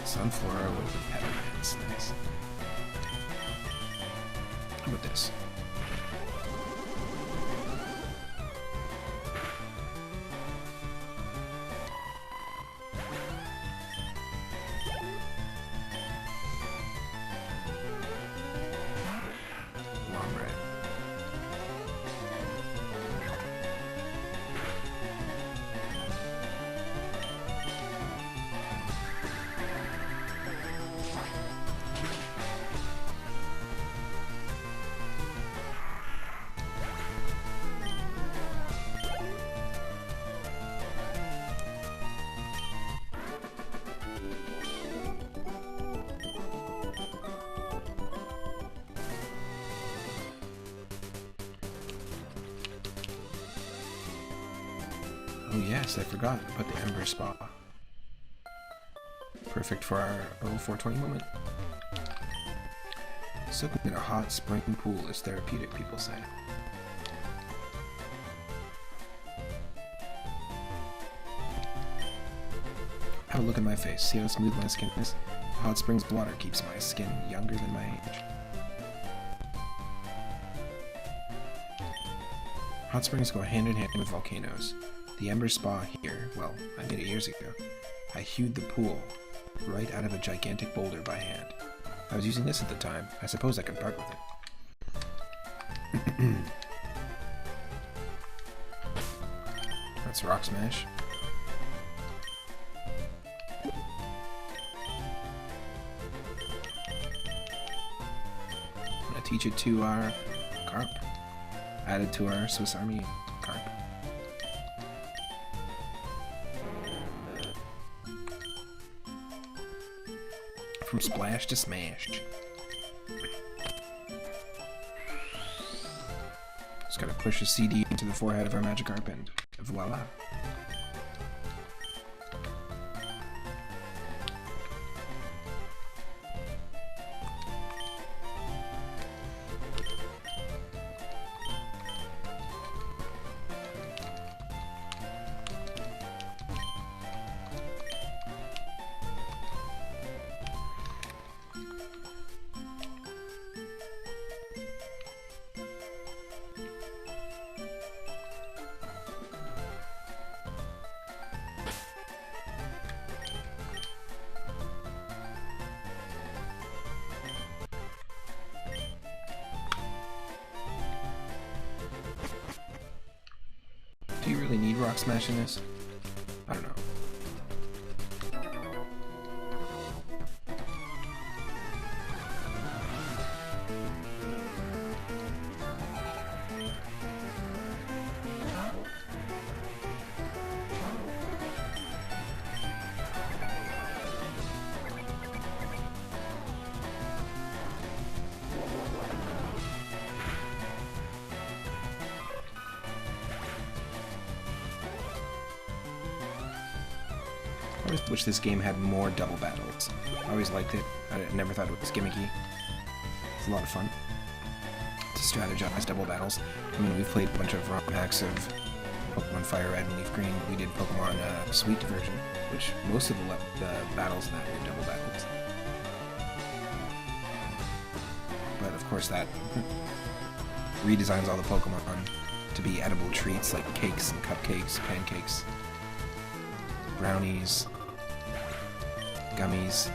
Sunflora with the peppermints. Nice. How about this? Oh yes, I forgot about the Ember Spa. Perfect for our 420 moment. Soaking in a hot spring pool is therapeutic, people say. Have a look at my face. See how smooth my skin is? Hot springs water keeps my skin younger than my age. Hot springs go hand in hand with volcanoes. The Ember Spa here, well, I made it years ago. I hewed the pool right out of a gigantic boulder by hand. I was using this at the time. I suppose I can part with it. That's Rock Smash. I'm gonna teach it to our carp. Added to our Swiss Army carp. from splash to smash. Just gotta push a CD into the forehead of our Magikarp and voila. Do you really need Rock Smash in this? I don't know. I always wish this game had more double battles. I always liked it. I never thought it was gimmicky. It's a lot of fun to strategize double battles. I mean, we've played a bunch of ROM hacks of Pokemon Fire Red and Leaf Green. We did Pokemon Sweet version, which most of the battles in that were double battles. But of course that redesigns all the Pokemon to be edible treats like cakes and cupcakes, pancakes, brownies, gummies.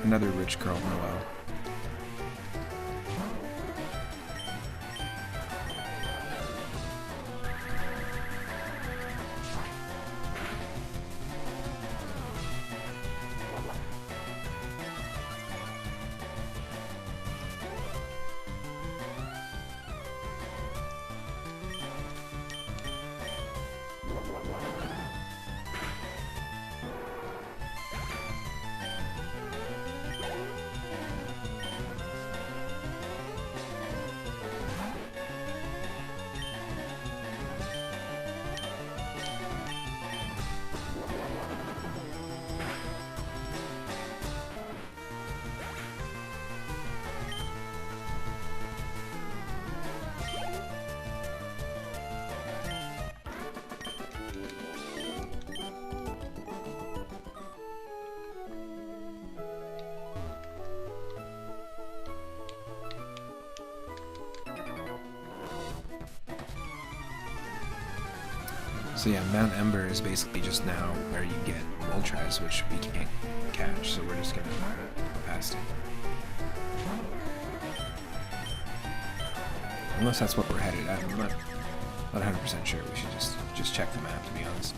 Another rich girl Noel. So yeah, Mount Ember is basically just now where you get Moltres, which we can't catch, so we're just gonna go past it. Unless that's what we're headed at. I'm not 100% sure. We should just check the map, to be honest.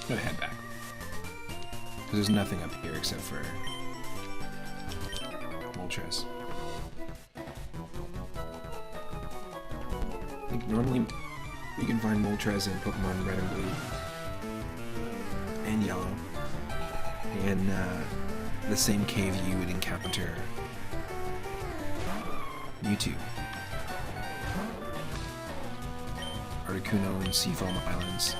I'm gonna head back. Because there's nothing up here except for Moltres. I think normally You can find Moltres in Pokemon Red and Blue and Yellow. In the same cave you would encounter Mewtwo, Articuno and Seafoam Islands,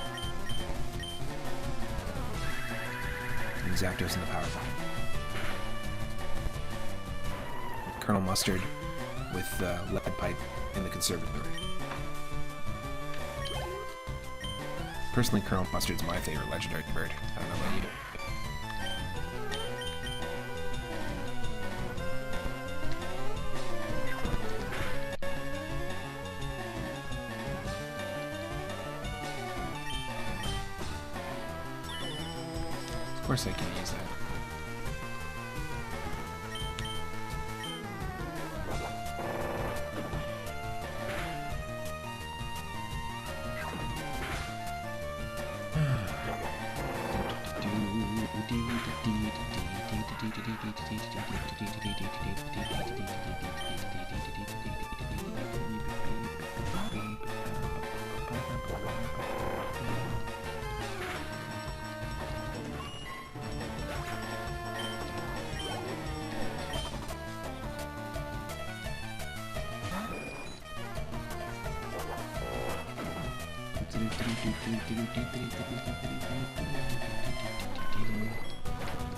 and Zapdos in the Power Plant. Colonel Mustard with Lead Pipe in the Conservatory. Personally, Colonel Mustard's my favorite legendary bird. I don't know about you. Of course I can use that.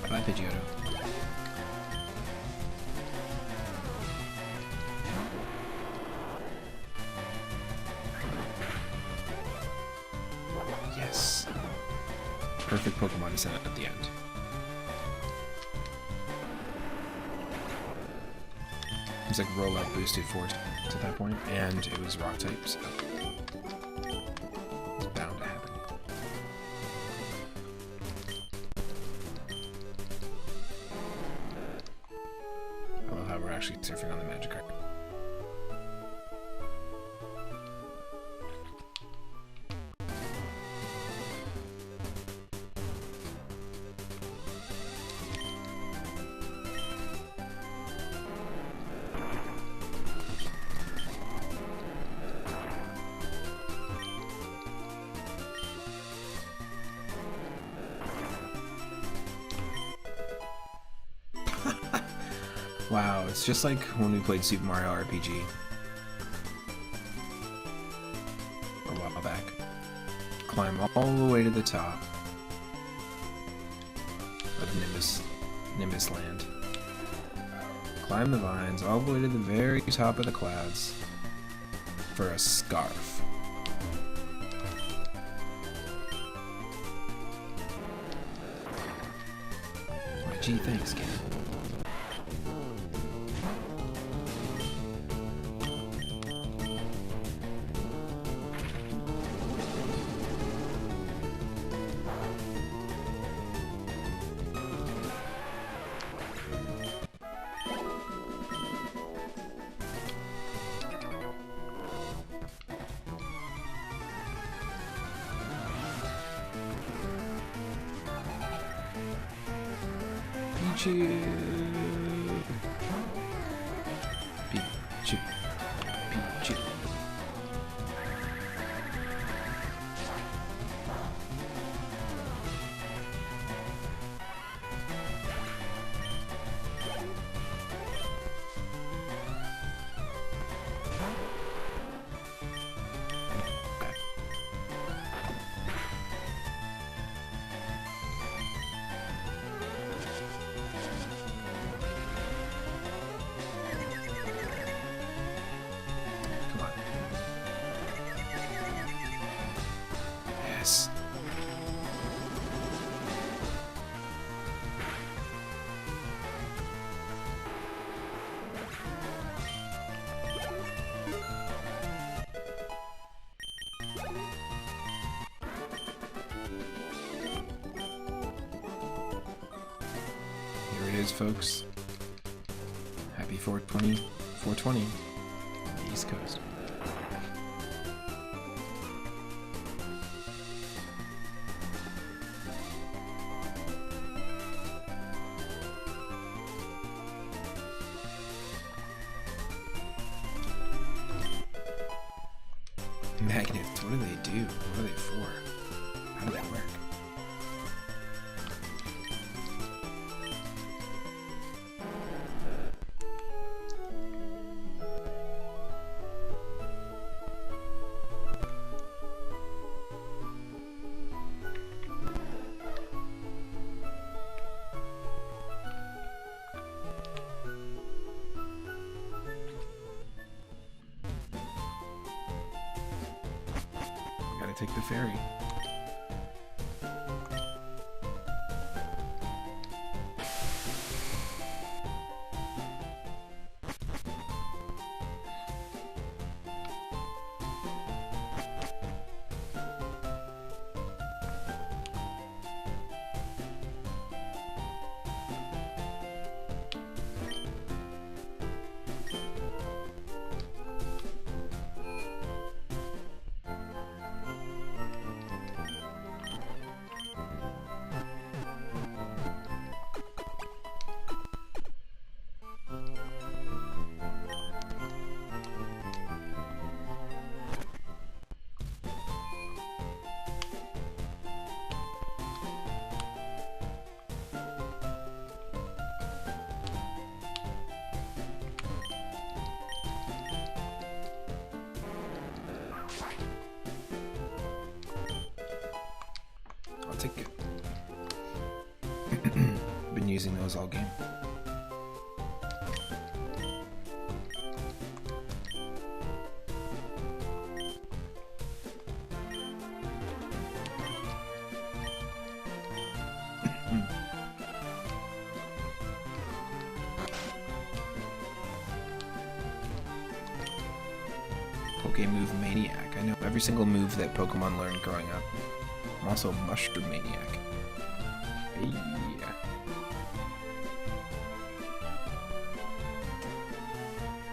Bye, Pidgeotto. Yes. Perfect Pokemon to send at the end. It was like rollout boosted force at that point, and it was rock type, so it's bound to happen. I love how we're actually surfing on the Magikarp. Wow, it's just like when we played Super Mario RPG a while back. Climb all the way to the top of Nimbus Land. Climb the vines all the way to the very top of the clouds for a scarf. Why, gee, thanks, kid. Pichu. Pichu. Pichu. Yes. Here it is, folks. Happy 420 on the East Coast. Magnets, what do they do? What are they for? How do they work? Gotta take the ferry. I'll take it. Been using those all game. Move Maniac. I know every single move that Pokemon learned growing up. I'm also Mushroom Maniac. Hey.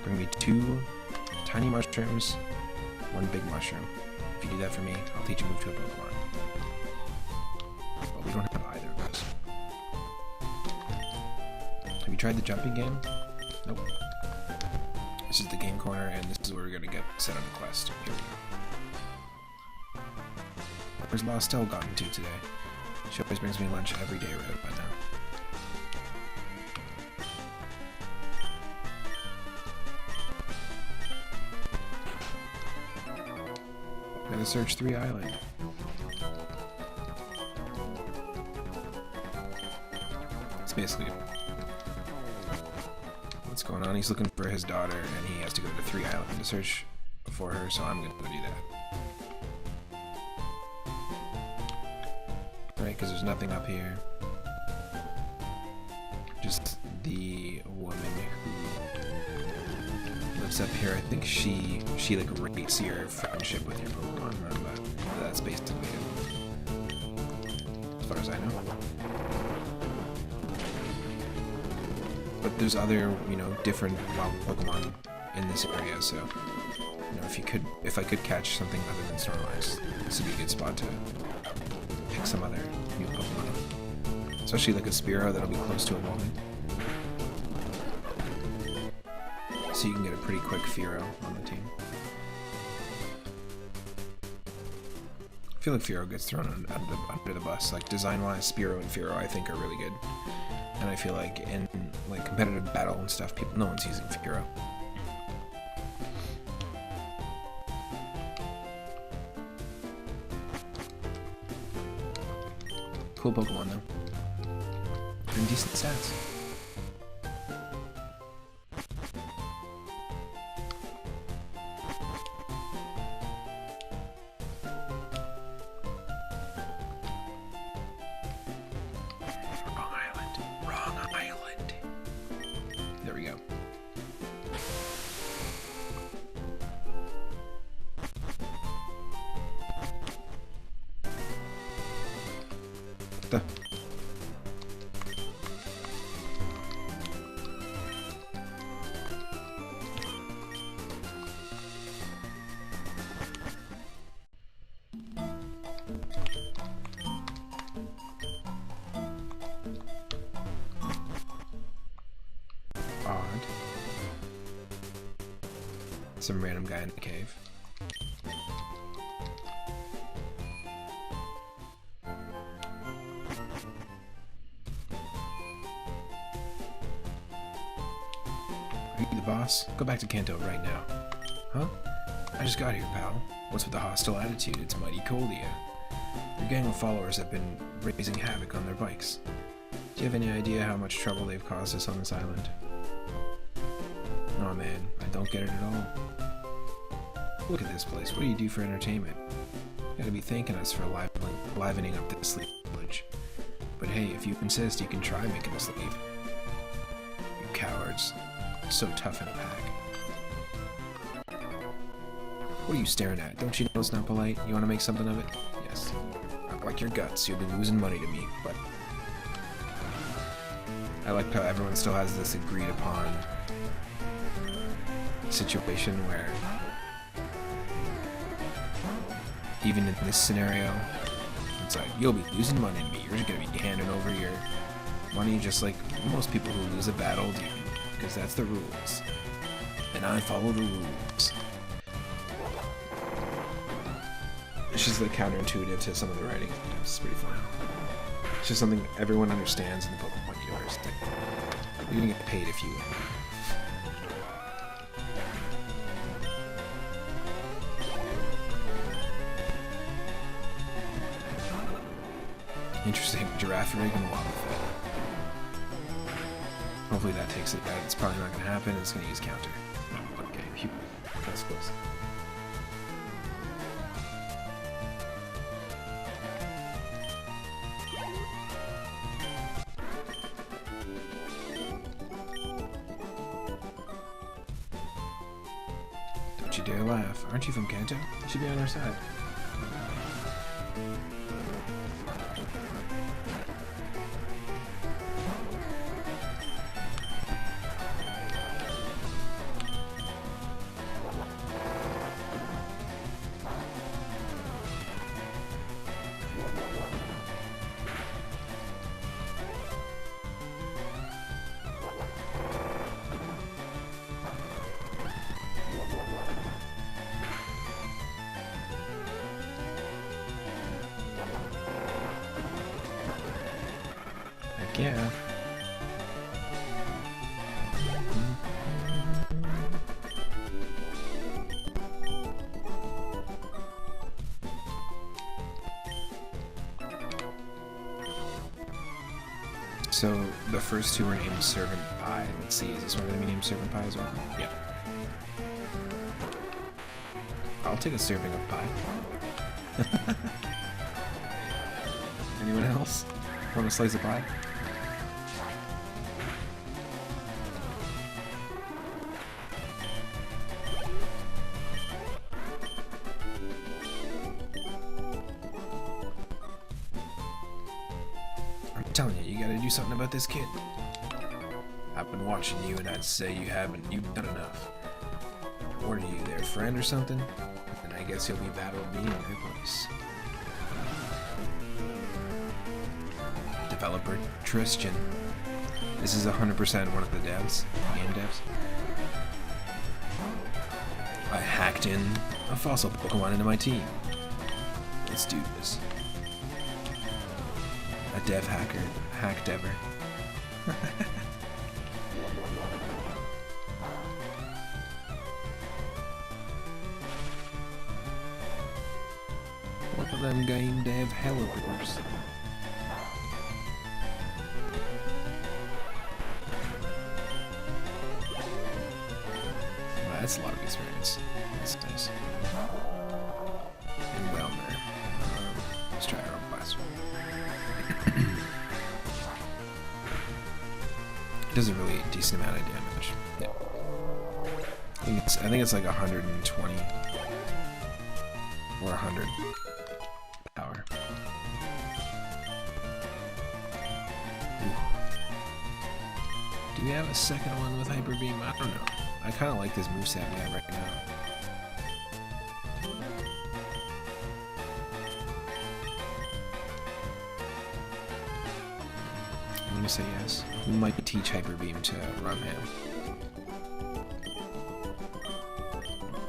Bring me 2 tiny mushrooms, 1 big mushroom. If you do that for me, I'll teach you a move to a Pokemon. But we don't have either of those. Have you tried the jumping game? Nope. This is the game corner, and this is where we're gonna get set on the quest. Here we go. Where's Lostel gotten to today? She always brings me lunch every day right by now. Gotta search 3 Island. It's basically what's going on. He's looking for his daughter, and he has to go to 3 Island to search for her, so I'm gonna go do that. Right, because there's nothing up here. Just the woman who lives up here. I think she like rates your friendship with your Pokemon, but that's basically it. As far as I know. But there's other, different wild Pokemon in this area, so, if I could catch something other than Snorlax, this would be a good spot to pick some other new Pokemon up. Especially like a Spearow that'll be close to a woman. So you can get a pretty quick Fearow on the team. I feel like Fearow gets thrown under the bus. Like, design-wise, Spearow and Fearow I think are really good. And I feel like in competitive battle and stuff, no one's using Fearow. Cool Pokemon though. And decent stats. There we go. Some random guy in the cave. house. Go back to Kanto right now. Huh? I just got here, pal. What's with the hostile attitude? It's mighty cold here. Your gang of followers have been raising havoc on their bikes. Do you have any idea how much trouble they've caused us on this island? Aw man, I don't get it at all. Look at this place. What do you do for entertainment? You gotta be thanking us for livening up this village. But hey, if you insist, you can try making us leave. You cowards. So tough in a pack. What are you staring at? Don't you know it's not polite? You want to make something of it? Yes. I like your guts. You'll be losing money to me, but... I like how everyone still has this agreed upon situation where even in this scenario, it's like, you'll be losing money to me. You're just going to be handing over your money just like most people who lose a battle do, because that's the rules. And I follow the rules. It's just like counterintuitive to some of the writing. It's pretty fun. It's just something everyone understands in the Pokemon universe. You're gonna get paid if you win. Interesting. Giraffe rig and Wobbuffet. Hopefully that takes it out. It's probably not gonna happen. It's gonna use counter. Okay, phew. That's close. Don't you dare laugh. Aren't you from Kanto? You should be on our side. Yeah. So the first two were named Servant Pie. Let's see, is this one going to be named Servant Pie as well? Yeah. I'll take a serving of pie. Anyone else? Want a slice of pie? I'm telling you, you gotta do something about this kid. I've been watching you and I'd say you've done enough. What are you, their friend or something? Then I guess you'll be battling me in her place. Developer Tristan. This is 100% one of the devs, game devs. I hacked in a fossil Pokemon into my team. Let's do this. A dev hacker, hacked ever. One of them game dev helipers. That's a lot of experience. That's nice. And Whelmer. Let's try our own class. It does a really decent amount of damage. Yeah. I think it's like 120 or 100 power. Ooh. Do we have a second one with Hyper Beam? I don't know. I kind of like this moveset we have right now. I'm gonna say yes. We might teach Hyper Beam to Rumham.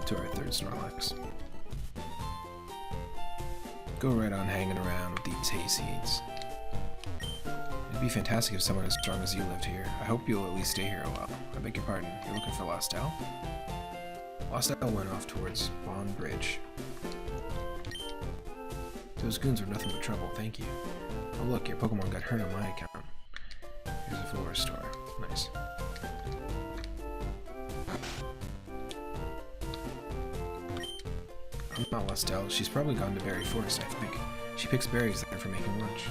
To our third Snorlax. Go right on hanging around with these hayseeds. It'd be fantastic if someone as strong as you lived here. I hope you'll at least stay here a while. I beg your pardon. You're looking for Lost Owl? Lost Owl went off towards Bond Bridge. Those goons were nothing but trouble, thank you. Oh look, your Pokemon got hurt on my account. Here's a full restore. Nice. I'm not Lost Owl. She's probably gone to Berry Forest, I think. She picks berries there for making lunch.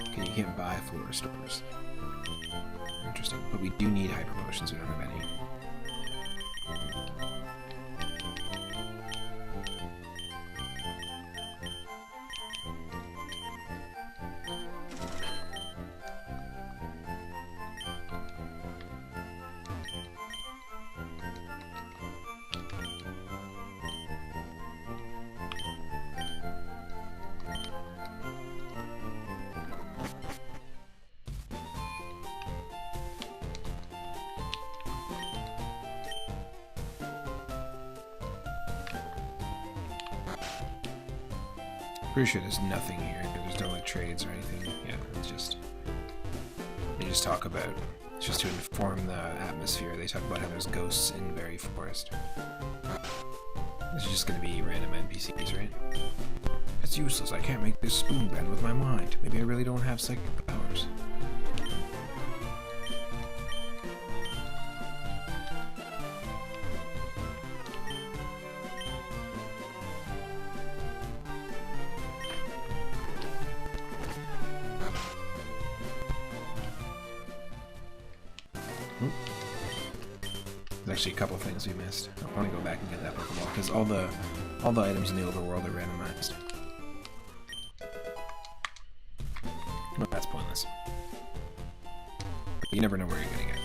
Okay, you can't buy full restores. Interesting, but we do need hyper potions. We don't have any. Pretty sure there's nothing here. There's no like trades or anything. Yeah, it's just they just talk about just to inform the atmosphere. They talk about how there's ghosts in Berry Forest. This is just gonna be random NPCs, right? It's useless. I can't make this spoon bend with my mind. Maybe I really don't have psychic powers. There's actually a couple things we missed. I want to go back and get that Pokeball because all the items in the overworld are randomized. Well, that's pointless. But you never know where you're gonna get.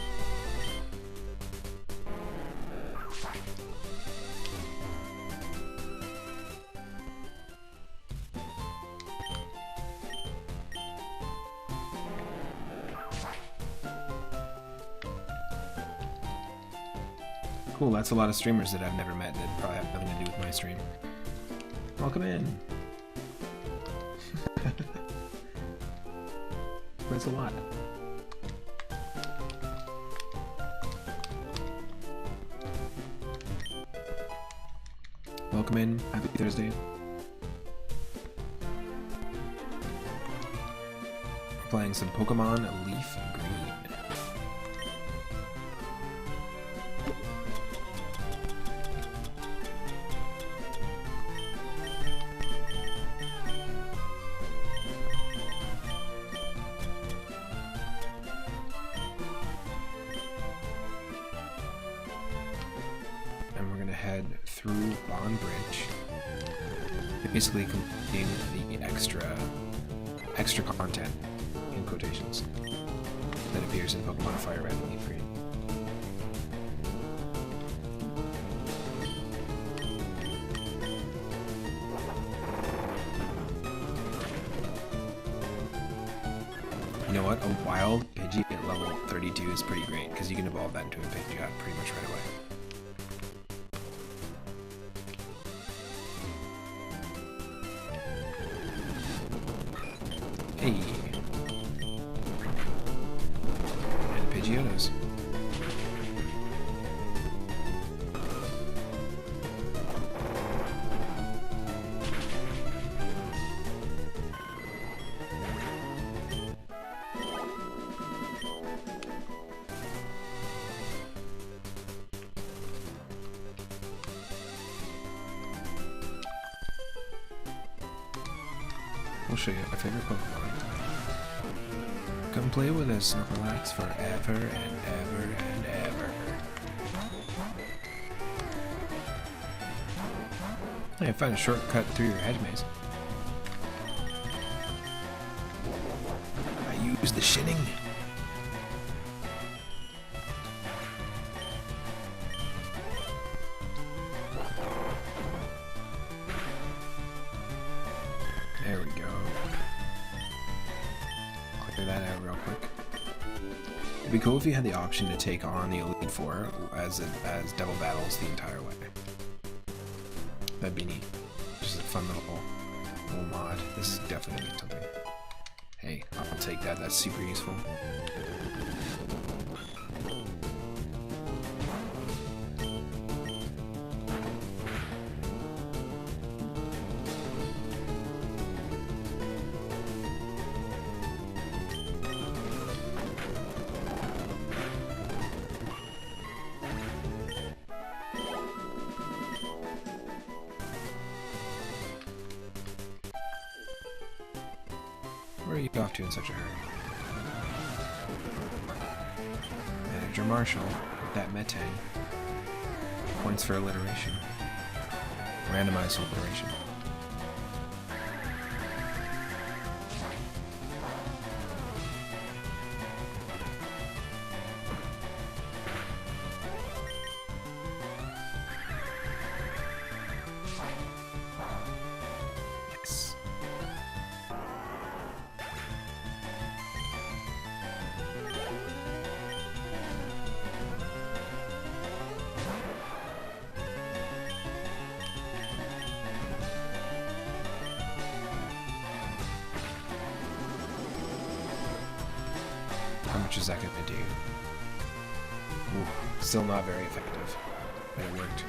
Cool, that's a lot of streamers that I've never met that probably have nothing to do with my stream. Welcome in! That's a lot. Welcome in, happy Thursday. We're playing some Pokemon Leaf Green. Through Bond Bridge, basically completing the extra content in quotations that appears in Pokemon Fire Red and Leaf Green. You know what? A wild Pidgey at level 32 is pretty great because you can evolve that into a Pidgeot pretty much right away. Hey! And Pidgeotos. We'll show you my favorite Pokemon. Come play with us, Snorlax, forever and ever and ever. Hey, I found a shortcut through your hedge maze. I used the shinning. There we go. Clear that out real quick. It'd be cool if you had the option to take on the Elite Four as double battles the entire way. That'd be neat. Just a fun little mod. This is definitely gonna be something. Hey, I'll take that. That's super useful. Where are you off to in such a hurry? Manager Marshall, with that Metang. Points for alliteration. Randomized alliteration. Yes. How much is that going to do? Ooh, still not very effective, but it worked.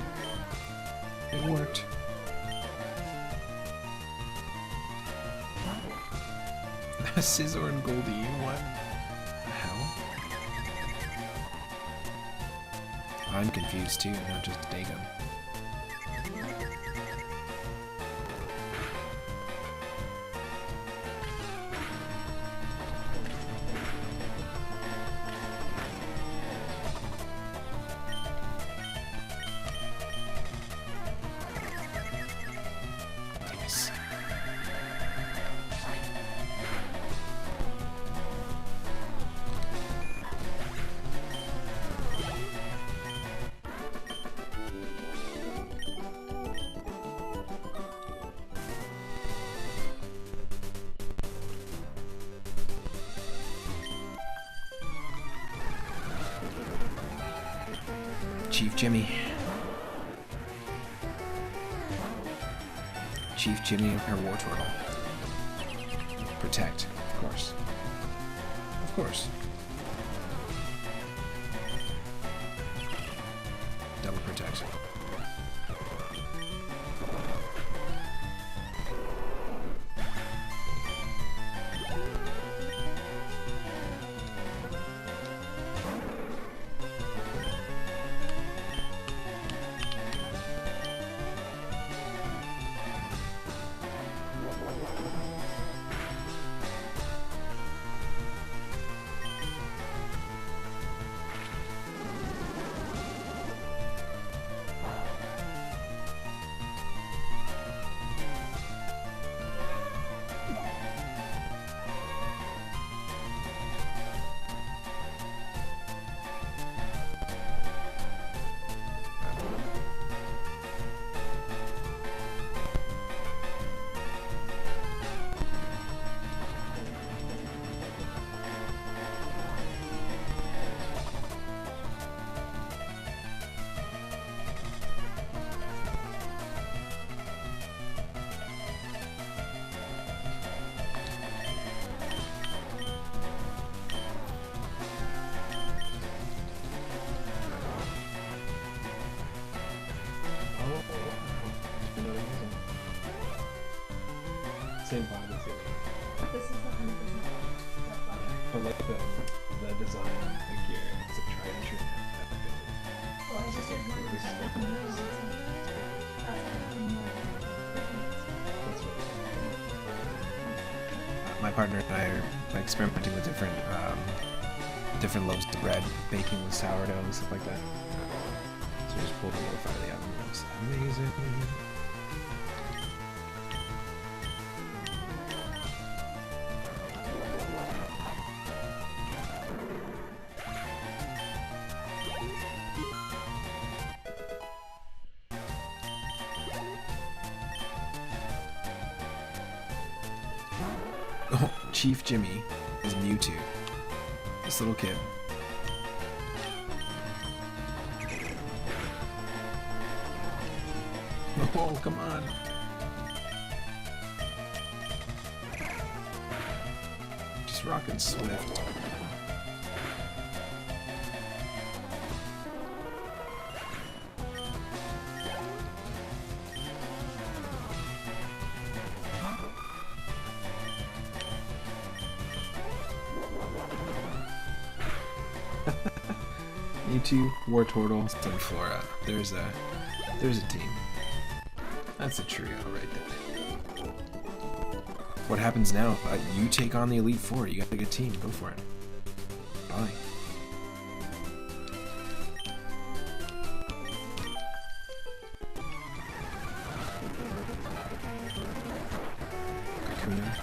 It worked. Scizor and Goldie, what the hell? I'm confused too, not just Dagum. Yes. Chief Jimmy. Chief Jimmy or War Turtle. Protect, of course. Of course. Double protect. Same vibe as it. This is 100% But like the design, like here, it's a tried and true. well, I just did one This is that like- knows That's what my partner and I are experimenting with different loaves of bread, baking with sourdough and stuff like that. So we just pulled the loaf out of the oven. It was amazing. Oh, Chief Jimmy is Mewtwo. This little kid. Oh, come on. Just rockin' Swift. Mewtwo, Wartortle, Sunflora. There's a team. That's a trio right there. What happens now? You take on the Elite Four. You got a good team. Go for it. Bye. Kakuna.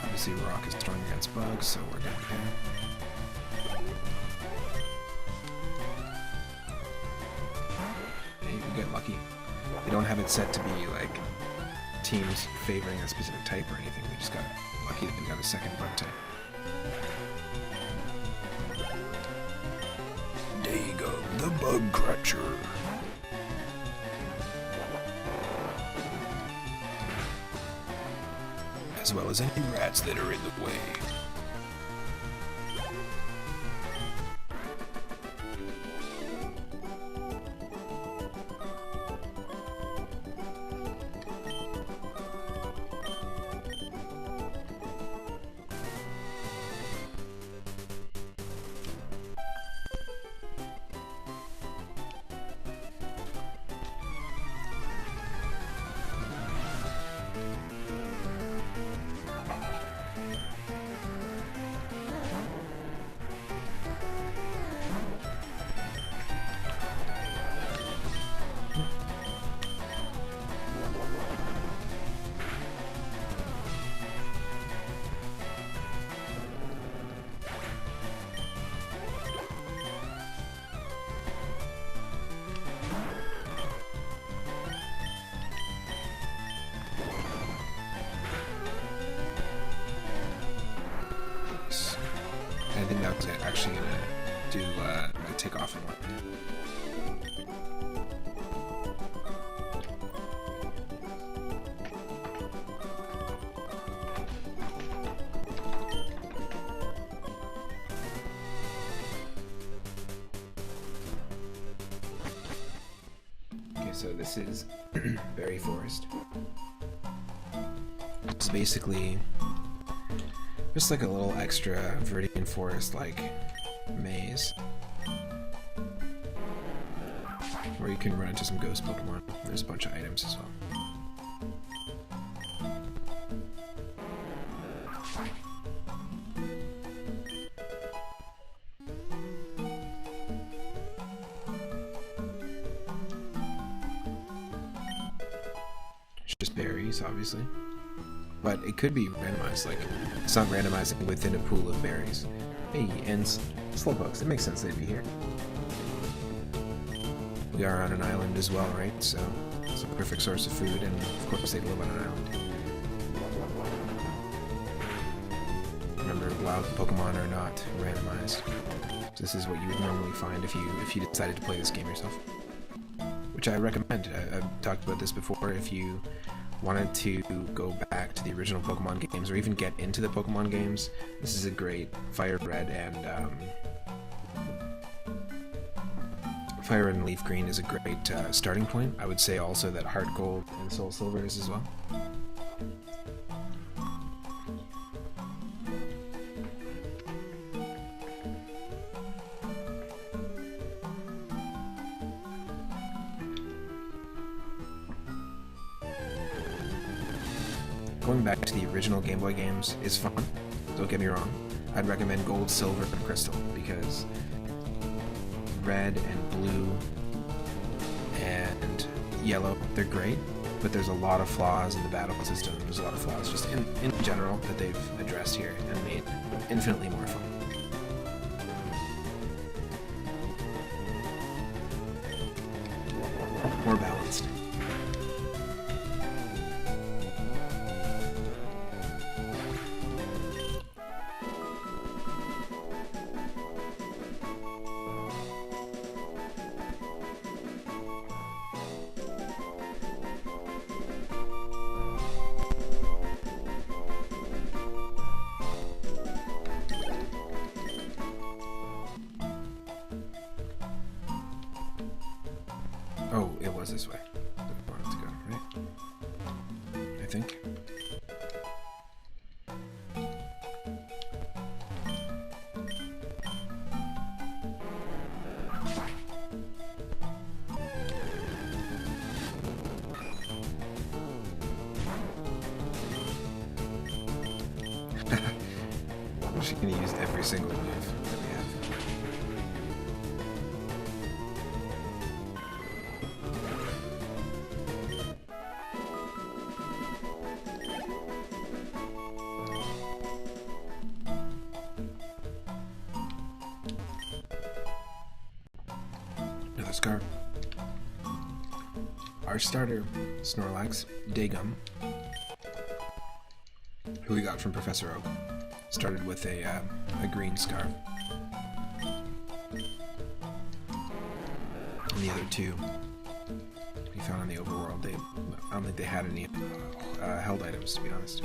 Obviously, Rock is strong against bugs, so we're good here. Hey, we get lucky. They don't have it set to be like teams favoring a specific type or anything. We just got lucky that we got a second bug type. There you go, the Bug Crusher. As well as any rats that are in the way. I think that was actually gonna do a takeoff and one. Okay, so this is Berry Forest. It's basically just like a little extra Viridian Forest like maze where you can run into some ghost Pokemon. There's a bunch of items as well. It's just berries, obviously. But it could be randomized, like, it's not randomizing within a pool of berries. Hey, and Slowpokes, it makes sense they'd be here. We are on an island as well, right? So, it's a perfect source of food, and of course they live on an island. Remember, wild Pokemon are not randomized. This is what you would normally find if you decided to play this game yourself. Which I recommend. I've talked about this before. If you wanted to go back to the original Pokemon games, or even get into the Pokemon games, this is a great Fire Red and Fire Red and Leaf Green is a great starting point. I would say also that Heart Gold and Soul Silver is as well. Going back to the original Game Boy games is fun, don't get me wrong. I'd recommend Gold, Silver, and Crystal, because Red and Blue and Yellow, they're great, but there's a lot of flaws in the battle system. There's a lot of flaws just in general that they've addressed here and made infinitely more fun. More balanced. Oh, it was this way. Where I wanted to go, right? I think. I'm just gonna use every single move that we have. Another scar. Our starter, Snorlax, Dagum, who we got from Professor Oak, started with a green scar. And the other two we found in the overworld. I don't think they had any held items, to be honest.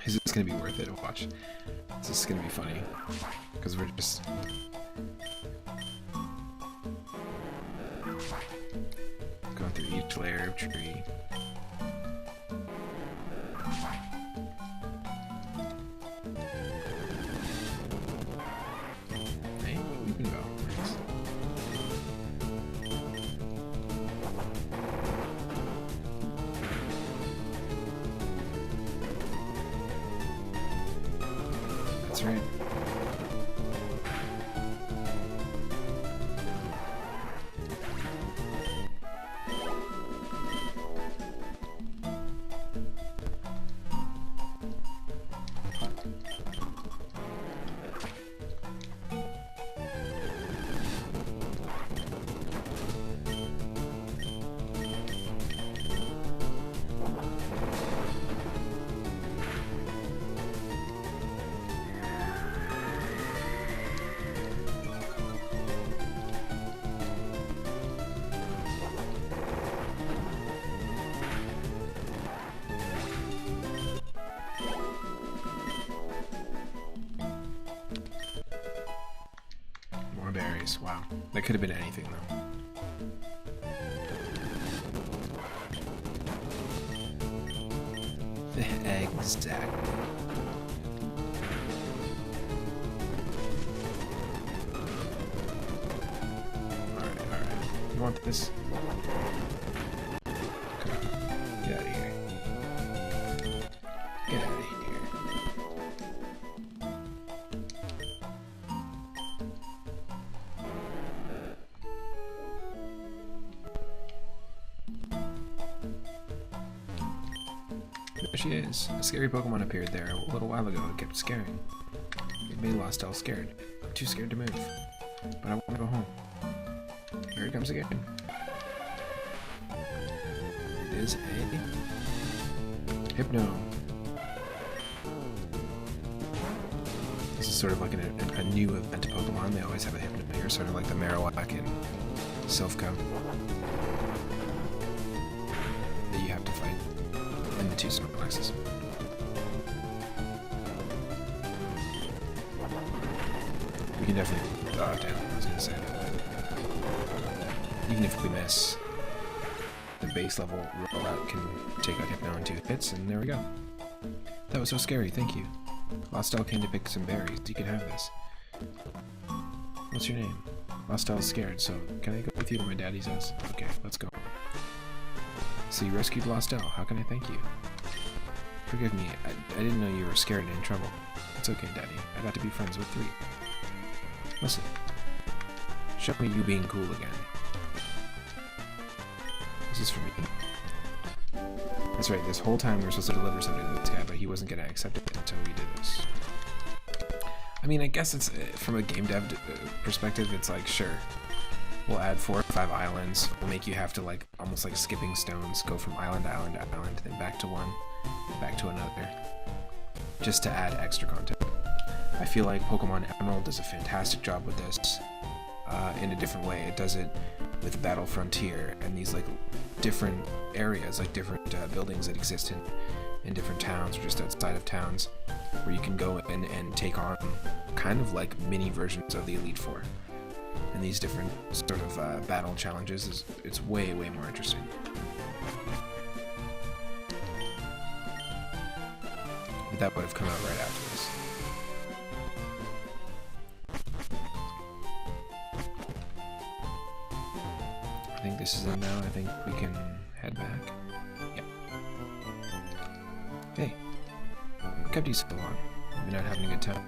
Is this gonna be worth it to watch? This is gonna be funny because we're just going through each layer of tree. Hey, we can go. Nice. That's right. More berries. Wow. That could have been anything, though. Exactly. Alright, alright. You want this? Come on. Get out of here. Get out of here. There she is. A scary Pokemon appeared there a little while ago. It kept scaring. It made Lostel scared. I'm too scared to move. But I want to go home. Here it comes again. It is a Hypno. This is sort of like a new event to Pokemon. They always have a Hypno here, sort of like the Marowak and Silphco that you have to fight. And the two Snorlaxes. We can definitely... Oh, damn, I was gonna say. Even if we miss, the base level rollout can take out Hypno in 2 hits, and there we go. That was so scary, thank you. Lostel came to pick some berries. You can have this. What's your name? Lostel's scared, so can I go with you to my daddy's house? Okay, let's go. So you rescued Lostel. How can I thank you? Forgive me, I didn't know you were scared and in trouble. It's okay, Daddy. I got to be friends with 3. Listen. Show me you being cool again. This is for me. That's right, this whole time we were supposed to deliver something to this guy, but he wasn't going to accept it until we did this. I mean, I guess it's from a game dev perspective, it's like, sure, we'll add 4 or 5 islands. We'll make you have to, like, almost like skipping stones, go from island to island to island, then back to one, back to another, just to add extra content. I feel like Pokemon Emerald does a fantastic job with this in a different way. It does it with Battle Frontier and these, like, different areas, like different buildings that exist in different towns or just outside of towns, where you can go in and take on kind of like mini versions of the Elite Four. And these different sort of battle challenges, it's way more interesting. But that would have come out right after this. I think this is it now. I think we can head back. Yep. Hey, what kept you so long? You've been out having a good time.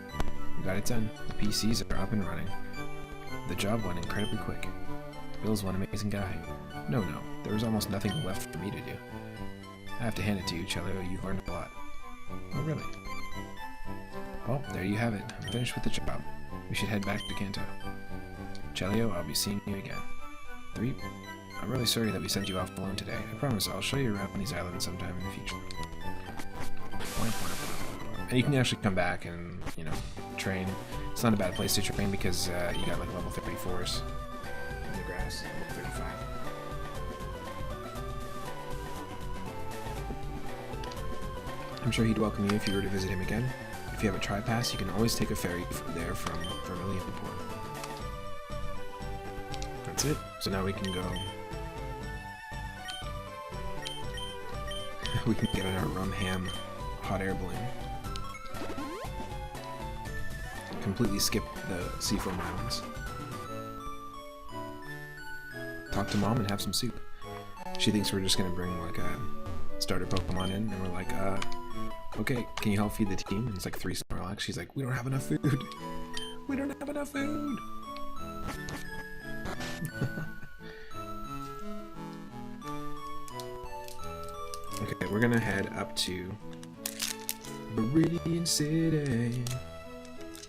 We got it done. The PCs are up and running. The job went incredibly quick. Bill's one amazing guy. No, there was almost nothing left for me to do. I have to hand it to you, Chelio. You've learned a lot. Oh, really? Well, there you have it. I'm finished with the job. We should head back to Kanto. Chelio, I'll be seeing you again. 3. I'm really sorry that we sent you off alone today. I promise I'll show you around these islands sometime in the future. And you can actually come back and, you know, train. It's not a bad place to train because you got like level 34s in the grass, level 35. I'm sure he'd welcome you if you were to visit him again. If you have a tri-pass, you can always take a ferry there from Vermilion Port. That's it. So now we can go. We can get on our rum ham hot air balloon. Completely skip the Seafoam Islands. Talk to Mom and have some soup. She thinks we're just gonna bring like a starter Pokemon in, and we're like, okay, can you help feed the team? And it's like 3 Snorlax. She's like, we don't have enough food. We don't have enough food. Okay, we're gonna head up to Meridian City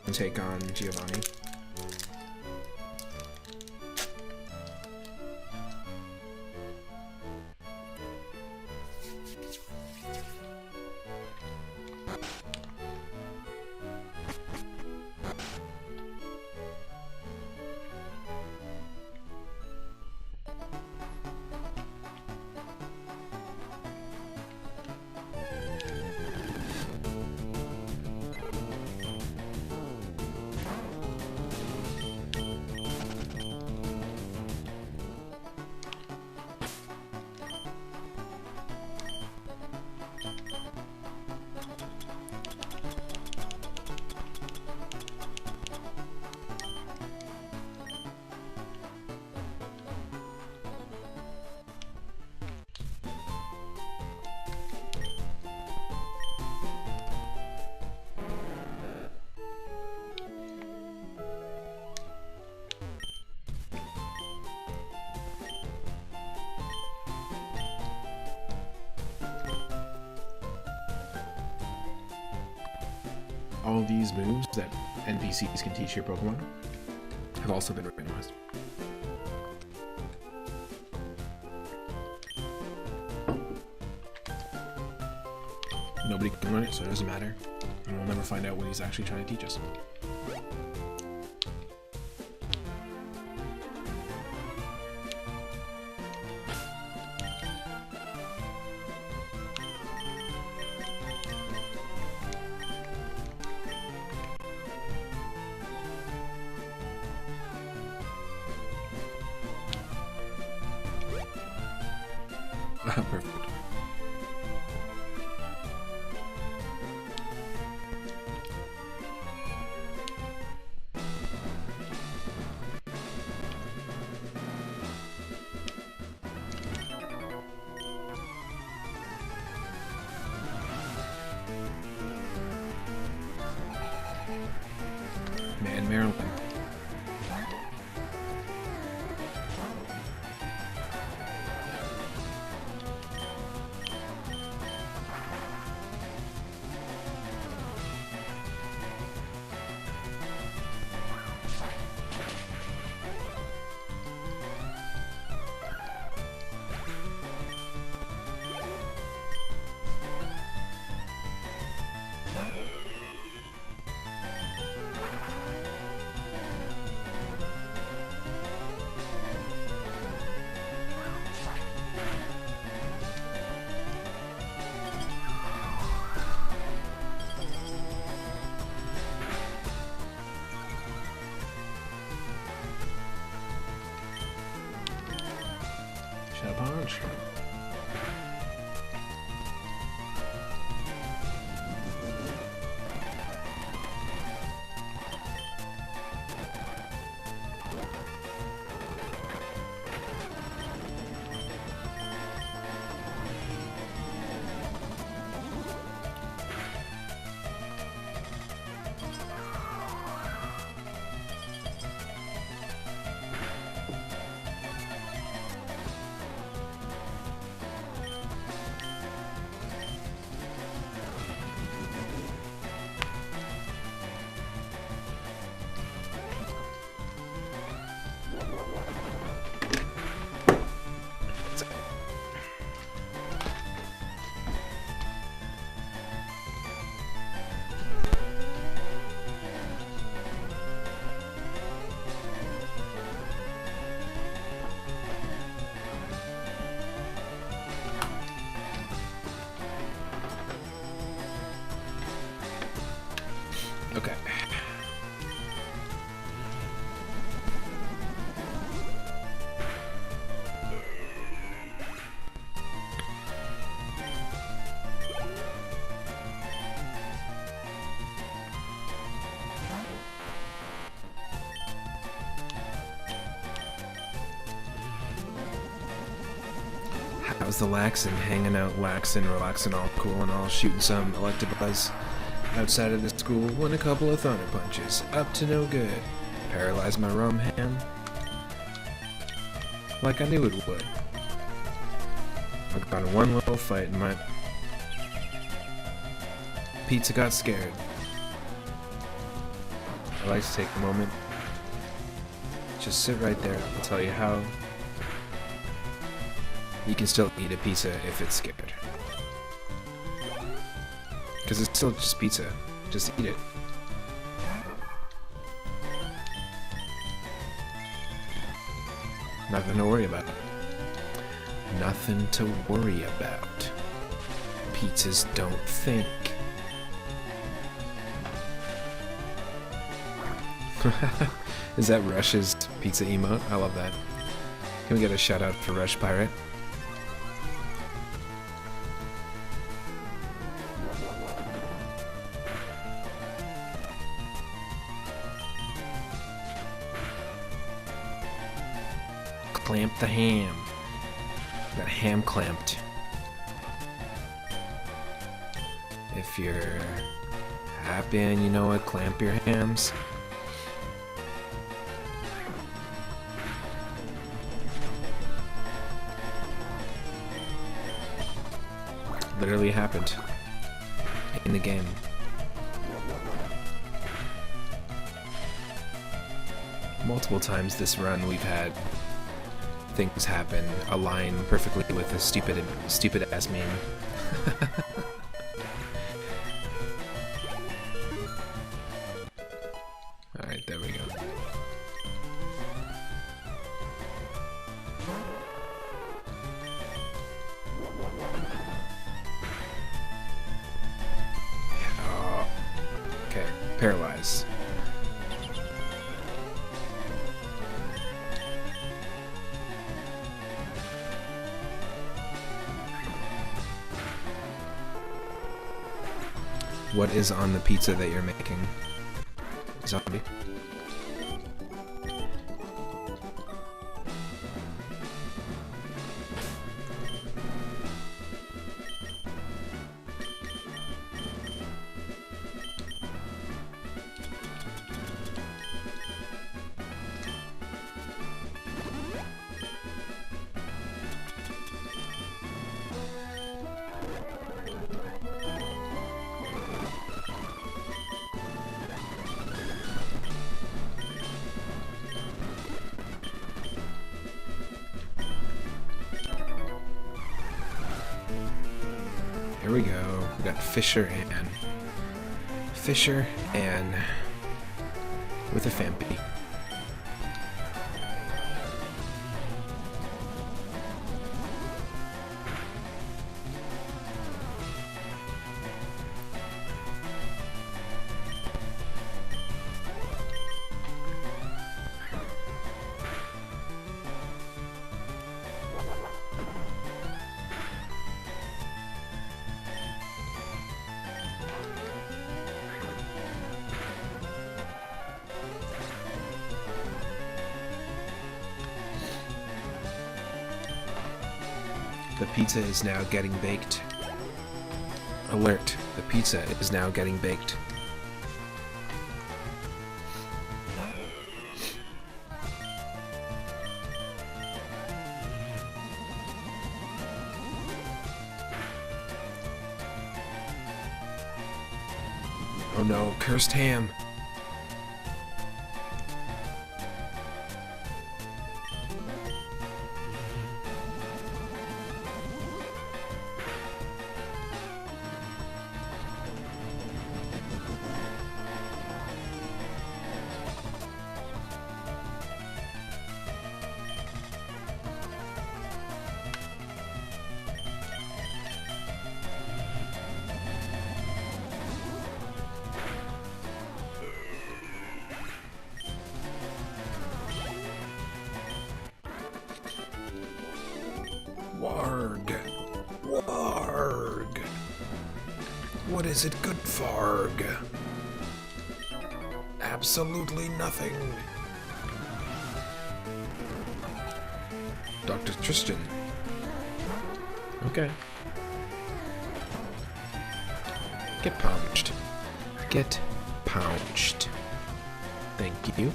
and take on Giovanni. All these moves that NPCs can teach your Pokemon have also been randomized. Nobody can learn it, so it doesn't matter. And we'll never find out what he's actually trying to teach us. Perfect. Man, Maryland. damage. Okay. How's the Laxin? Hanging out, laxin', relaxing, all cool and all, shooting some Electabuzz outside of the school when a couple of thunder punches. Up to no good. Paralyzed my rum hand. Like I knew it would. I got in one little fight and my pizza got scared. I like to take a moment. Just sit right there. I'll tell you how you can still eat a pizza if it's scared. Because it's still just pizza. Just eat it. Nothing to worry about. Nothing to worry about. Pizzas don't think. Is that Rush's pizza emote? I love that. Can we get a shout out for Rush Pirate? Clamp the ham. Got ham clamped. If you're happy and you know it, clamp your hams. Literally happened in the game. Multiple times this run we've had things happen align perfectly with a stupid ass meme. Alright, there we go. Oh. Okay, paralyzed. What is on the pizza that you're making? Zombie. Here we go. We got Fisher and with a Fampi. The pizza is now getting baked. Alert, the pizza is now getting baked. Oh no, cursed ham. Warg. Warg. What is it good for? Absolutely nothing. Dr. Tristan. Okay. Get pounched. Get pounched. Thank you.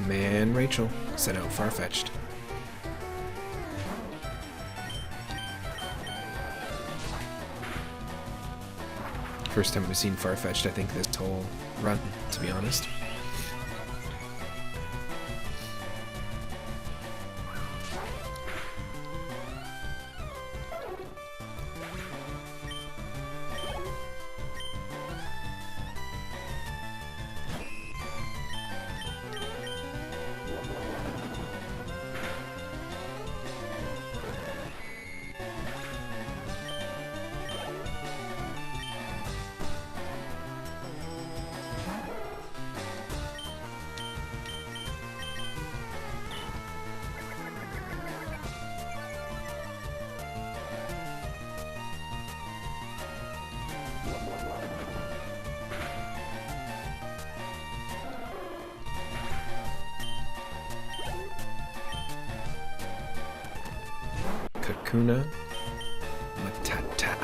Man, Rachel, sent out far-fetched. First time I've seen far-fetched, I think, this whole run, to be honest. Kakuna Matata.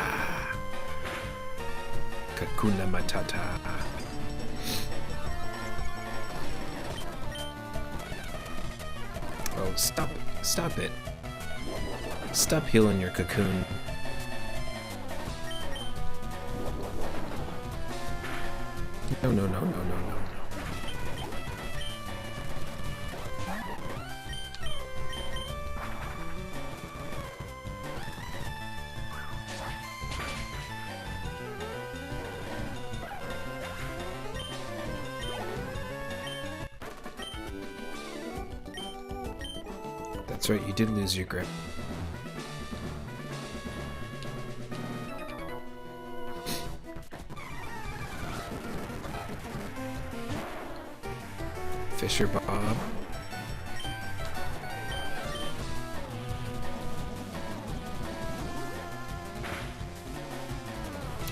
Kakuna Matata. Oh, stop it. Stop healing your cocoon. No. That's right, you did lose your grip. Fisher Bob.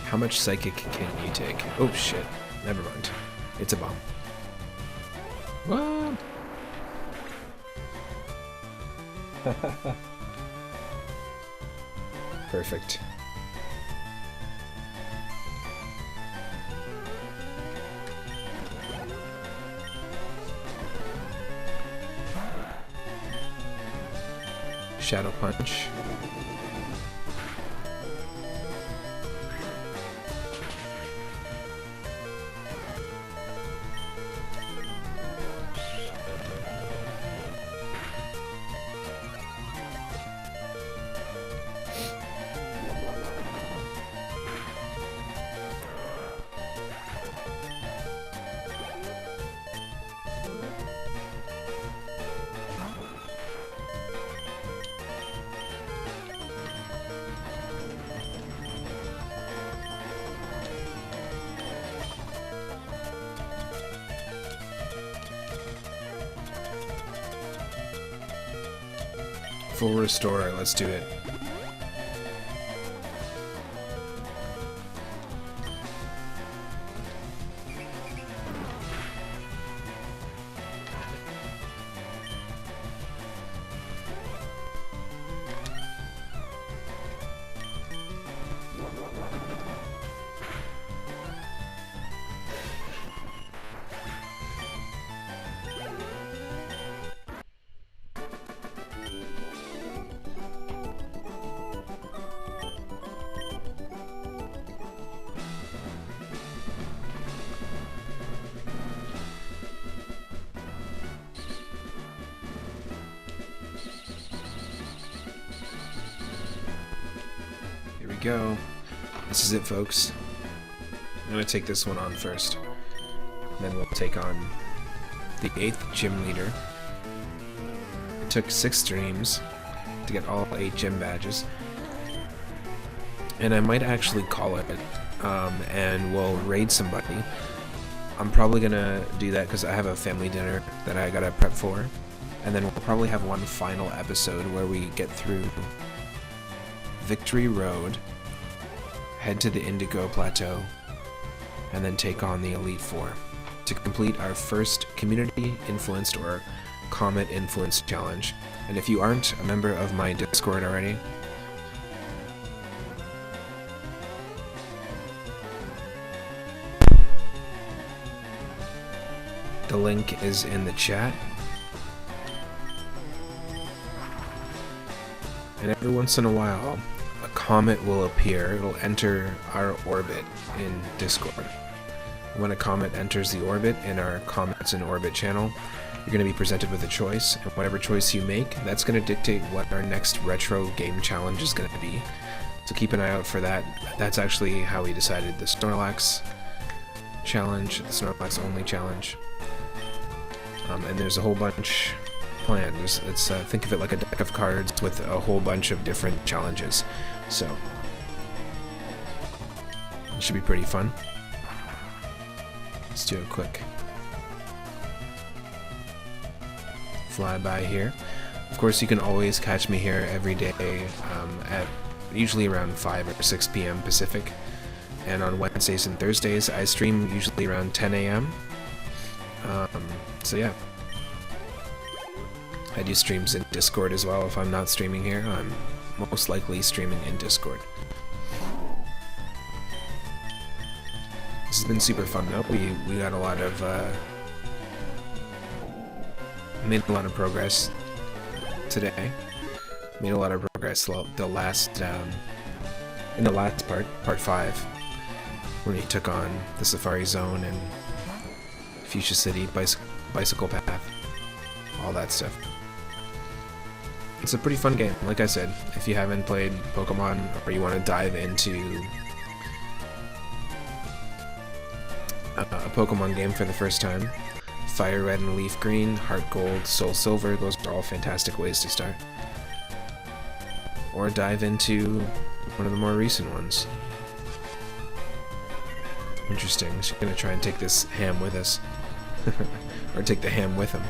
How much psychic can you take? Oh shit, never mind. It's a bomb. What? Perfect. Shadow Punch. Full restore, let's do it. Go. This is it, folks. I'm gonna take this one on first. Then we'll take on the 8th gym leader. It took 6 streams to get all 8 gym badges. And I might actually call it, and we'll raid somebody. I'm probably gonna do that because I have a family dinner that I gotta prep for. And then we'll probably have one final episode where we get through Victory Road, head to the Indigo Plateau, and then take on the Elite Four to complete our first community-influenced or Comet-influenced challenge. And if you aren't a member of my Discord already, the link is in the chat. And every once in a while, a comet will appear. It'll enter our orbit in Discord. When a comet enters the orbit in our Comets in Orbit channel, you're going to be presented with a choice, and whatever choice you make, that's going to dictate what our next retro game challenge is going to be. So keep an eye out for that. That's actually how we decided the Snorlax challenge, the Snorlax-only challenge. And there's a whole bunch planned. It's think of it like a deck of cards with a whole bunch of different challenges. So it should be pretty fun. Let's do a quick flyby here. Of course, you can always catch me here every day at usually around 5 or 6 p.m. Pacific. And on Wednesdays and Thursdays, I stream usually around 10 a.m. So yeah. I do streams in Discord as well. If I'm not streaming here, I'm most likely streaming in Discord. This has been super fun though. We got a lot of made a lot of progress today. Made a lot of progress the last in the last part 5, when he took on the Safari Zone and Fuchsia City, bicycle path, all that stuff. It's a pretty fun game. Like I said, if you haven't played Pokemon or you want to dive into a Pokemon game for the first time, Fire Red and Leaf Green, Heart Gold, Soul Silver, those are all fantastic ways to start. Or dive into one of the more recent ones. Interesting. She's gonna try and take this ham with us. Or take the ham with him.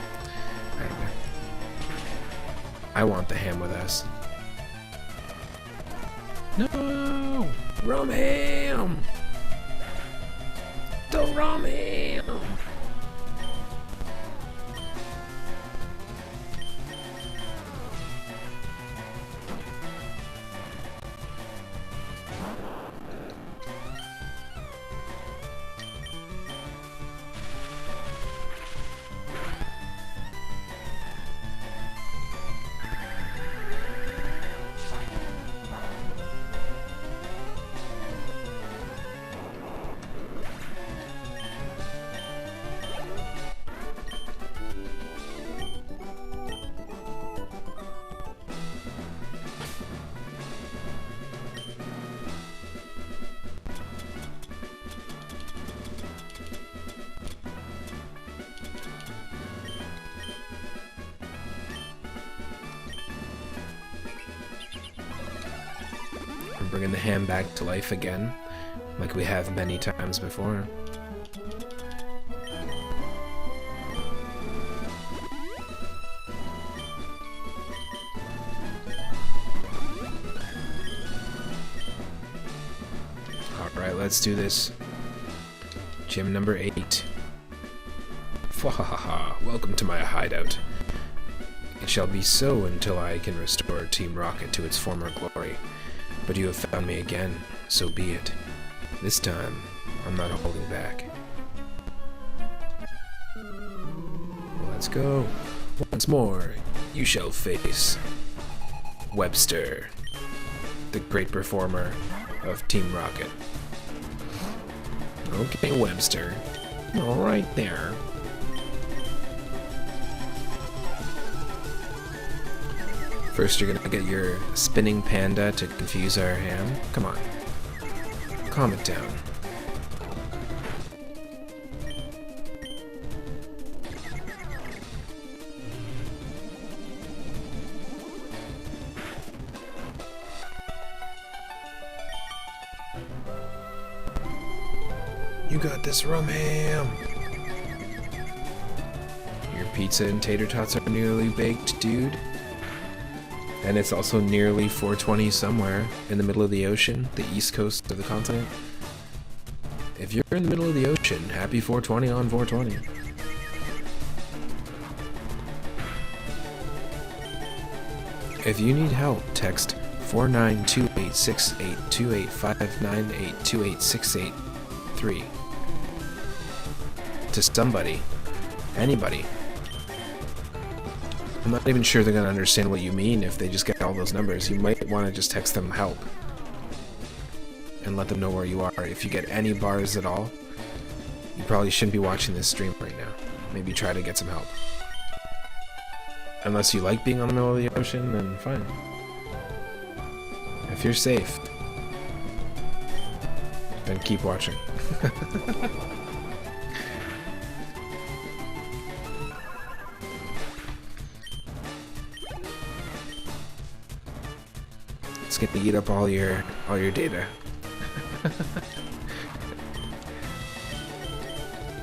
I want the ham with us. No! Rum ham! The rum ham! Bringing the ham back to life again, like we have many times before. Alright, let's do this. Gym number 8. Fwahaha, welcome to my hideout. It shall be so until I can restore Team Rocket to its former glory. But you have found me again, so be it. This time, I'm not holding back. Let's go. Once more, you shall face Webster, the great performer of Team Rocket. Okay, Webster. All right there. First, you're gonna get your spinning panda to confuse our ham. Come on. Calm it down. You got this, Rumham! Your pizza and tater tots are nearly baked, dude. And it's also nearly 420 somewhere in the middle of the ocean, the east coast of the continent. If you're in the middle of the ocean, happy 420 on 420. If you need help, text 4928682859828683 to somebody, anybody. I'm not even sure they're going to understand what you mean if they just get all those numbers. You might want to just text them help and let them know where you are. If you get any bars at all, you probably shouldn't be watching this stream right now. Maybe try to get some help. Unless you like being on the middle of the ocean, then fine. If you're safe, then keep watching. It's gonna eat up all your data.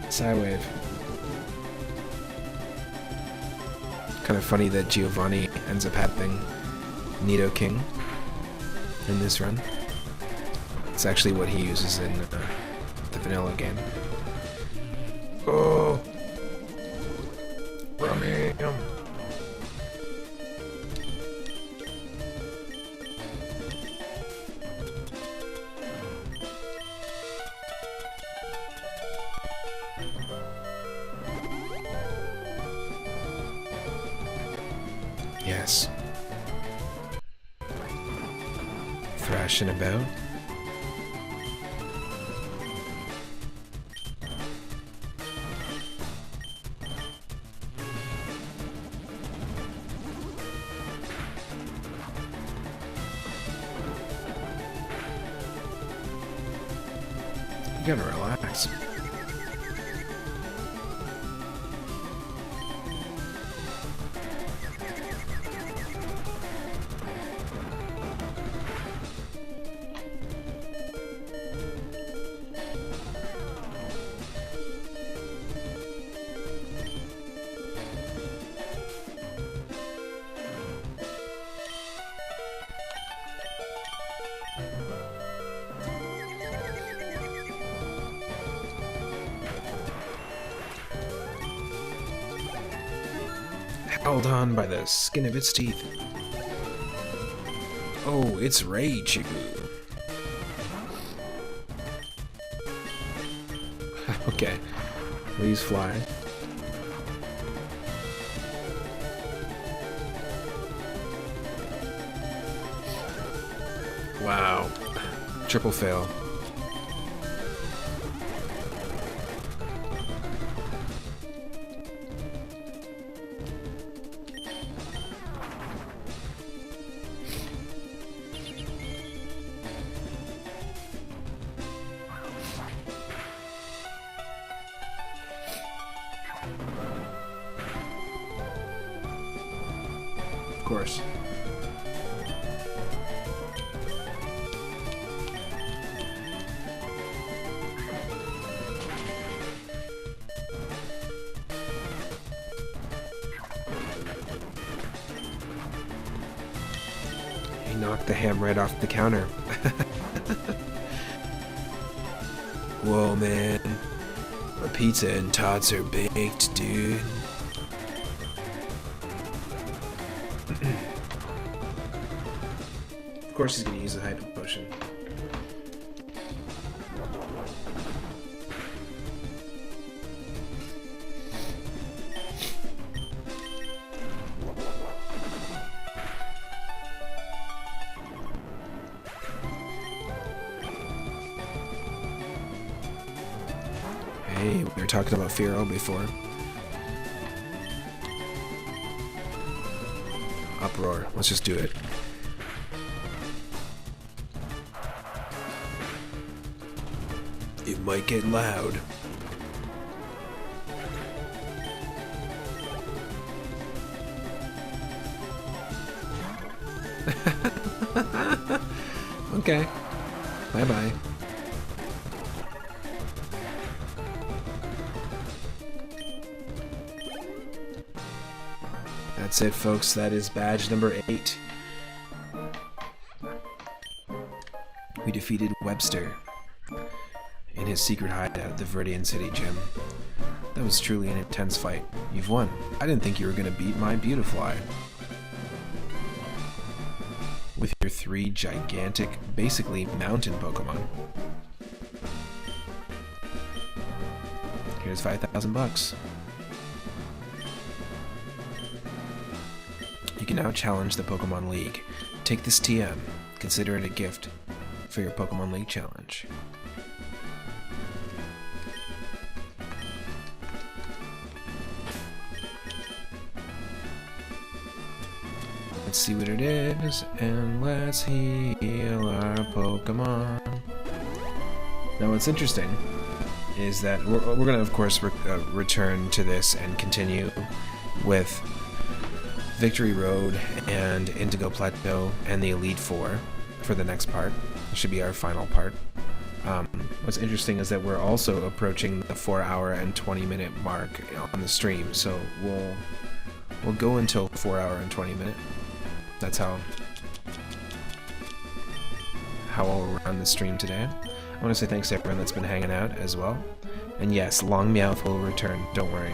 Sidewave. Kind of funny that Giovanni ends up having Nidoking in this run. It's actually what he uses in the vanilla game. Oh! Rummy! Yes. Thrashing about. You gotta relax. Held on by the skin of its teeth. Oh, it's Raichu. Okay, please fly. Wow, triple fail. Of course. He knocked the ham right off the counter. Whoa, man. My pizza and tots are baked, dude. Of course he's gonna use a hyper potion. Hey, we were talking about Fearow before. Uproar. Let's just do it. It might get loud. Okay. Bye-bye. That's it, folks. That is badge number 8. We defeated Webster in his secret hideout at the Viridian City Gym. That was truly an intense fight. You've won. I didn't think you were going to beat my Beautifly. With your 3 gigantic, basically mountain Pokemon. Here's 5,000 bucks. You can now challenge the Pokemon League. Take this TM. Consider it a gift for your Pokemon League challenge. Let's see what it is, and let's heal our Pokemon. Now what's interesting is that we're going to, of course, return to this and continue with Victory Road and Indigo Plateau and the Elite Four for the next part. This should be our final part. What's interesting is that we're also approaching the 4-hour and 20-minute mark on the stream, so we'll go until 4-hour and 20-minute. That's how I'll run the stream today. I want to say thanks to everyone that's been hanging out as well. And yes, Long Meowth will return, don't worry.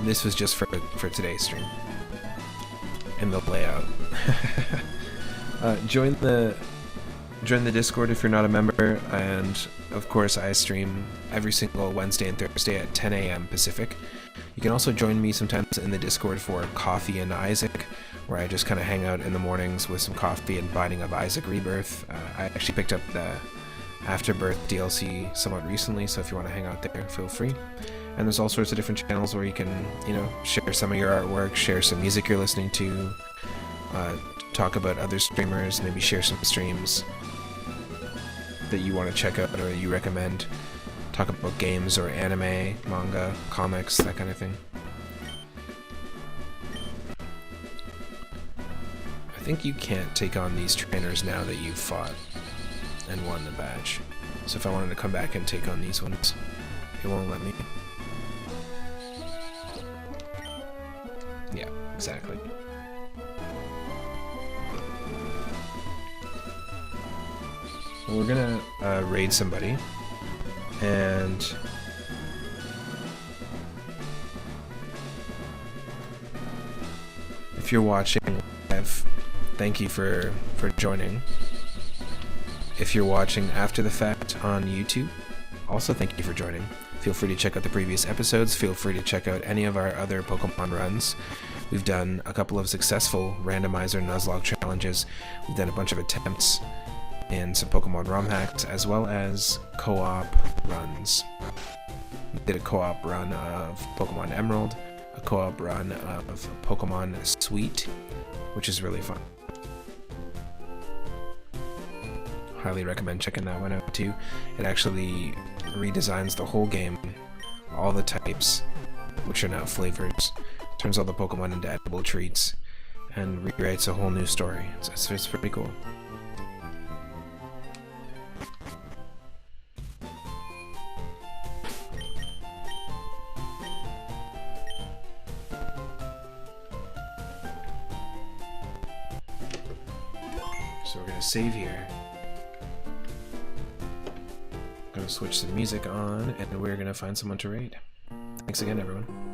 This was just for today's stream. And the layout. Join the Discord if you're not a member, and of course I stream every single Wednesday and Thursday at 10 a.m. Pacific. You can also join me sometimes in the Discord for Coffee and Isaac, where I just kind of hang out in the mornings with some coffee and Binding of Isaac Rebirth. I actually picked up the Afterbirth DLC somewhat recently, so if you want to hang out there, feel free. And there's all sorts of different channels where you can, share some of your artwork, share some music you're listening to, talk about other streamers, maybe share some streams that you want to check out or you recommend. Talk about games or anime, manga, comics, that kind of thing. I think you can't take on these trainers now that you've fought and won the badge. So if I wanted to come back and take on these ones, it won't let me. Yeah, exactly. Well, we're gonna raid somebody, and if you're watching live, thank you for joining. If you're watching after the fact on YouTube, also thank you for joining. Feel free to check out the previous episodes. Feel free to check out any of our other Pokemon runs. We've done a couple of successful randomizer Nuzlocke challenges. We've done a bunch of attempts in some Pokemon ROM hacks, as well as co-op runs. We did a co-op run of Pokemon Emerald, a co-op run of Pokemon Sweet, which is really fun. Highly recommend checking that one out too. It actually redesigns the whole game, all the types, which are now flavors, turns all the Pokemon into edible treats, and rewrites a whole new story. It's pretty cool. So we're gonna save here. go switch some music on, and we're gonna find someone to raid. Thanks again, everyone.